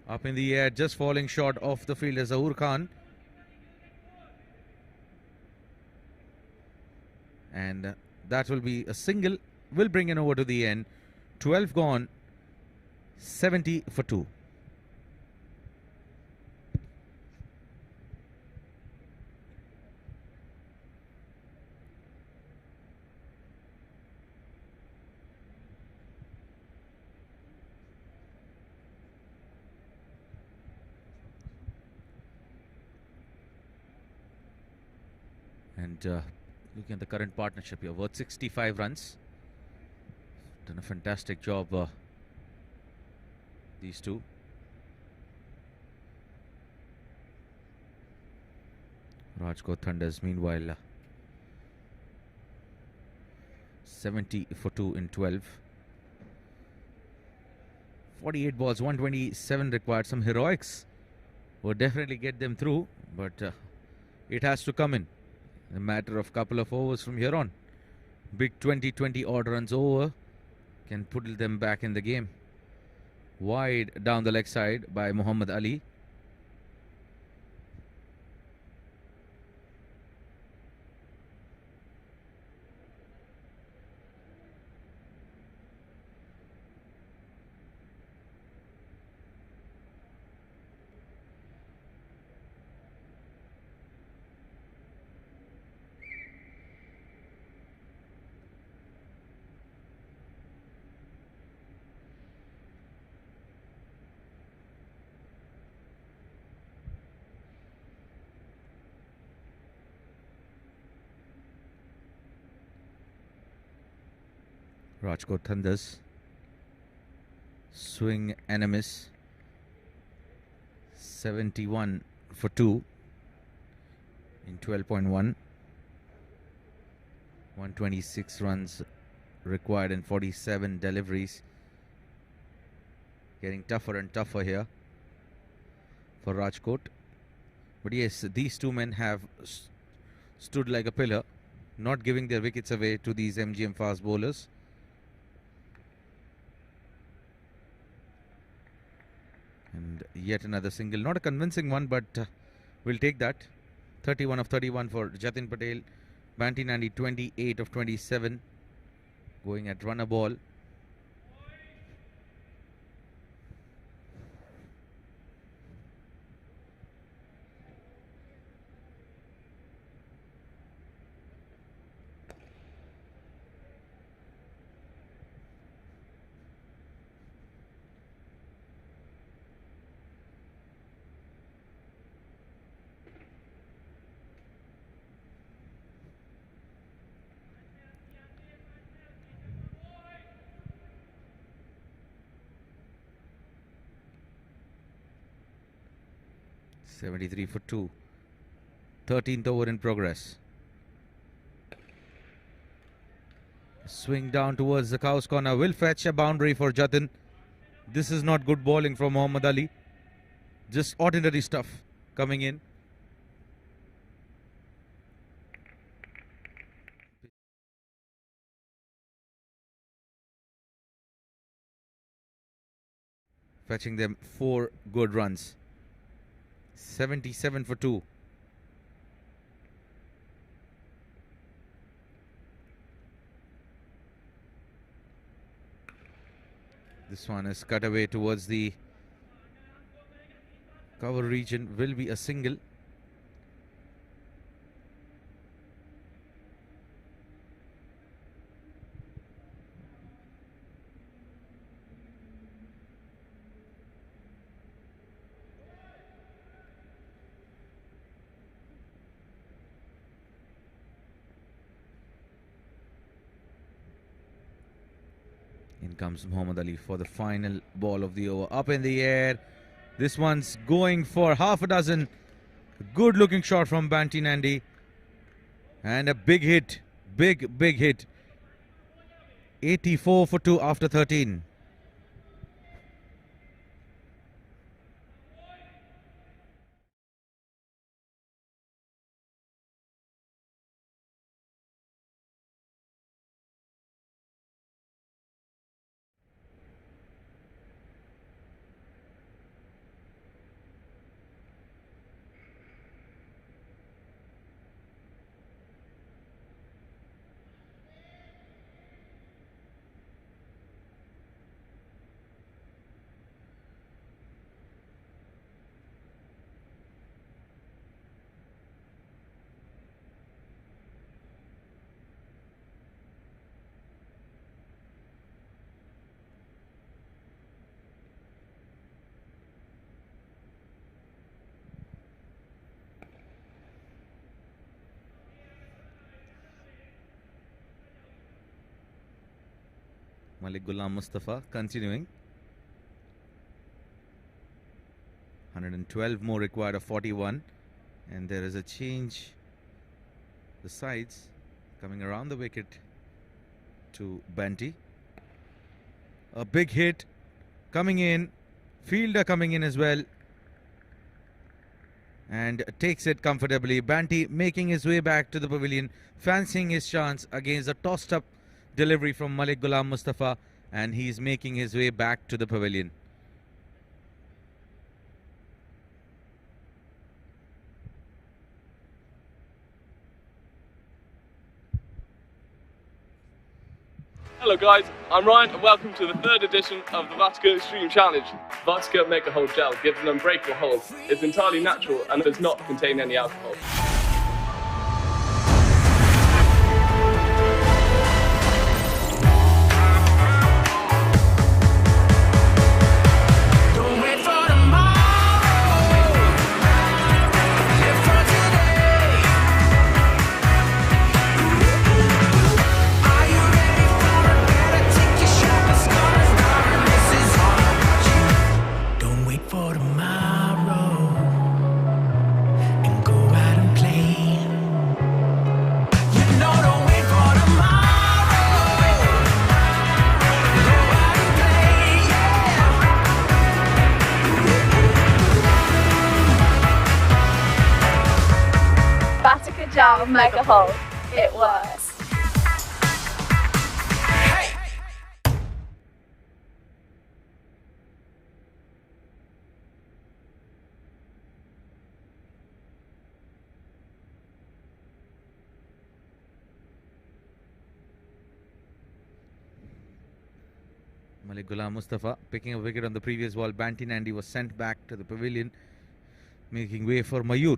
Up in the air, just falling short of the fielder Zahoor Khan. And that will be a single. Will bring it over to the end. 12 gone, 70 for 2. And looking at the current partnership here, worth 65 runs. Done a fantastic job, these two. Rajkot Thunders, meanwhile, 70 for 2 in 12. 48 balls, 127 required. Some heroics would definitely get them through, but it has to come in a matter of couple of overs from here on. Big 20 odd runs over can put them back in the game. Wide down the leg side by Muhammad Ali. Rajkot Thunders swing and a miss. 71 for 2 in 12.1. 126 runs required and 47 deliveries. Getting tougher and tougher here for Rajkot. But yes, these two men have stood like a pillar, not giving their wickets away to these MGM fast bowlers. And yet another single, not a convincing one, but we'll take that. 31 of 31 for Jatin Patel. Banti Nandi 28 of 27, going at runner ball. .73 for 2. 13th over in progress. Swing down towards the cow's corner. Will fetch a boundary for Jatin. This is not good bowling from Muhammad Ali. Just ordinary stuff coming in. Fetching them 4 good runs. 77 for 2. This one is cut away towards the cover region. Will be a single. In comes Muhammad Ali for the final ball of the over. Up in the air. This one's going for half a dozen. Good looking shot from Banti Nandi. And a big hit. Big hit. 84 for 2 after 13. Malik Ghulam Mustafa continuing. 112 more required of 41. And there is a change. The sides coming around the wicket to Banty. A big hit coming in. Fielder coming in as well. And takes it comfortably. Banty making his way back to the pavilion, fancying his chance against a tossed up delivery from Malik Ghulam Mustafa, and he's making his way back to the pavilion. Hello guys, I'm Ryan and welcome to the third edition of the Rajkot Extreme Challenge. Rajkot Make a Hold Gel gives an unbreakable hold. It's entirely natural and does not contain any alcohol. Jal Mega Hold. It works. Malik Ghulam Mustafa picking a wicket on the previous ball. Banty Nandi was sent back to the pavilion, making way for Mayur.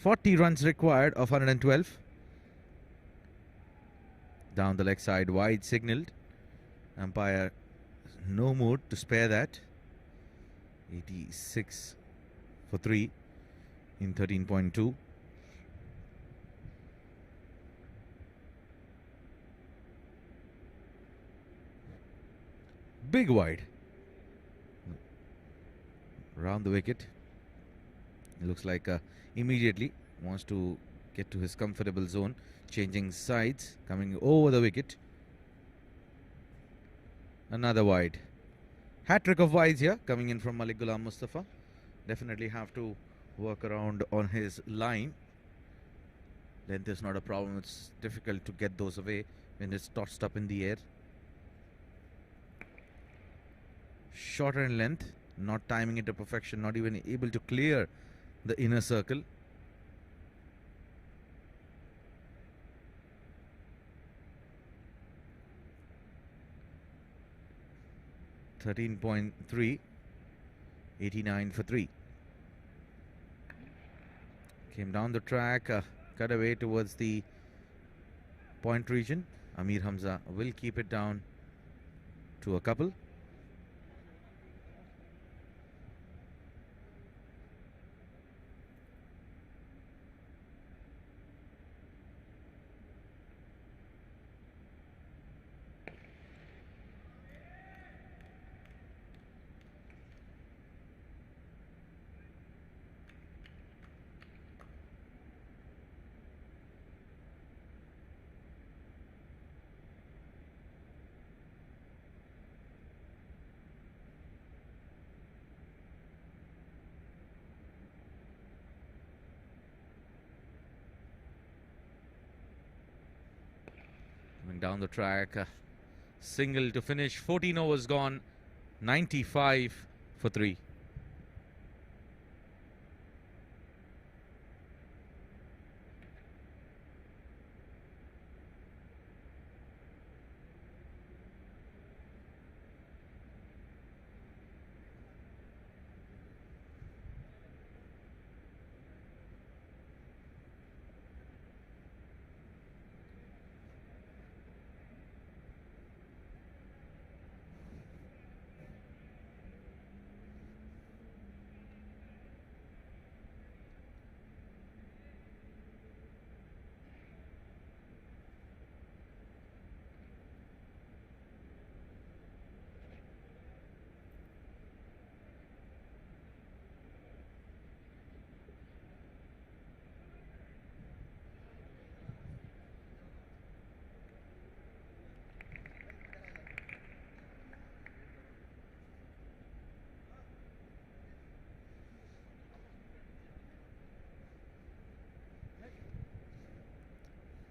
40 runs required of 112. Down the leg side, wide signalled. Umpire no mood to spare that. 86 for 3 in 13.2. Big wide. Round the wicket. It looks like immediately wants to get to his comfortable zone, changing sides, coming over the wicket. Another wide. Hat-trick of wides here coming in from Malik Ghulam Mustafa. Definitely have to work around on his line. Length is not a problem. It's difficult to get those away when it's tossed up in the air. Shorter in length, not timing it to perfection, not even able to clear the inner circle. .3, 89 for 3. Came down the track, cut away towards the point region. Amir Hamza will keep it down to a couple. Down the track, single to finish. 14 overs gone, 95 for 3.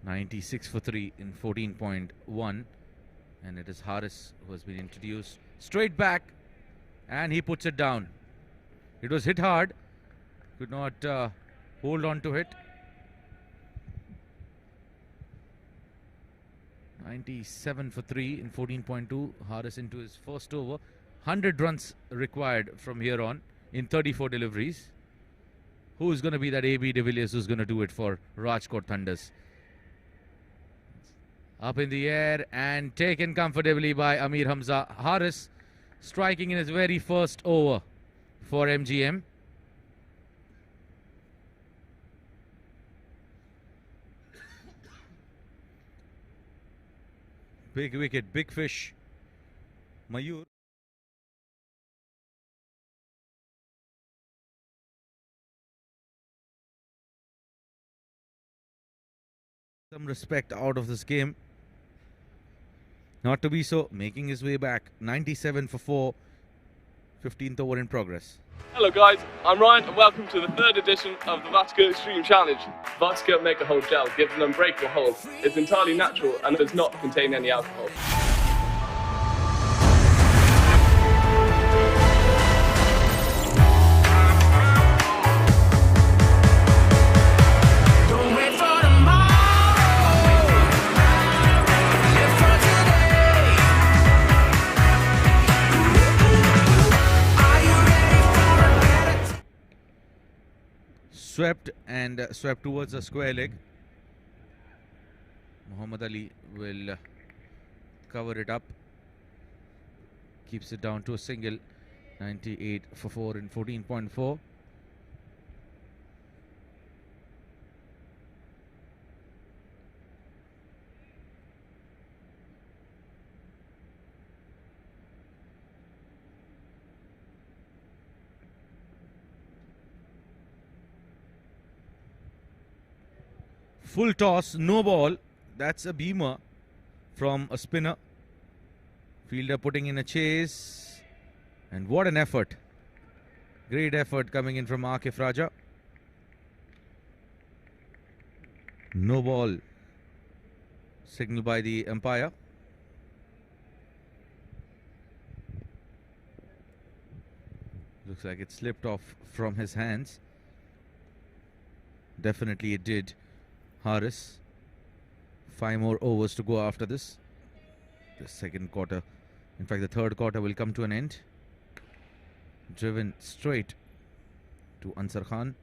96 for 3 in 14.1. And it is Haris who has been introduced. Straight back. And he puts it down. It was hit hard. Could not hold on to it. 97 for 3 in 14.2. Haris into his first over. 100 runs required from here on in 34 deliveries. Who's going to be that AB de Villiers who's going to do it for Rajkot Thunders? Up in the air and taken comfortably by Amir Hamza. Haris striking in his very first over for MGM. Big wicket, big fish. Mayur. Some respect out of this game. Not to be so, making his way back. 97 for 4. 15th over in progress. Hello guys, I'm Ryan and welcome to the third edition of the Vodka Extreme Challenge. Vodka Make a Hold Gel gives an unbreakable hold. It's entirely natural and does not contain any alcohol. Swept and swept towards a square leg. Muhammad Ali will cover it up. Keeps it down to a single. 98 for 4 in 14.4. Full toss, no ball. That's a beamer from a spinner. Fielder putting in a chase. And what an effort. Great effort coming in from Akif Raja. No ball. Signal by the umpire. Looks like it slipped off from his hands. Definitely it did. Haris. 5 more overs to go after this. The second quarter, in fact the third quarter will come to an end. Driven straight to Ansar Khan.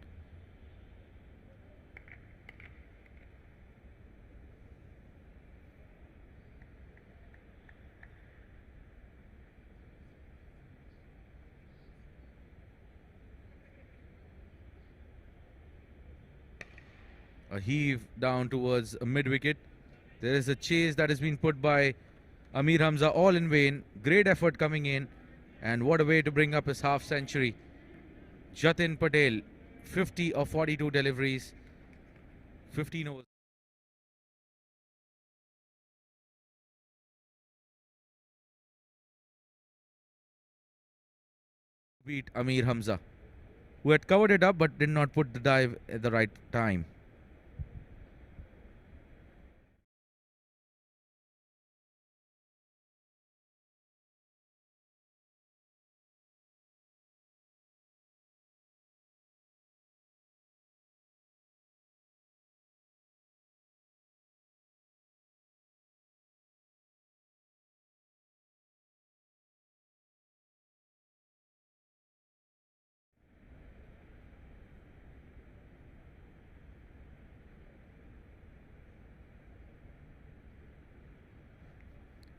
A heave down towards a mid-wicket. There is a chase that has been put by Amir Hamza, all in vain. Great effort coming in. And what a way to bring up his half-century. Jatin Patel, 50 of 42 deliveries. 15 overs. Beat Amir Hamza, who had covered it up but did not put the dive at the right time.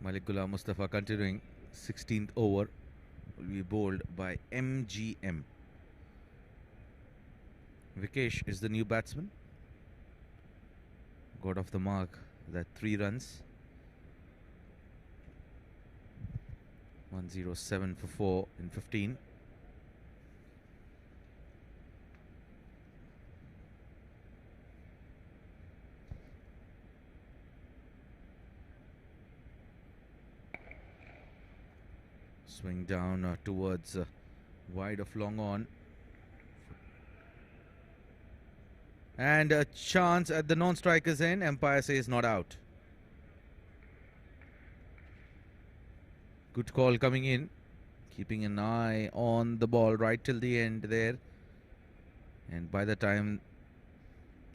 Malik Ghulam Mustafa continuing. 16th over will be bowled by MGM. Vikesh is the new batsman. Got off the mark that 3 runs. 107 for 4 in 15. Swing down towards wide of long on. And a chance at the non-strikers end. Umpire says not out. Good call coming in. Keeping an eye on the ball right till the end there. And by the time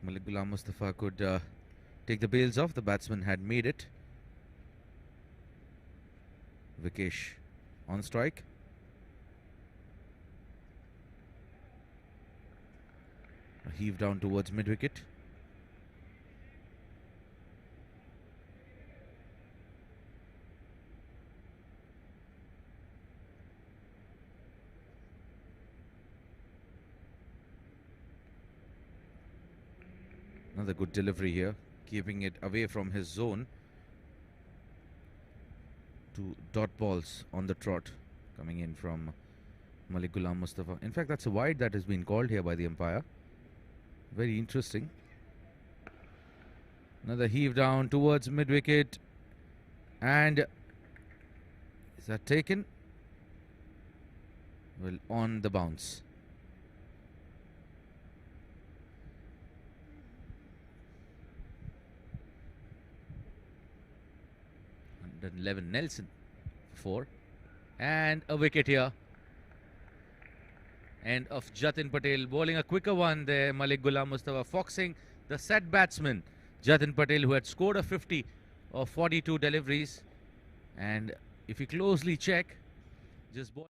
Malik Ghulam Mustafa could take the bails off, the batsman had made it. Vikesh on strike. A heave down towards mid-wicket. Another good delivery here, keeping it away from his zone. Two dot balls on the trot coming in from Malik Ghulam Mustafa. In fact, that's a wide that has been called here by the umpire. Very interesting. Another heave down towards mid-wicket. And is that taken? Well, on the bounce. 111 Nelson 4 and a wicket here. End of Jatin Patel bowling a quicker one there. Malik Ghulam Mustafa foxing the set batsman Jatin Patel, who had scored a 50 of 42 deliveries. And if you closely check, just ball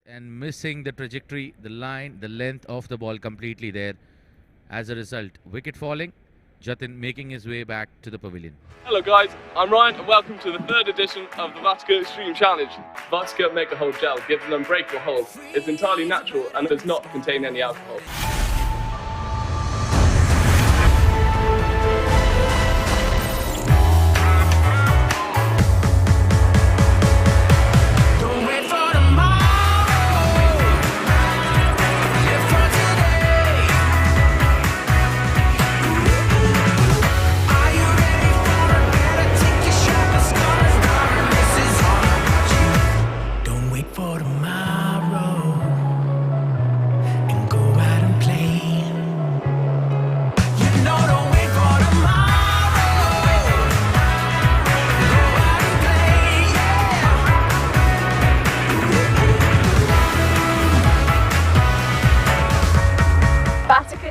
and missing the trajectory, the line, the length of the ball completely there. As a result, wicket falling, Jatin making his way back to the pavilion. Hello guys, I'm Ryan and welcome to the third edition of the Rajkot Extreme Challenge. Rajkot Make a Hold Gel gives an unbreakable hold. It's entirely natural and does not contain any alcohol.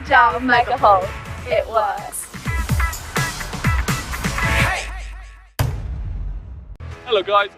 Down, mega hold. It works. Hello guys.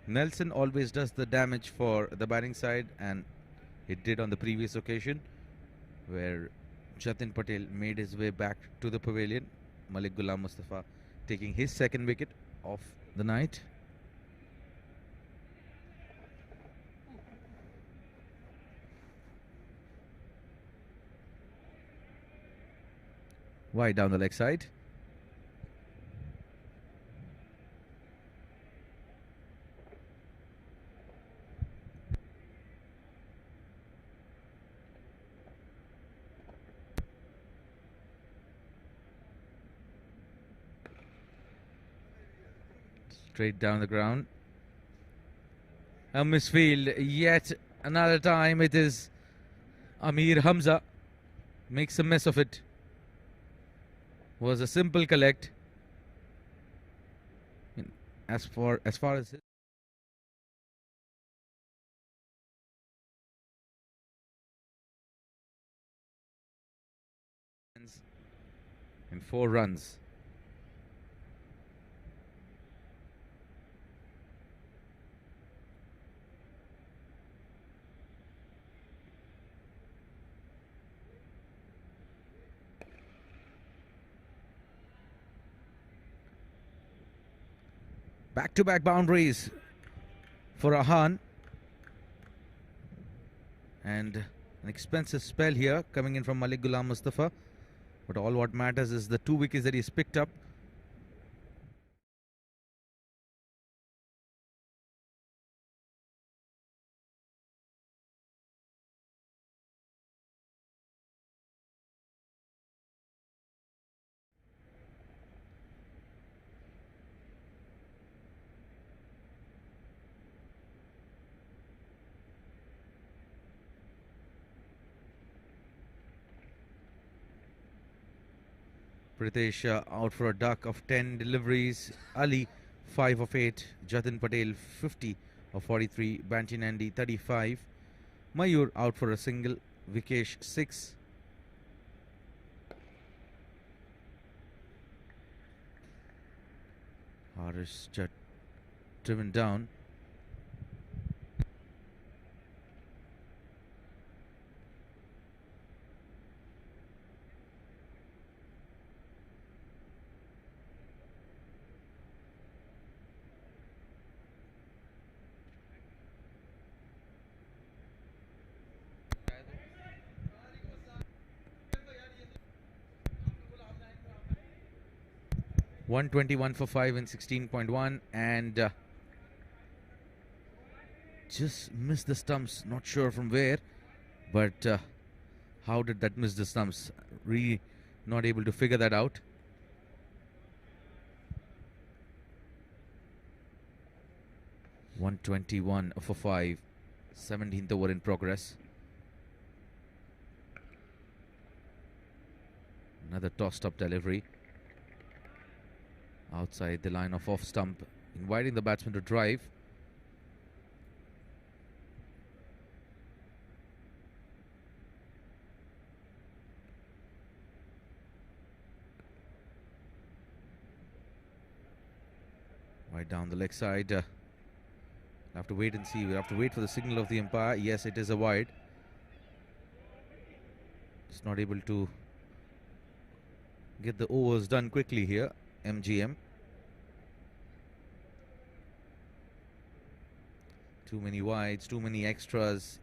Nelson always does the damage for the batting side, and it did on the previous occasion where Jatin Patel made his way back to the pavilion. Malik Ghulam Mustafa taking his second wicket of the night. Wide down the leg side. Straight down the ground. A misfield yet another time. It is Amir Hamza makes a mess of it. Was a simple collect. As far as his and 4 runs. Back-to-back boundaries for Ahan. And an expensive spell here coming in from Malik Ghulam Mustafa. But all what matters is the 2 wickets that he's picked up. Pritesh out for a duck of 10 deliveries. Ali 5 of 8. Jatin Patel 50 of 43. Banti Nandi 35. Mayur out for a single. Vikesh 6. Harish Jat driven down. .121 for 5 in 16.1 and just missed the stumps. Not sure from where, but how did that miss the stumps? Really not able to figure that out. .121 for 5. 17th over in progress. Another tossed up delivery. Outside the line of off stump, inviting the batsman to drive. Right down the leg side. We'll have to wait and see. We'll have to wait for the signal of the umpire. Yes, it is a wide. Just not able to get the overs done quickly here. MGM. Too many wides, too many extras.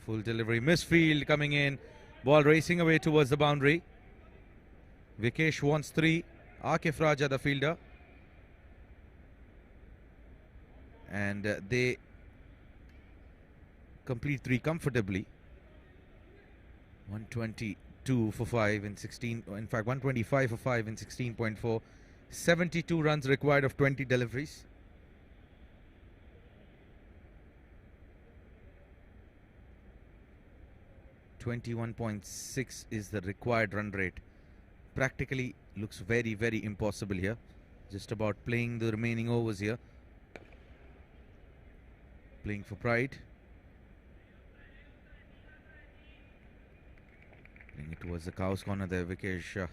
Full delivery, misfield coming in. Ball racing away towards the boundary. Vikesh wants 3. Akif Raja, the fielder. And they complete 3 comfortably. 122 for 5 in 16. In fact, 125 for 5 in 16.4. 72 runs required of 20 deliveries. .21.6 is the required run rate. Practically looks very, very impossible here. Just about playing the remaining overs here. Playing for pride. Playing it towards the cow's corner there, Vikesh.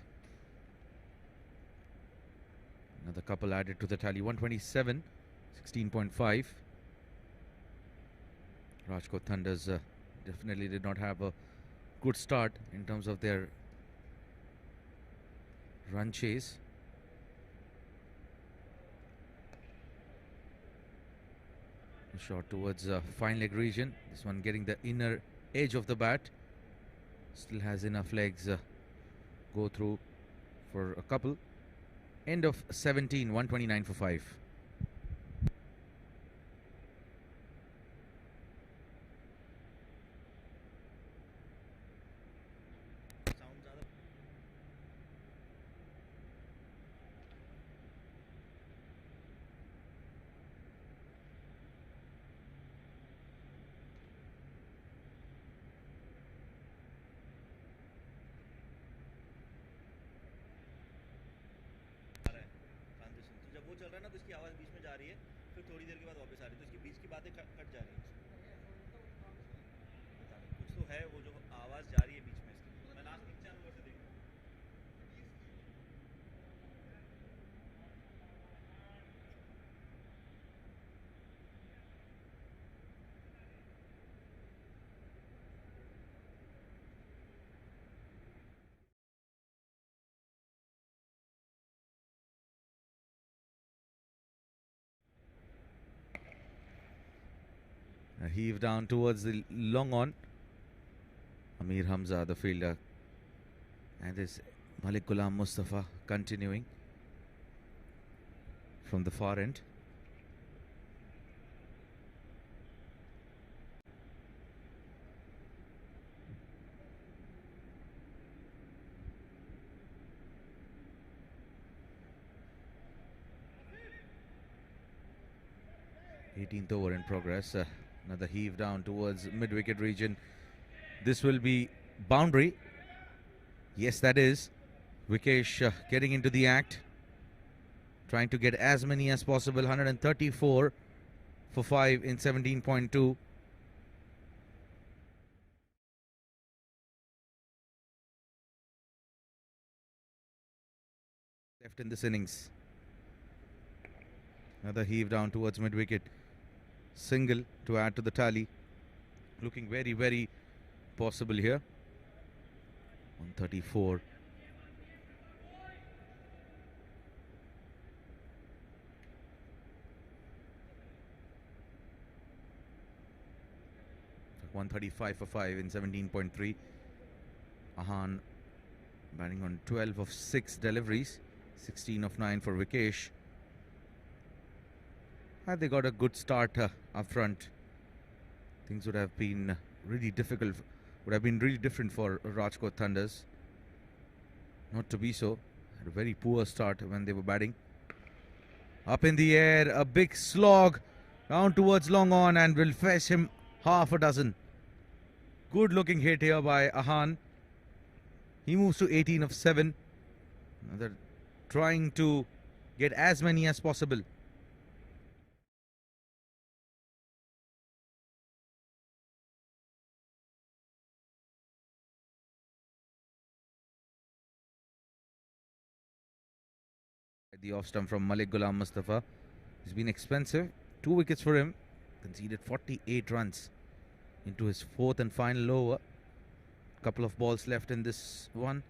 Another couple added to the tally. 127, 16.5. Rajkot Thunders definitely did not have a good start in terms of their run chase. A shot towards fine leg region. This one getting the inner edge of the bat. Still has enough legs. Go through for a couple. End of 17, 129 for 5. जब वो चल रहा है ना तो इसकी आवाज़ बीच में जा रही है, फिर थोड़ी देर के बाद वापस आ रही है, तो इसकी बीच की बातें कट जा रही हैं। पता नहीं, कुछ तो है वो जो आवाज़ जा रही है बीच में इसकी। मैं लास्ट पिक्चर से देखूँ। A heave down towards the long on. Amir Hamza, the fielder. And this Malik Ghulam Mustafa continuing from the far end. Eighteenth over in progress. Another heave down towards mid-wicket region. This will be boundary. Yes, that is. Vikesh getting into the act. Trying to get as many as possible. 134 for 5 in 17.2. Left in this innings. Another heave down towards mid-wicket. Single to add to the tally. Looking very, very possible here. 134. So 135 for 5 in 17.3. Ahan batting on 12 of 6 deliveries. 16 of 9 for Vikesh. Had they got a good start up front, things would have been really difficult. Would have been really different for Rajkot Thunders. Not to be so. Had a very poor start when they were batting. Up in the air, a big slog down towards long on and will fetch him half a dozen. Good looking hit here by Ahan. He moves to 18 of 7. Another trying to get as many as possible. The off stump from Malik Ghulam Mustafa. He's been expensive. 2 wickets for him. Conceded 48 runs into his 4th and final over. Couple of balls left in this one.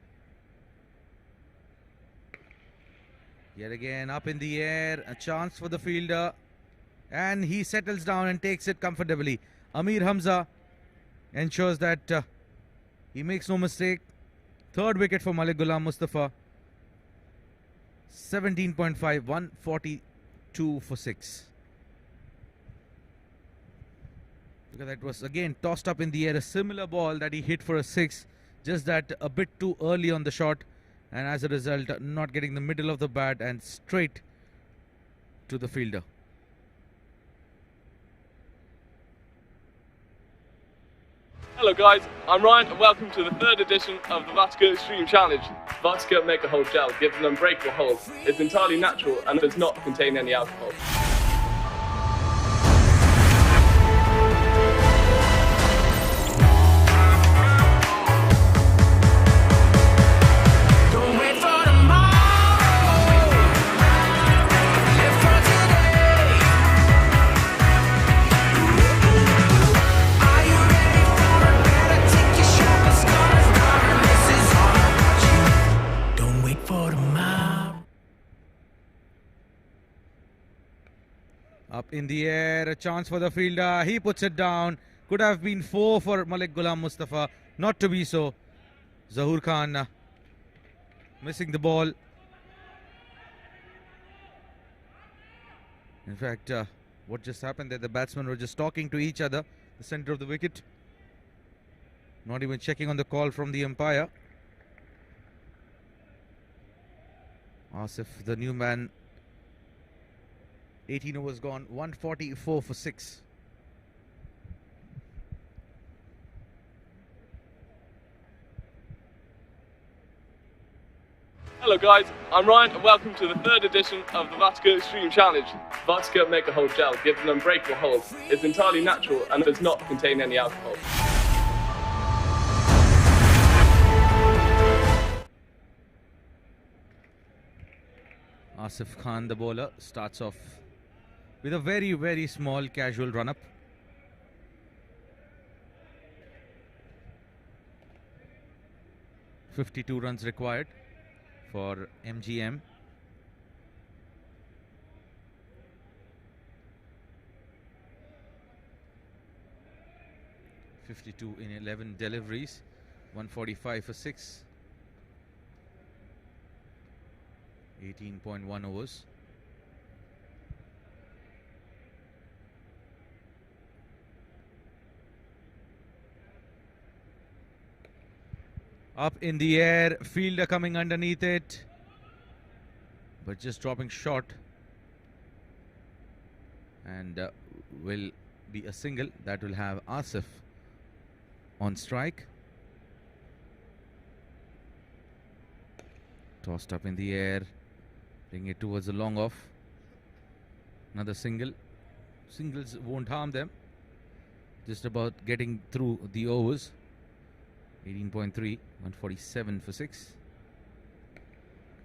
Yet again up in the air. A chance for the fielder. And he settles down and takes it comfortably. Amir Hamza ensures that he makes no mistake. 3rd wicket for Malik Ghulam Mustafa. 17.5, 142 for 6. Because that was again tossed up in the air, a similar ball that he hit for a 6, just that a bit too early on the shot, and as a result not getting the middle of the bat and straight to the fielder. Hello guys, I'm Ryan and welcome to the 3rd edition of the Vodka Extreme Challenge. Vodka Mega Hold Gel gives an unbreakable hold. It's entirely natural and does not contain any alcohol. Up in the air, a chance for the fielder. He puts it down. Could have been 4 for Malik Ghulam Mustafa. Not to be so. Zahoor Khan missing the ball. In fact, what just happened there, the batsmen were just talking to each other, the center of the wicket. Not even checking on the call from the umpire. Asif, the new man, 18 overs gone, 144 for 6. Hello guys, I'm Ryan and welcome to the 3rd edition of the Vodka Extreme Challenge. Vodka Mega Hold Gel gives an unbreakable hold. It's entirely natural and does not contain any alcohol. Asif Khan, the bowler, starts off with a very, very small casual run-up. .52 runs required for MGM. 52 in 11 deliveries, 145 for 6. 18.1 overs. Up in the air, fielder coming underneath it, but just dropping short, and will be a single that will have Asif on strike. Tossed up in the air, bring it towards the long off. Another single. Singles won't harm them. Just about getting through the overs. 18.3, 147 for 6.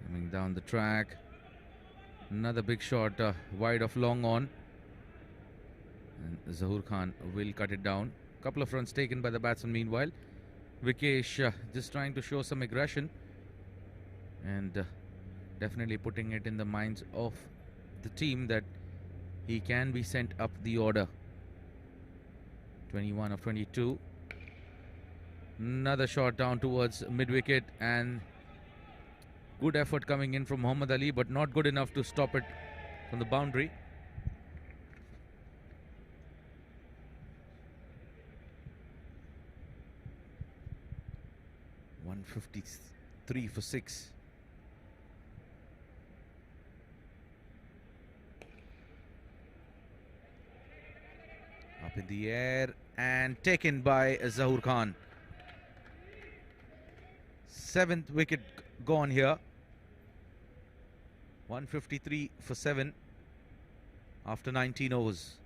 Coming down the track. Another big shot wide of long on. And Zahur Khan will cut it down. Couple of runs taken by the batsman meanwhile. Vikesh just trying to show some aggression. And definitely putting it in the minds of the team that he can be sent up the order. 21 of 22. Another shot down towards mid-wicket, and good effort coming in from Muhammad Ali, but not good enough to stop it from the boundary. $153 for 6. Up in the air and taken by Zahur Khan. 7th wicket gone here. 153 for 7 after 19 overs.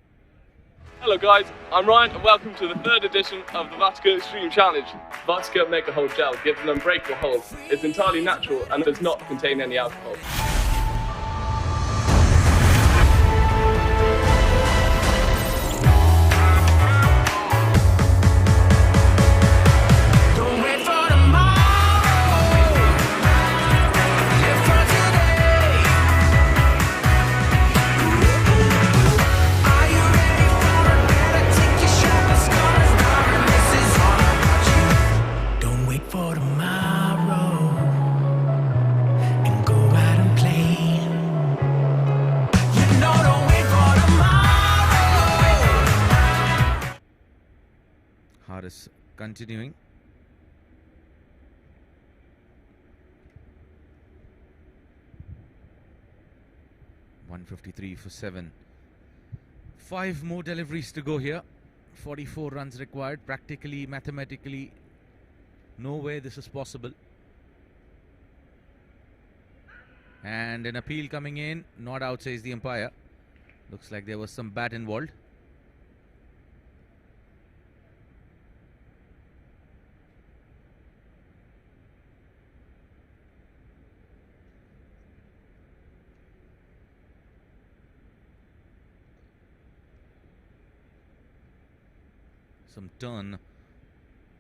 Hello guys, I'm Ryan and welcome to the 3rd edition of the Rajkot Extreme Challenge. Rajkot Make a Hold Gel gives an unbreakable hold. It's entirely natural and does not contain any alcohol. Haris continuing. $153 for 7. 5 more deliveries to go here. 44 runs required. Practically, mathematically, no way this is possible. And an appeal coming in. Not out, says the umpire. Looks like there was some bat involved. Some turn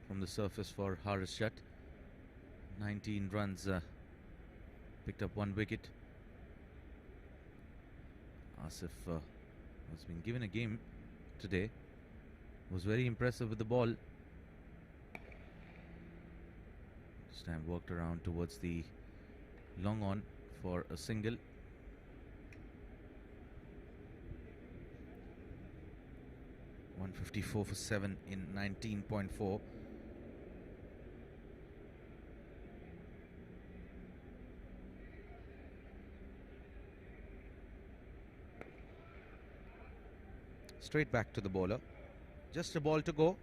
from the surface for Haris Shah. 19 runs, picked up 1 wicket. Asif has been given a game today. Was very impressive with the ball. This time worked around towards the long on for a single. $154 for 7 in 19.4. Straight back to the bowler. Just a ball to go.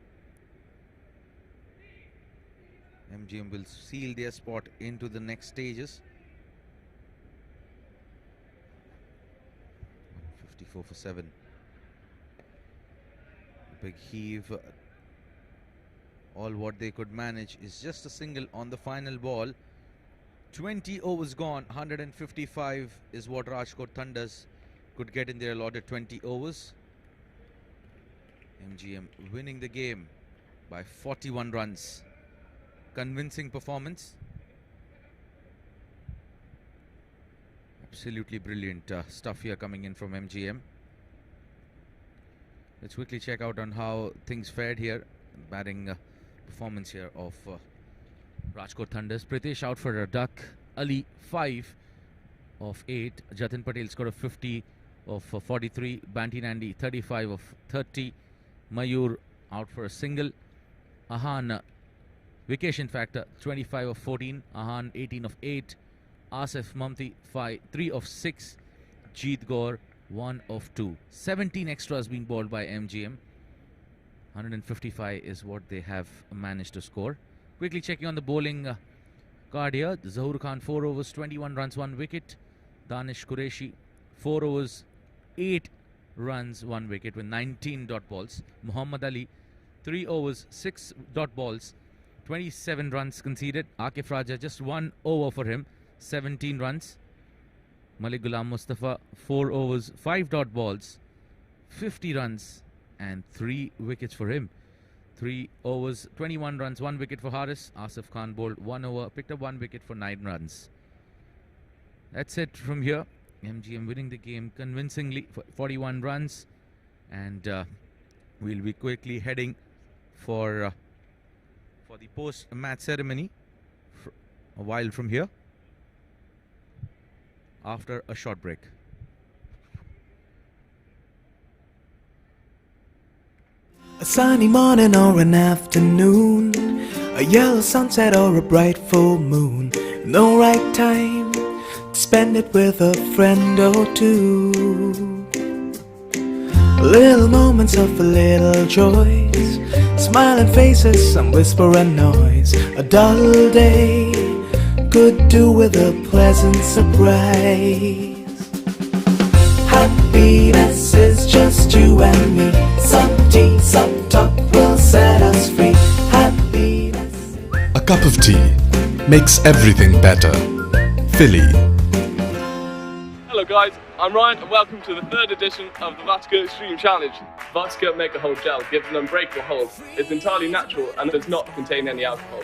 MGM will seal their spot into the next stages. 154 for 7. Big heave. All what they could manage is just a single on the final ball. 20 overs gone. 155 is what Rajkot Thunders could get in their allotted 20 overs. MGM winning the game by 41 runs. Convincing performance. Absolutely brilliant stuff here coming in from MGM. Let's quickly check out on how things fared here batting performance here of Rajkot Thunders. Pritesh out for a duck. Ali 5 of 8. Jatin Patel scored a 50 of 43. Banti Nandi 35 of 30. Mayur out for a single. Ahan vacation factor 25 of 14. Ahan 18 of 8. Asif Mamti 3 of 6. Jeet Gaur 1 of 2. 17 extras being bowled by MGM. 155 is what they have managed to score. Quickly checking on the bowling card here. Zahoor Khan 4 overs, 21 runs, 1 wicket. Danish Qureshi 4 overs, 8 runs, 1 wicket with 19 dot balls. Muhammad Ali 3 overs, 6 dot balls, 27 runs conceded. Akif Raja just 1 over for him, 17 runs. Malik Ghulam Mustafa 4 overs, 5 dot balls, 50 runs and 3 wickets for him. 3 overs, 21 runs, 1 wicket for Haris. Asif Khan bowled 1 over, picked up 1 wicket for 9 runs. That's it from here. MGM winning the game convincingly for 41 runs. And we'll be quickly heading for the post-match ceremony a while from here after a short break. A sunny morning or an afternoon, a yellow sunset or a bright full moon. No right time to spend it with a friend or two. Little moments of a little joys, smiling faces, some whisper and noise. A dull day could do with a pleasant surprise. Happiness is just you and me. Some tea, some talk will set us free. Happiness. A cup of tea makes everything better. Philly. Hello guys, I'm Ryan and welcome to the 3rd edition of the Vodka Extreme Challenge. Vodka Make a Hold Gel gives an unbreakable hold. It's entirely natural and does not contain any alcohol.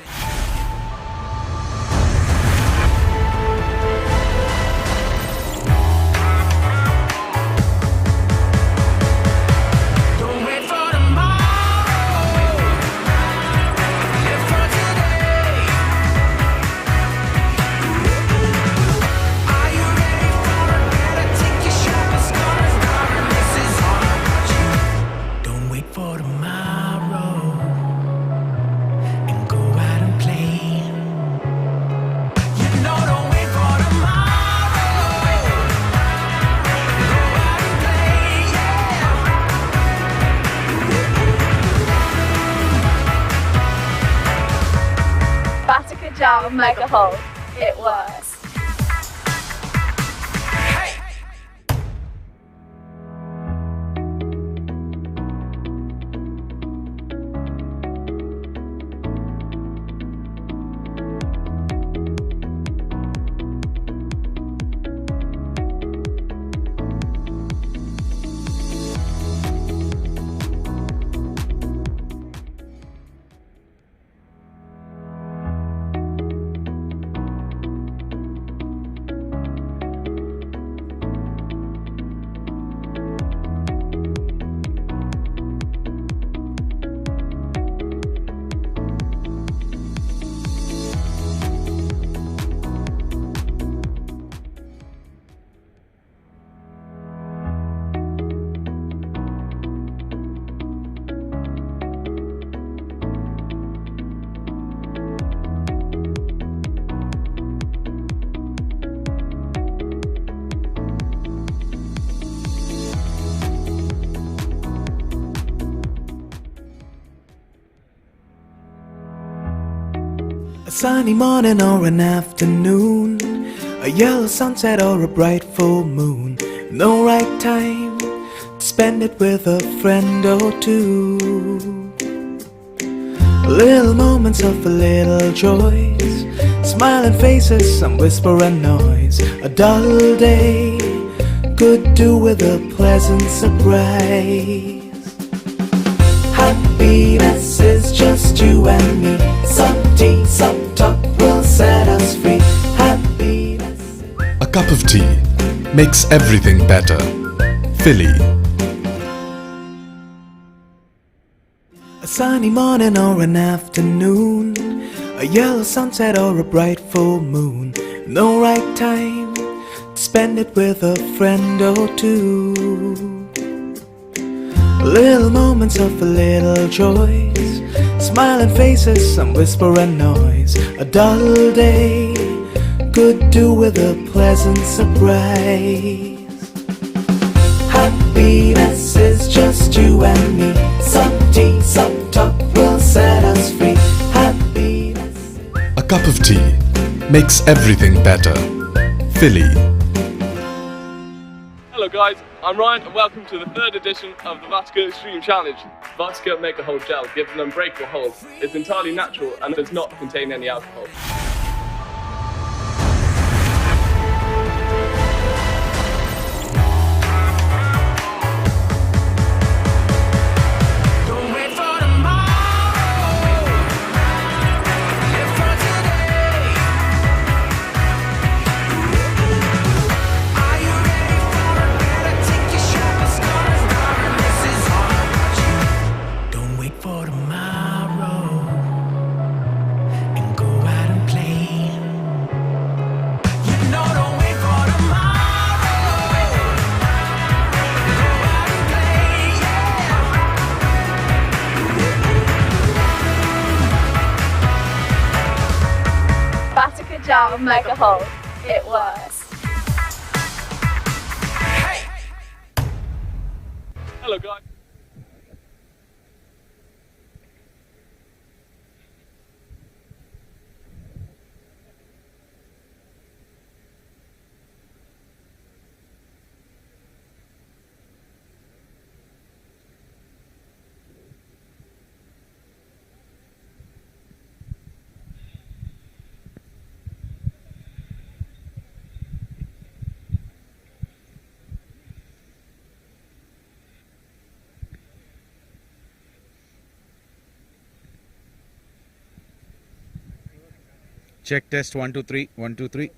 Mega Hold. It works. A sunny morning or an afternoon, a yellow sunset or a bright full moon. No right time to spend it with a friend or two. Little moments of a little joys, smiling faces, some whisper and noise. A dull day could do with a pleasant surprise. Happiness is just you and me. Some tea, some talk will set us free. Happiness. A cup of tea makes everything better. Philly. sunny morning or an afternoon, a yellow sunset or a bright full moon. No right time to spend it with a friend or two. Little moments of a little joys, smiling faces, some whisper and noise. A dull day could do with a pleasant surprise. Happiness is just you and me. Some tea, some talk will set us free. Happiness. A cup of tea makes everything better. Philly. Hello guys, I'm Ryan and welcome to the third edition of the Rajkot Extreme Challenge. Rajkot Make a Hold Gel gives an unbreakable hold. It's entirely natural and does not contain any alcohol. Gel Mega Hold. It works. Hello guys. Check test 1 2 3 1 2 3.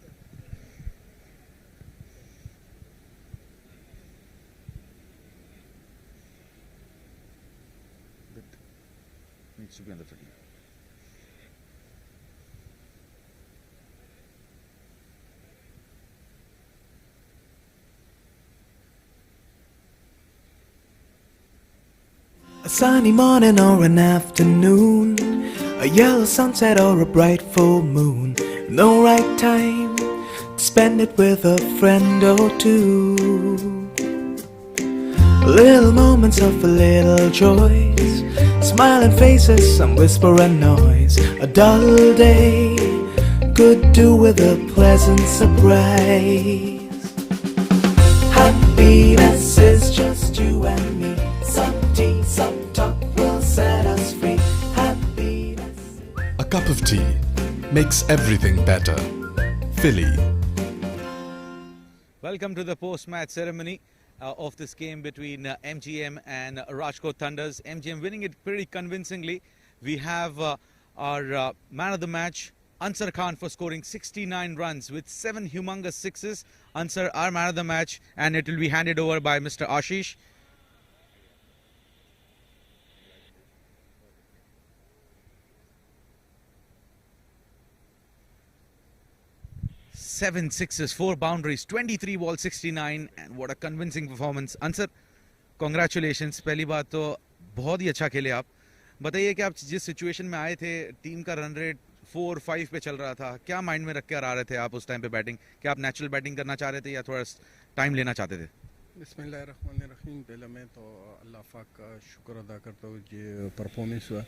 Needs to be on the footing. A sunny morning or an afternoon, a yellow sunset or a bright full moon. No right time to spend it with a friend or two. Little moments of a little joys, smiling faces, some whisper and noise. A dull day could do with a pleasant surprise. Happiness is just you and me. Some tea, some talk will set us free. Happiness. A cup of tea makes everything better. Philly. Welcome to the post-match ceremony of this game between MGM and Rajkot Thunders. MGM winning it pretty convincingly. We have our man of the match, Ansar Khan, for scoring 69 runs with 7 humongous sixes. Ansar, our man of the match, and it will be handed over by Mr. Ashish. Seven sixes, 4 boundaries, 23 ball 69, and what a convincing performance. Ansar, congratulations. पहली बात तो बहुत ही अच्छा खेले आप. बताइए कि आप जिस सिचुएशन में आए थे, टीम का रन रेट 4-5 पे चल रहा था, क्या माइंड में रख कर आ रहे थे आप उस टाइम पे बैटिंग? क्या आप नेचुरल बैटिंग करना चाह रहे थे या थोड़ा टाइम लेना चाहते थे? बिस्मिल्लाहिर्रहमानिर्रहीम. पहले मैं तो अल्लाह पाक का शुक्र अदा करता हूँ ये परफॉर्मेंस हुआ.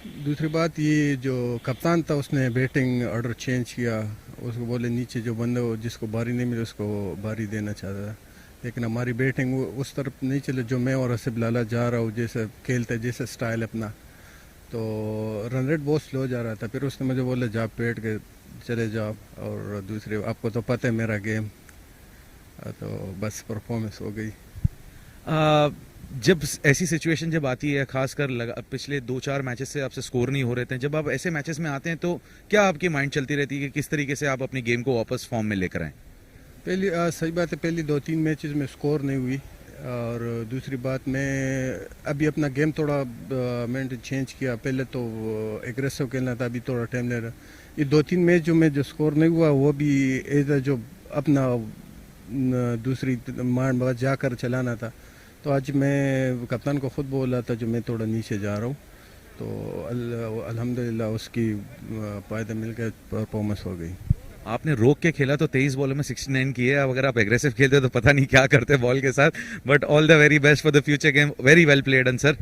दूसरी बात, ये जो कप्तान था उसने बैटिंग ऑर्डर चेंज किया. उसको बोले नीचे जो बंदे हो जिसको बारी नहीं मिले उसको बारी देना चाहता था, लेकिन हमारी बैटिंग उस तरफ नहीं चले जो मैं और हसीब लाला जा रहा हूँ जैसे खेलते जैसे स्टाइल अपना. तो रन रेट बहुत स्लो जा रहा था. फिर उसने मुझे बोला जा पेट के चले जाओ, और दूसरे आपको तो पता है मेरा गेम. तो बस परफॉर्मेंस हो गई. जब ऐसी सिचुएशन जब आती है, खासकर पिछले 2-4 मैचेस से आपसे स्कोर नहीं हो रहे थे, जब आप ऐसे मैचेस में आते हैं तो क्या आपकी माइंड चलती रहती है कि किस तरीके से आप अपनी गेम को वापस फॉर्म में लेकर आएं? सही बात है, पहली 2-3 मैचेस में स्कोर नहीं हुई, और दूसरी बात मैं अभी अपना गेम थोड़ा मैंने चेंज किया, पहले तो एग्रेसिव खेलना था, अभी थोड़ा टाइम ले रहा। ये 2-3 मैच जो स्कोर नहीं हुआ वो भी इधर जो अपना दूसरी मांड बात जाकर चलाना था। तो आज मैं कप्तान को ख़ुद बोला था जो मैं थोड़ा नीचे जा रहा हूँ, तो अल्हम्दुलिल्लाह उसकी फ़ायदा मिल गया, परफॉर्मेंस हो गई। आपने रोक के खेला तो 23 बॉलों में 69 किए। अब अगर आप एग्रेसिव खेलते तो पता नहीं क्या करते बॉल के साथ। But all the very best for the future game, very well played answer.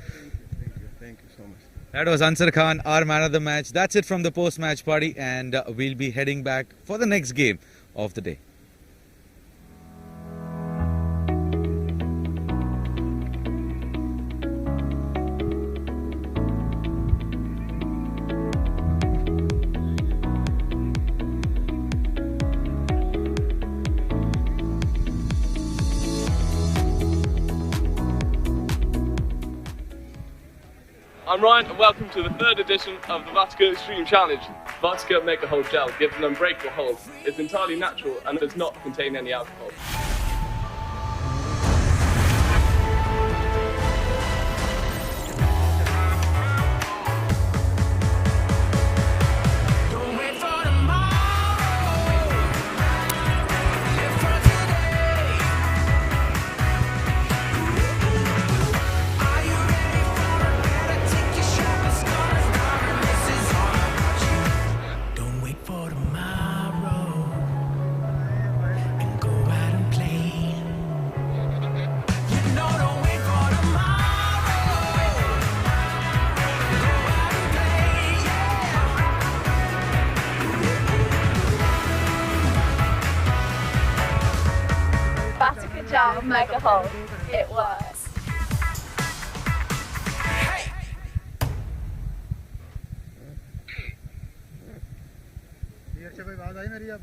Thank you so much. That was Ansar Khan, our man of the match. That's it from the post-match party, and we'll be heading back for the next game of the day. I'm Ryan and welcome to the third edition of the Rajkot Extreme Challenge. Rajkot Make a Hold Gel gives an unbreakable hold. It's entirely natural and does not contain any alcohol. Batica Gel Mega Hold. It works. कोई आवाज़ आई मेरी अब?